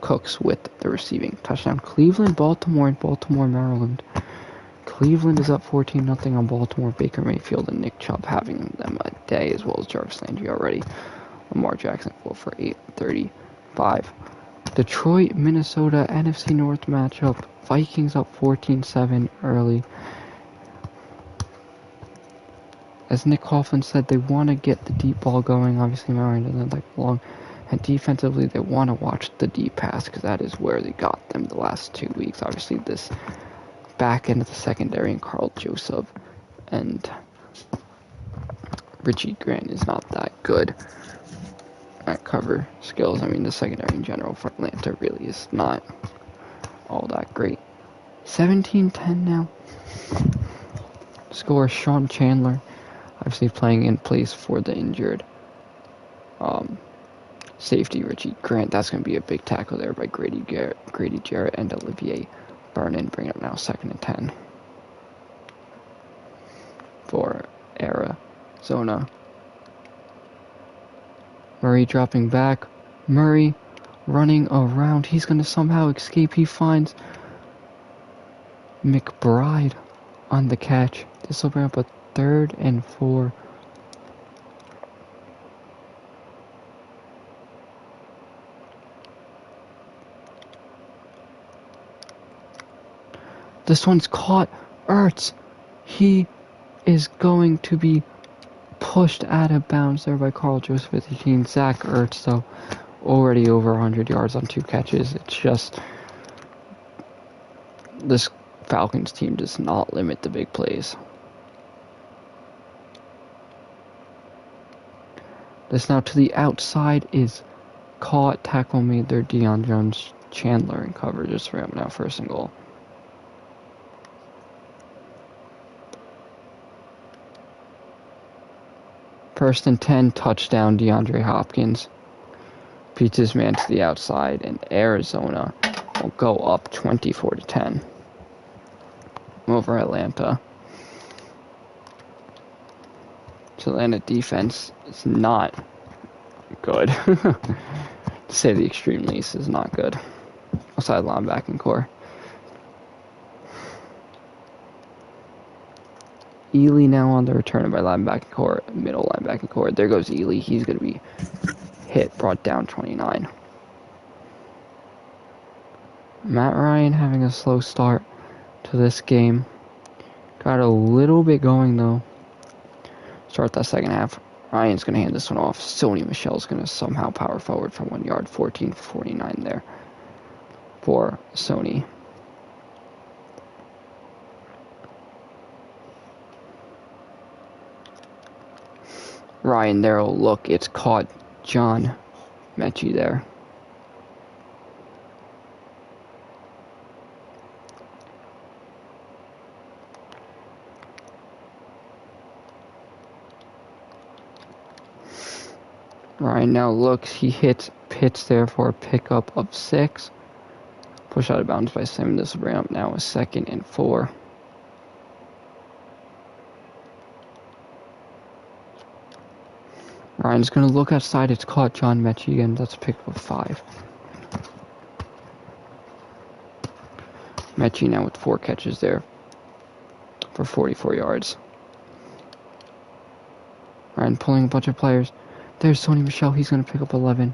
Cooks with the receiving touchdown. Cleveland, Baltimore, and Baltimore, Maryland. Cleveland is up 14-0 on Baltimore. Baker Mayfield and Nick Chubb having them a day, as well as Jarvis Landry already. Lamar Jackson for 8:35. Detroit, Minnesota, NFC North matchup. Vikings up 14-7 early. As Nick Coughlin said, they want to get the deep ball going. Obviously, Marion doesn't like long. And defensively, they want to watch the deep pass because that is where they got them the last 2 weeks. Obviously, this back end of the secondary and Carl Joseph and Richie Grant is not that good at cover skills. I mean, the secondary in general for Atlanta really is not all that great. 17-10 now. Score Sean Chandler, obviously playing in place for the injured safety Richie Grant. That's going to be a big tackle there by Grady Jarrett and Olivier Vernon. Bring it up now 2nd and 10 for Arizona. Murray dropping back. Murray running around. He's going to somehow escape. He finds McBride on the catch. This will bring up a 3rd and 4. This one's caught. Ertz. He is going to be pushed out of bounds there by Carl Joseph at the team. Zach Ertz, though, already over 100 yards on 2 catches. It's just this Falcons team does not limit the big plays. This now to the outside is caught. Tackle made there. Dion Jones, Chandler in coverage. Just for him now, 1st and goal. First and 10, touchdown, DeAndre Hopkins. Beats his man to the outside, and Arizona will go up 24-10 over Atlanta. Atlanta defense is not good. To say the extreme least is not good. Outside linebacking core. Ely now on the return by linebacking core, middle linebacking core. There goes Ely. He's going to be hit, brought down 29. Matt Ryan having a slow start to this game. Got a little bit going though. Start that second half. Ryan's going to hand this one off. Sony Michel's going to somehow power forward for 1 yard. 14-49 there for Sony. Ryan there will look. It's caught John Mechie there. Ryan now looks. He hits Pitts there for a pickup of 6. Push out of bounds by Simon. This will bring up now a 2nd and 4. Ryan's going to look outside. It's caught John Mechie again. That's a pickup of 5. Mechie now with 4 catches there for 44 yards. Ryan pulling a bunch of players. There's Sony Michel. He's going to pick up 11.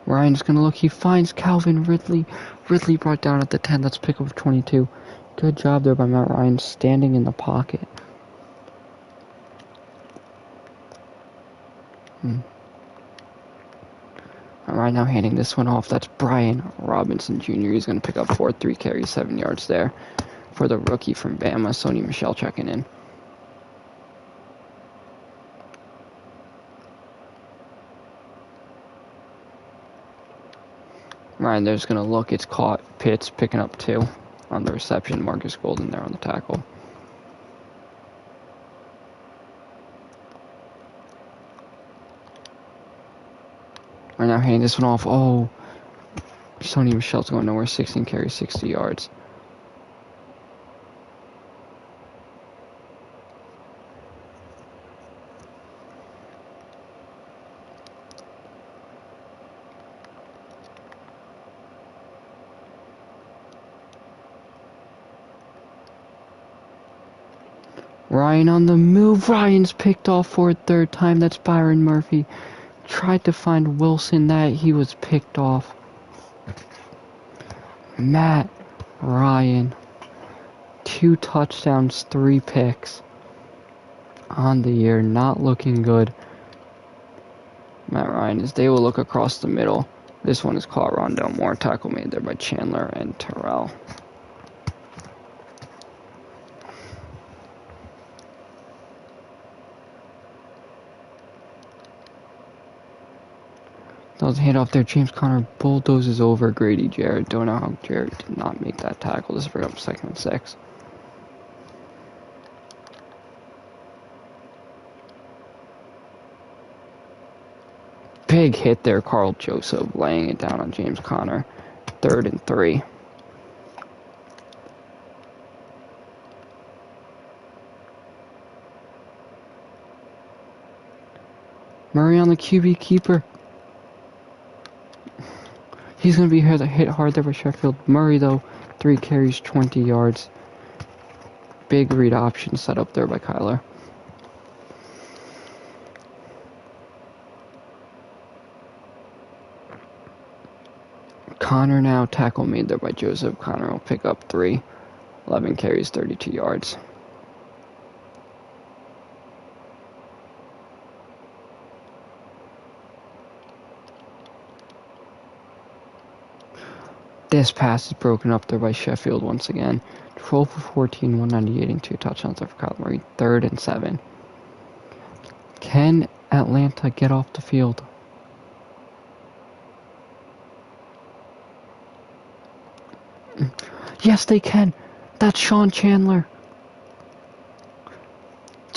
Ryan's going to look. He finds Calvin Ridley. Ridley brought down at the 10. That's pick up of 22. Good job there by Matt Ryan standing in the pocket. Right now handing this one off. That's Brian Robinson Jr. He's going to pick up 4, 3 carries, 7 yards there for the rookie from Bama. Sony Michel checking in. Ryan there's going to look. It's caught. Pitts picking up 2 on the reception. Marcus Golden there on the tackle. Right now handing this one off. Oh, Sony Michel's going nowhere. 16 carries, 60 yards. Ryan on the move. Ryan's picked off for a 3rd time. That's Byron Murphy. Tried to find Wilson. That he was picked off. Matt Ryan. 2 touchdowns, 3 picks on the year. Not looking good. Matt Ryan as they will look across the middle. This one is caught. Rondell Moore. Tackle made there by Chandler and Tyrell. That was a handoff there. James Conner bulldozes over Grady Jarrett. Don't know how Jarrett did not make that tackle. This will bring up 2nd and 6. Big hit there. Carl Joseph laying it down on James Conner. 3rd and 3. Murray on the QB keeper. He's going to be hit hard there by Sheffield. Murray, though, 3 carries, 20 yards. Big read option set up there by Kyler. Connor now, tackle made there by Joseph. Connor will pick up 3. 11 carries, 32 yards. This pass is broken up there by Sheffield once again. 12 for 14, 198 and 2 touchdowns there for Kyler Murray. 3rd and 7. Can Atlanta get off the field? Yes, they can. That's Sean Chandler.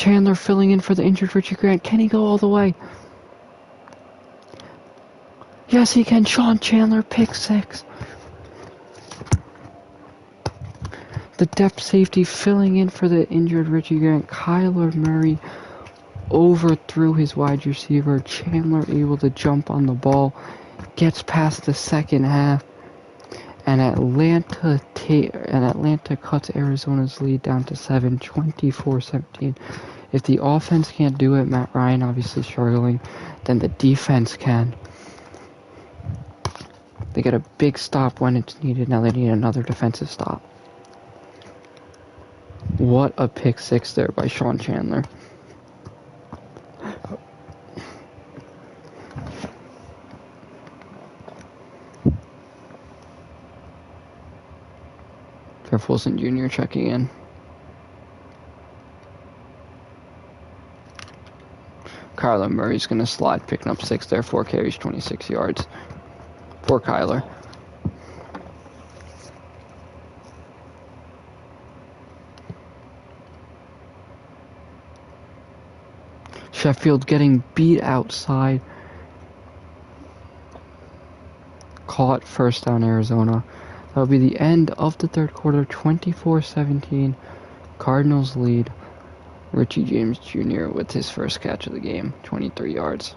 Chandler filling in for the injured Richie Grant. Can he go all the way? Yes, he can. Sean Chandler, pick 6. The depth safety filling in for the injured Richie Grant. Kyler Murray overthrew his wide receiver. Chandler able to jump on the ball. Gets past the second half. And Atlanta cuts Arizona's lead down to 7, 24-17. If the offense can't do it, Matt Ryan obviously struggling, then the defense can. They get a big stop when it's needed. Now they need another defensive stop. What a pick 6 there by Sean Chandler. Jeff Wilson Jr. checking in. Kyler Murray's going to slide, picking up 6 there. 4 carries, 26 yards. For Kyler. Sheffield getting beat outside. Caught, first down Arizona. That'll be the end of the third quarter. 24-17. Cardinals lead. Richie James Jr. with his first catch of the game. 23 yards.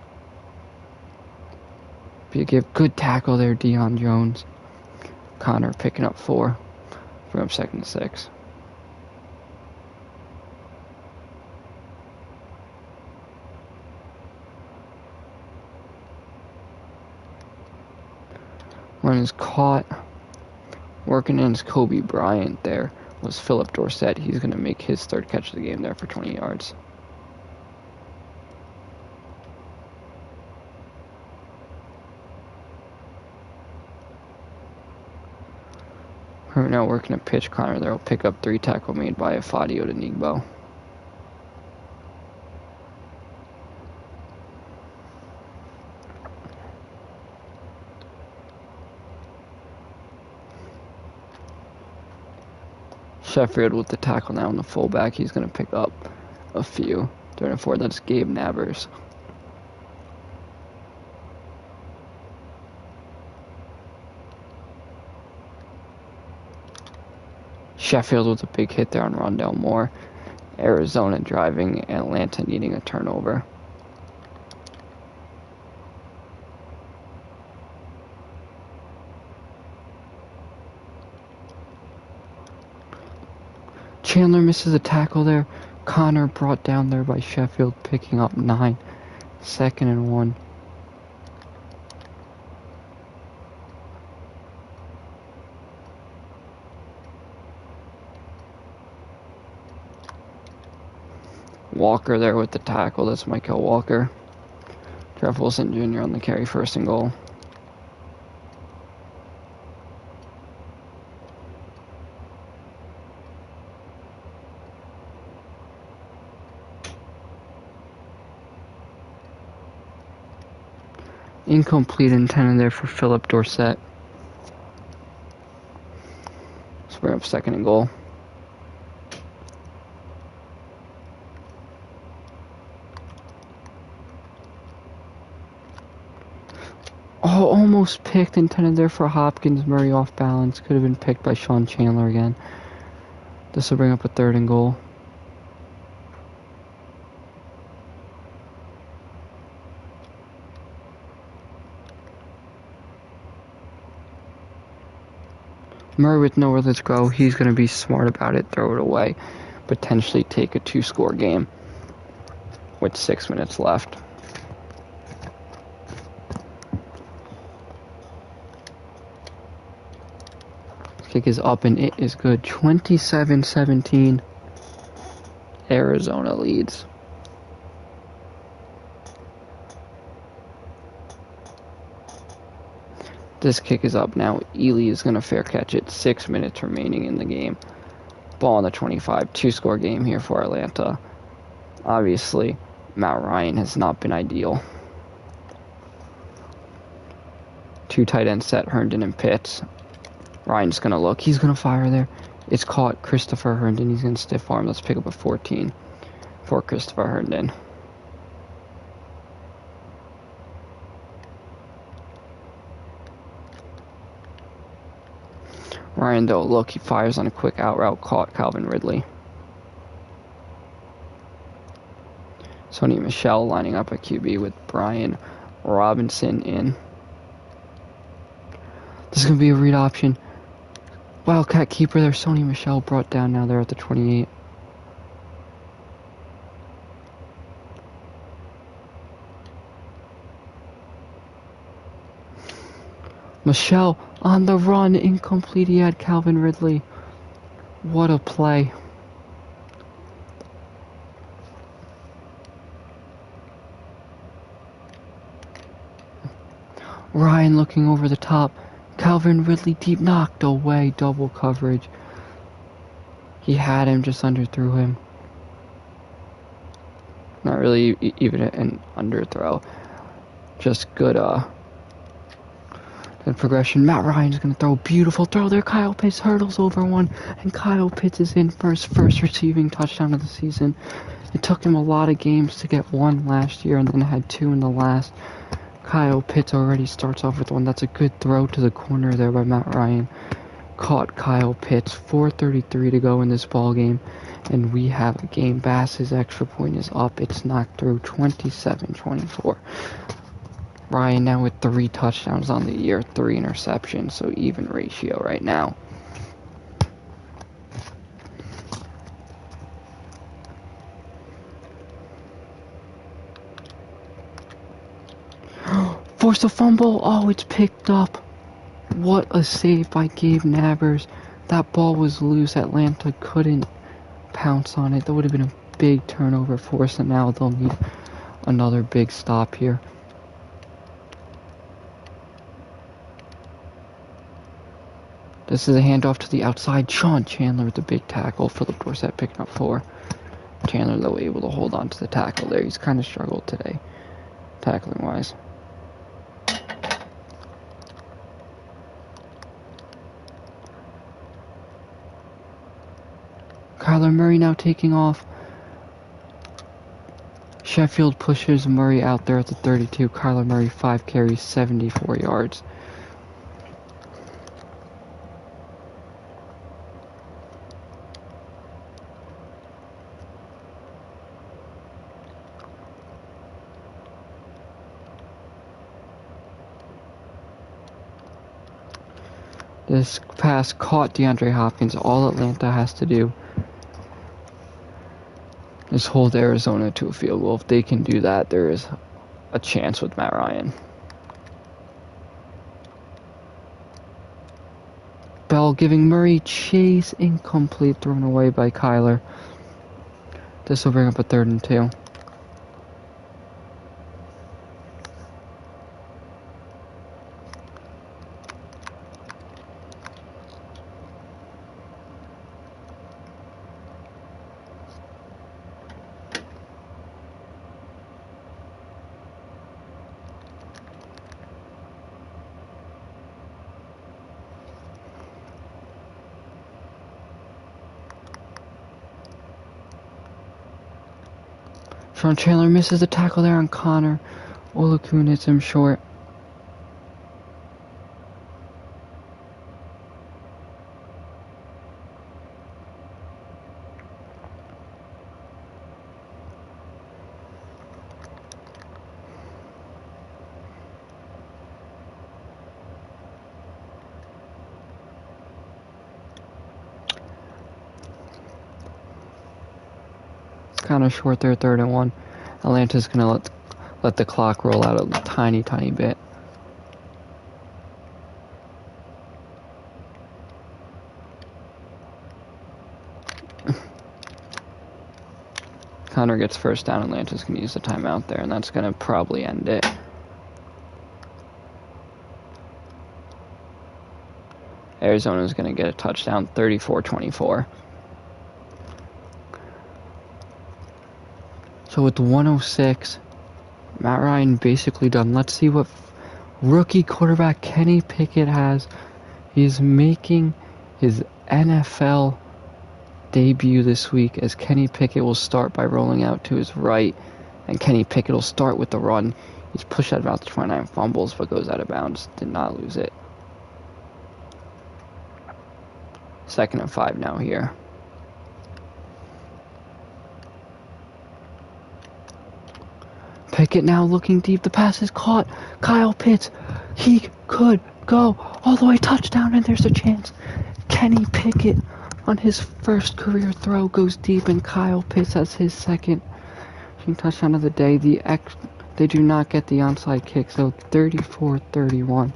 Give good tackle there, Dion Jones. Connor picking up 4. Bring up 2nd and 6. Run is caught. Working in his Kobe Bryant there was Philip Dorsett. He's going to make his 3rd catch of the game there for 20 yards. We're now working a pitch. Connor there will pick up 3, tackle made by Afadio to Nigbo. Sheffield with the tackle now on the fullback. He's going to pick up a few. 3rd and 4, that's Gabe Nabers. Sheffield with a big hit there on Rondell Moore. Arizona driving, Atlanta needing a turnover. Chandler misses a tackle there. Connor brought down there by Sheffield, picking up 9. 2nd and 1. Walker there with the tackle. That's Michael Walker. Jeff Wilson Jr. on the carry, 1st and goal. Incomplete intended there for Philip Dorsett. So we're up 2nd and goal. Oh, almost picked, intended there for Hopkins. Murray off balance. Could have been picked by Sean Chandler again. This will bring up a 3rd and goal. Murray with nowhere to go. He's going to be smart about it. Throw it away. Potentially take a 2-score game with 6 minutes left. Kick is up and it is good. 27-17. Arizona leads. This kick is up now. Ely is going to fair catch it. 6 minutes remaining in the game. Ball on the 25. 2-score game here for Atlanta. Obviously, Matt Ryan has not been ideal. 2 tight end set, Herndon and Pitts. Ryan's going to look. He's going to fire there. It's caught. Christopher Herndon. He's going to stiff arm. Let's pick up a 14. for Christopher Herndon. Ryan, though, look, he fires on a quick out route, caught Calvin Ridley. Sony Michel lining up at QB with Brian Robinson in. This is going to be a read option. Wildcat keeper there, Sony Michel brought down. Now they're at the 28. Michel on the run, incomplete. He had Calvin Ridley. What a play. Ryan looking over the top. Calvin Ridley deep, knocked away, double coverage. He had him, just underthrew him. Not really even an underthrow. Just good progression. Matt Ryan's going to throw a beautiful throw there. Kyle Pitts hurdles over one, and Kyle Pitts is in for his first receiving touchdown of the season. It took him a lot of games to get one last year, and then had two in the last. Kyle Pitts already starts off with one. That's a good throw to the corner there by Matt Ryan. Caught Kyle Pitts. 4:33 to go in this ball game, and we have a game. Bass's extra point is up. It's knocked through 27-24. Ryan now with 3 touchdowns on the year, 3 interceptions, so even ratio right now. Forced a fumble. Oh, it's picked up. What a save by Gabe Nabers. That ball was loose. Atlanta couldn't pounce on it. That would have been a big turnover for us, and now they'll need another big stop here. This is a handoff to the outside. Sean Chandler with the big tackle. Philip Dorsett picking up 4. Chandler, though, able to hold on to the tackle there. He's kind of struggled today, tackling-wise. Kyler Murray now taking off. Sheffield pushes Murray out there at the 32. Kyler Murray 5 carries, 74 yards. This pass caught DeAndre Hopkins. All Atlanta has to do is hold Arizona to a field goal. If they can do that, there is a chance with Matt Ryan. Bell giving Murray chase, incomplete, thrown away by Kyler. This will bring up a 3rd and 2. Sean Chandler misses the tackle there on Connor. Olakun hits him short. Kind of short there, 3rd and 1. Atlanta's gonna let the clock roll out a tiny bit. Connor gets first down. Atlanta's gonna use the timeout there, and that's gonna probably end it. Arizona's gonna get a touchdown, 34-24. So with 106, Matt Ryan basically done. Let's see what rookie quarterback Kenny Pickett has. He's making his NFL debut this week, as Kenny Pickett will start by rolling out to his right, and Kenny Pickett will start with the run. He's pushed out about 29 fumbles, but goes out of bounds. Did not lose it. 2nd and 5 now here. Pickett now looking deep. The pass is caught. Kyle Pitts. He could go all the way touchdown, and there's a chance. Kenny Pickett on his first career throw goes deep, and Kyle Pitts has his second touchdown of the day. They do not get the onside kick, so 34-31.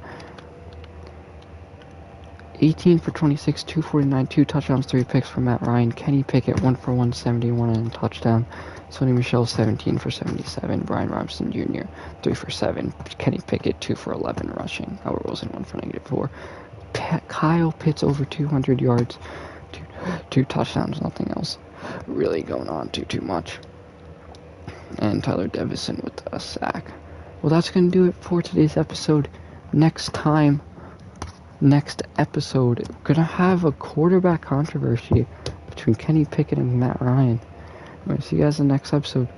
18 for 26, 249, 2 touchdowns, 3 picks for Matt Ryan. Kenny Pickett 1 for 171 and a touchdown. Sonny Michel 17 for 77. Brian Robinson Jr. 3 for 7. Kenny Pickett 2 for 11 rushing. Howard Wilson 1 for -4. Kyle Pitts over 200 yards, 2 touchdowns, nothing else really going on too much. And Tyler Davidson with a sack. Well, that's going to do it for today's episode. Next episode, we're going to have a quarterback controversy between Kenny Pickett and Matt Ryan. I'm going to see you guys in the next episode.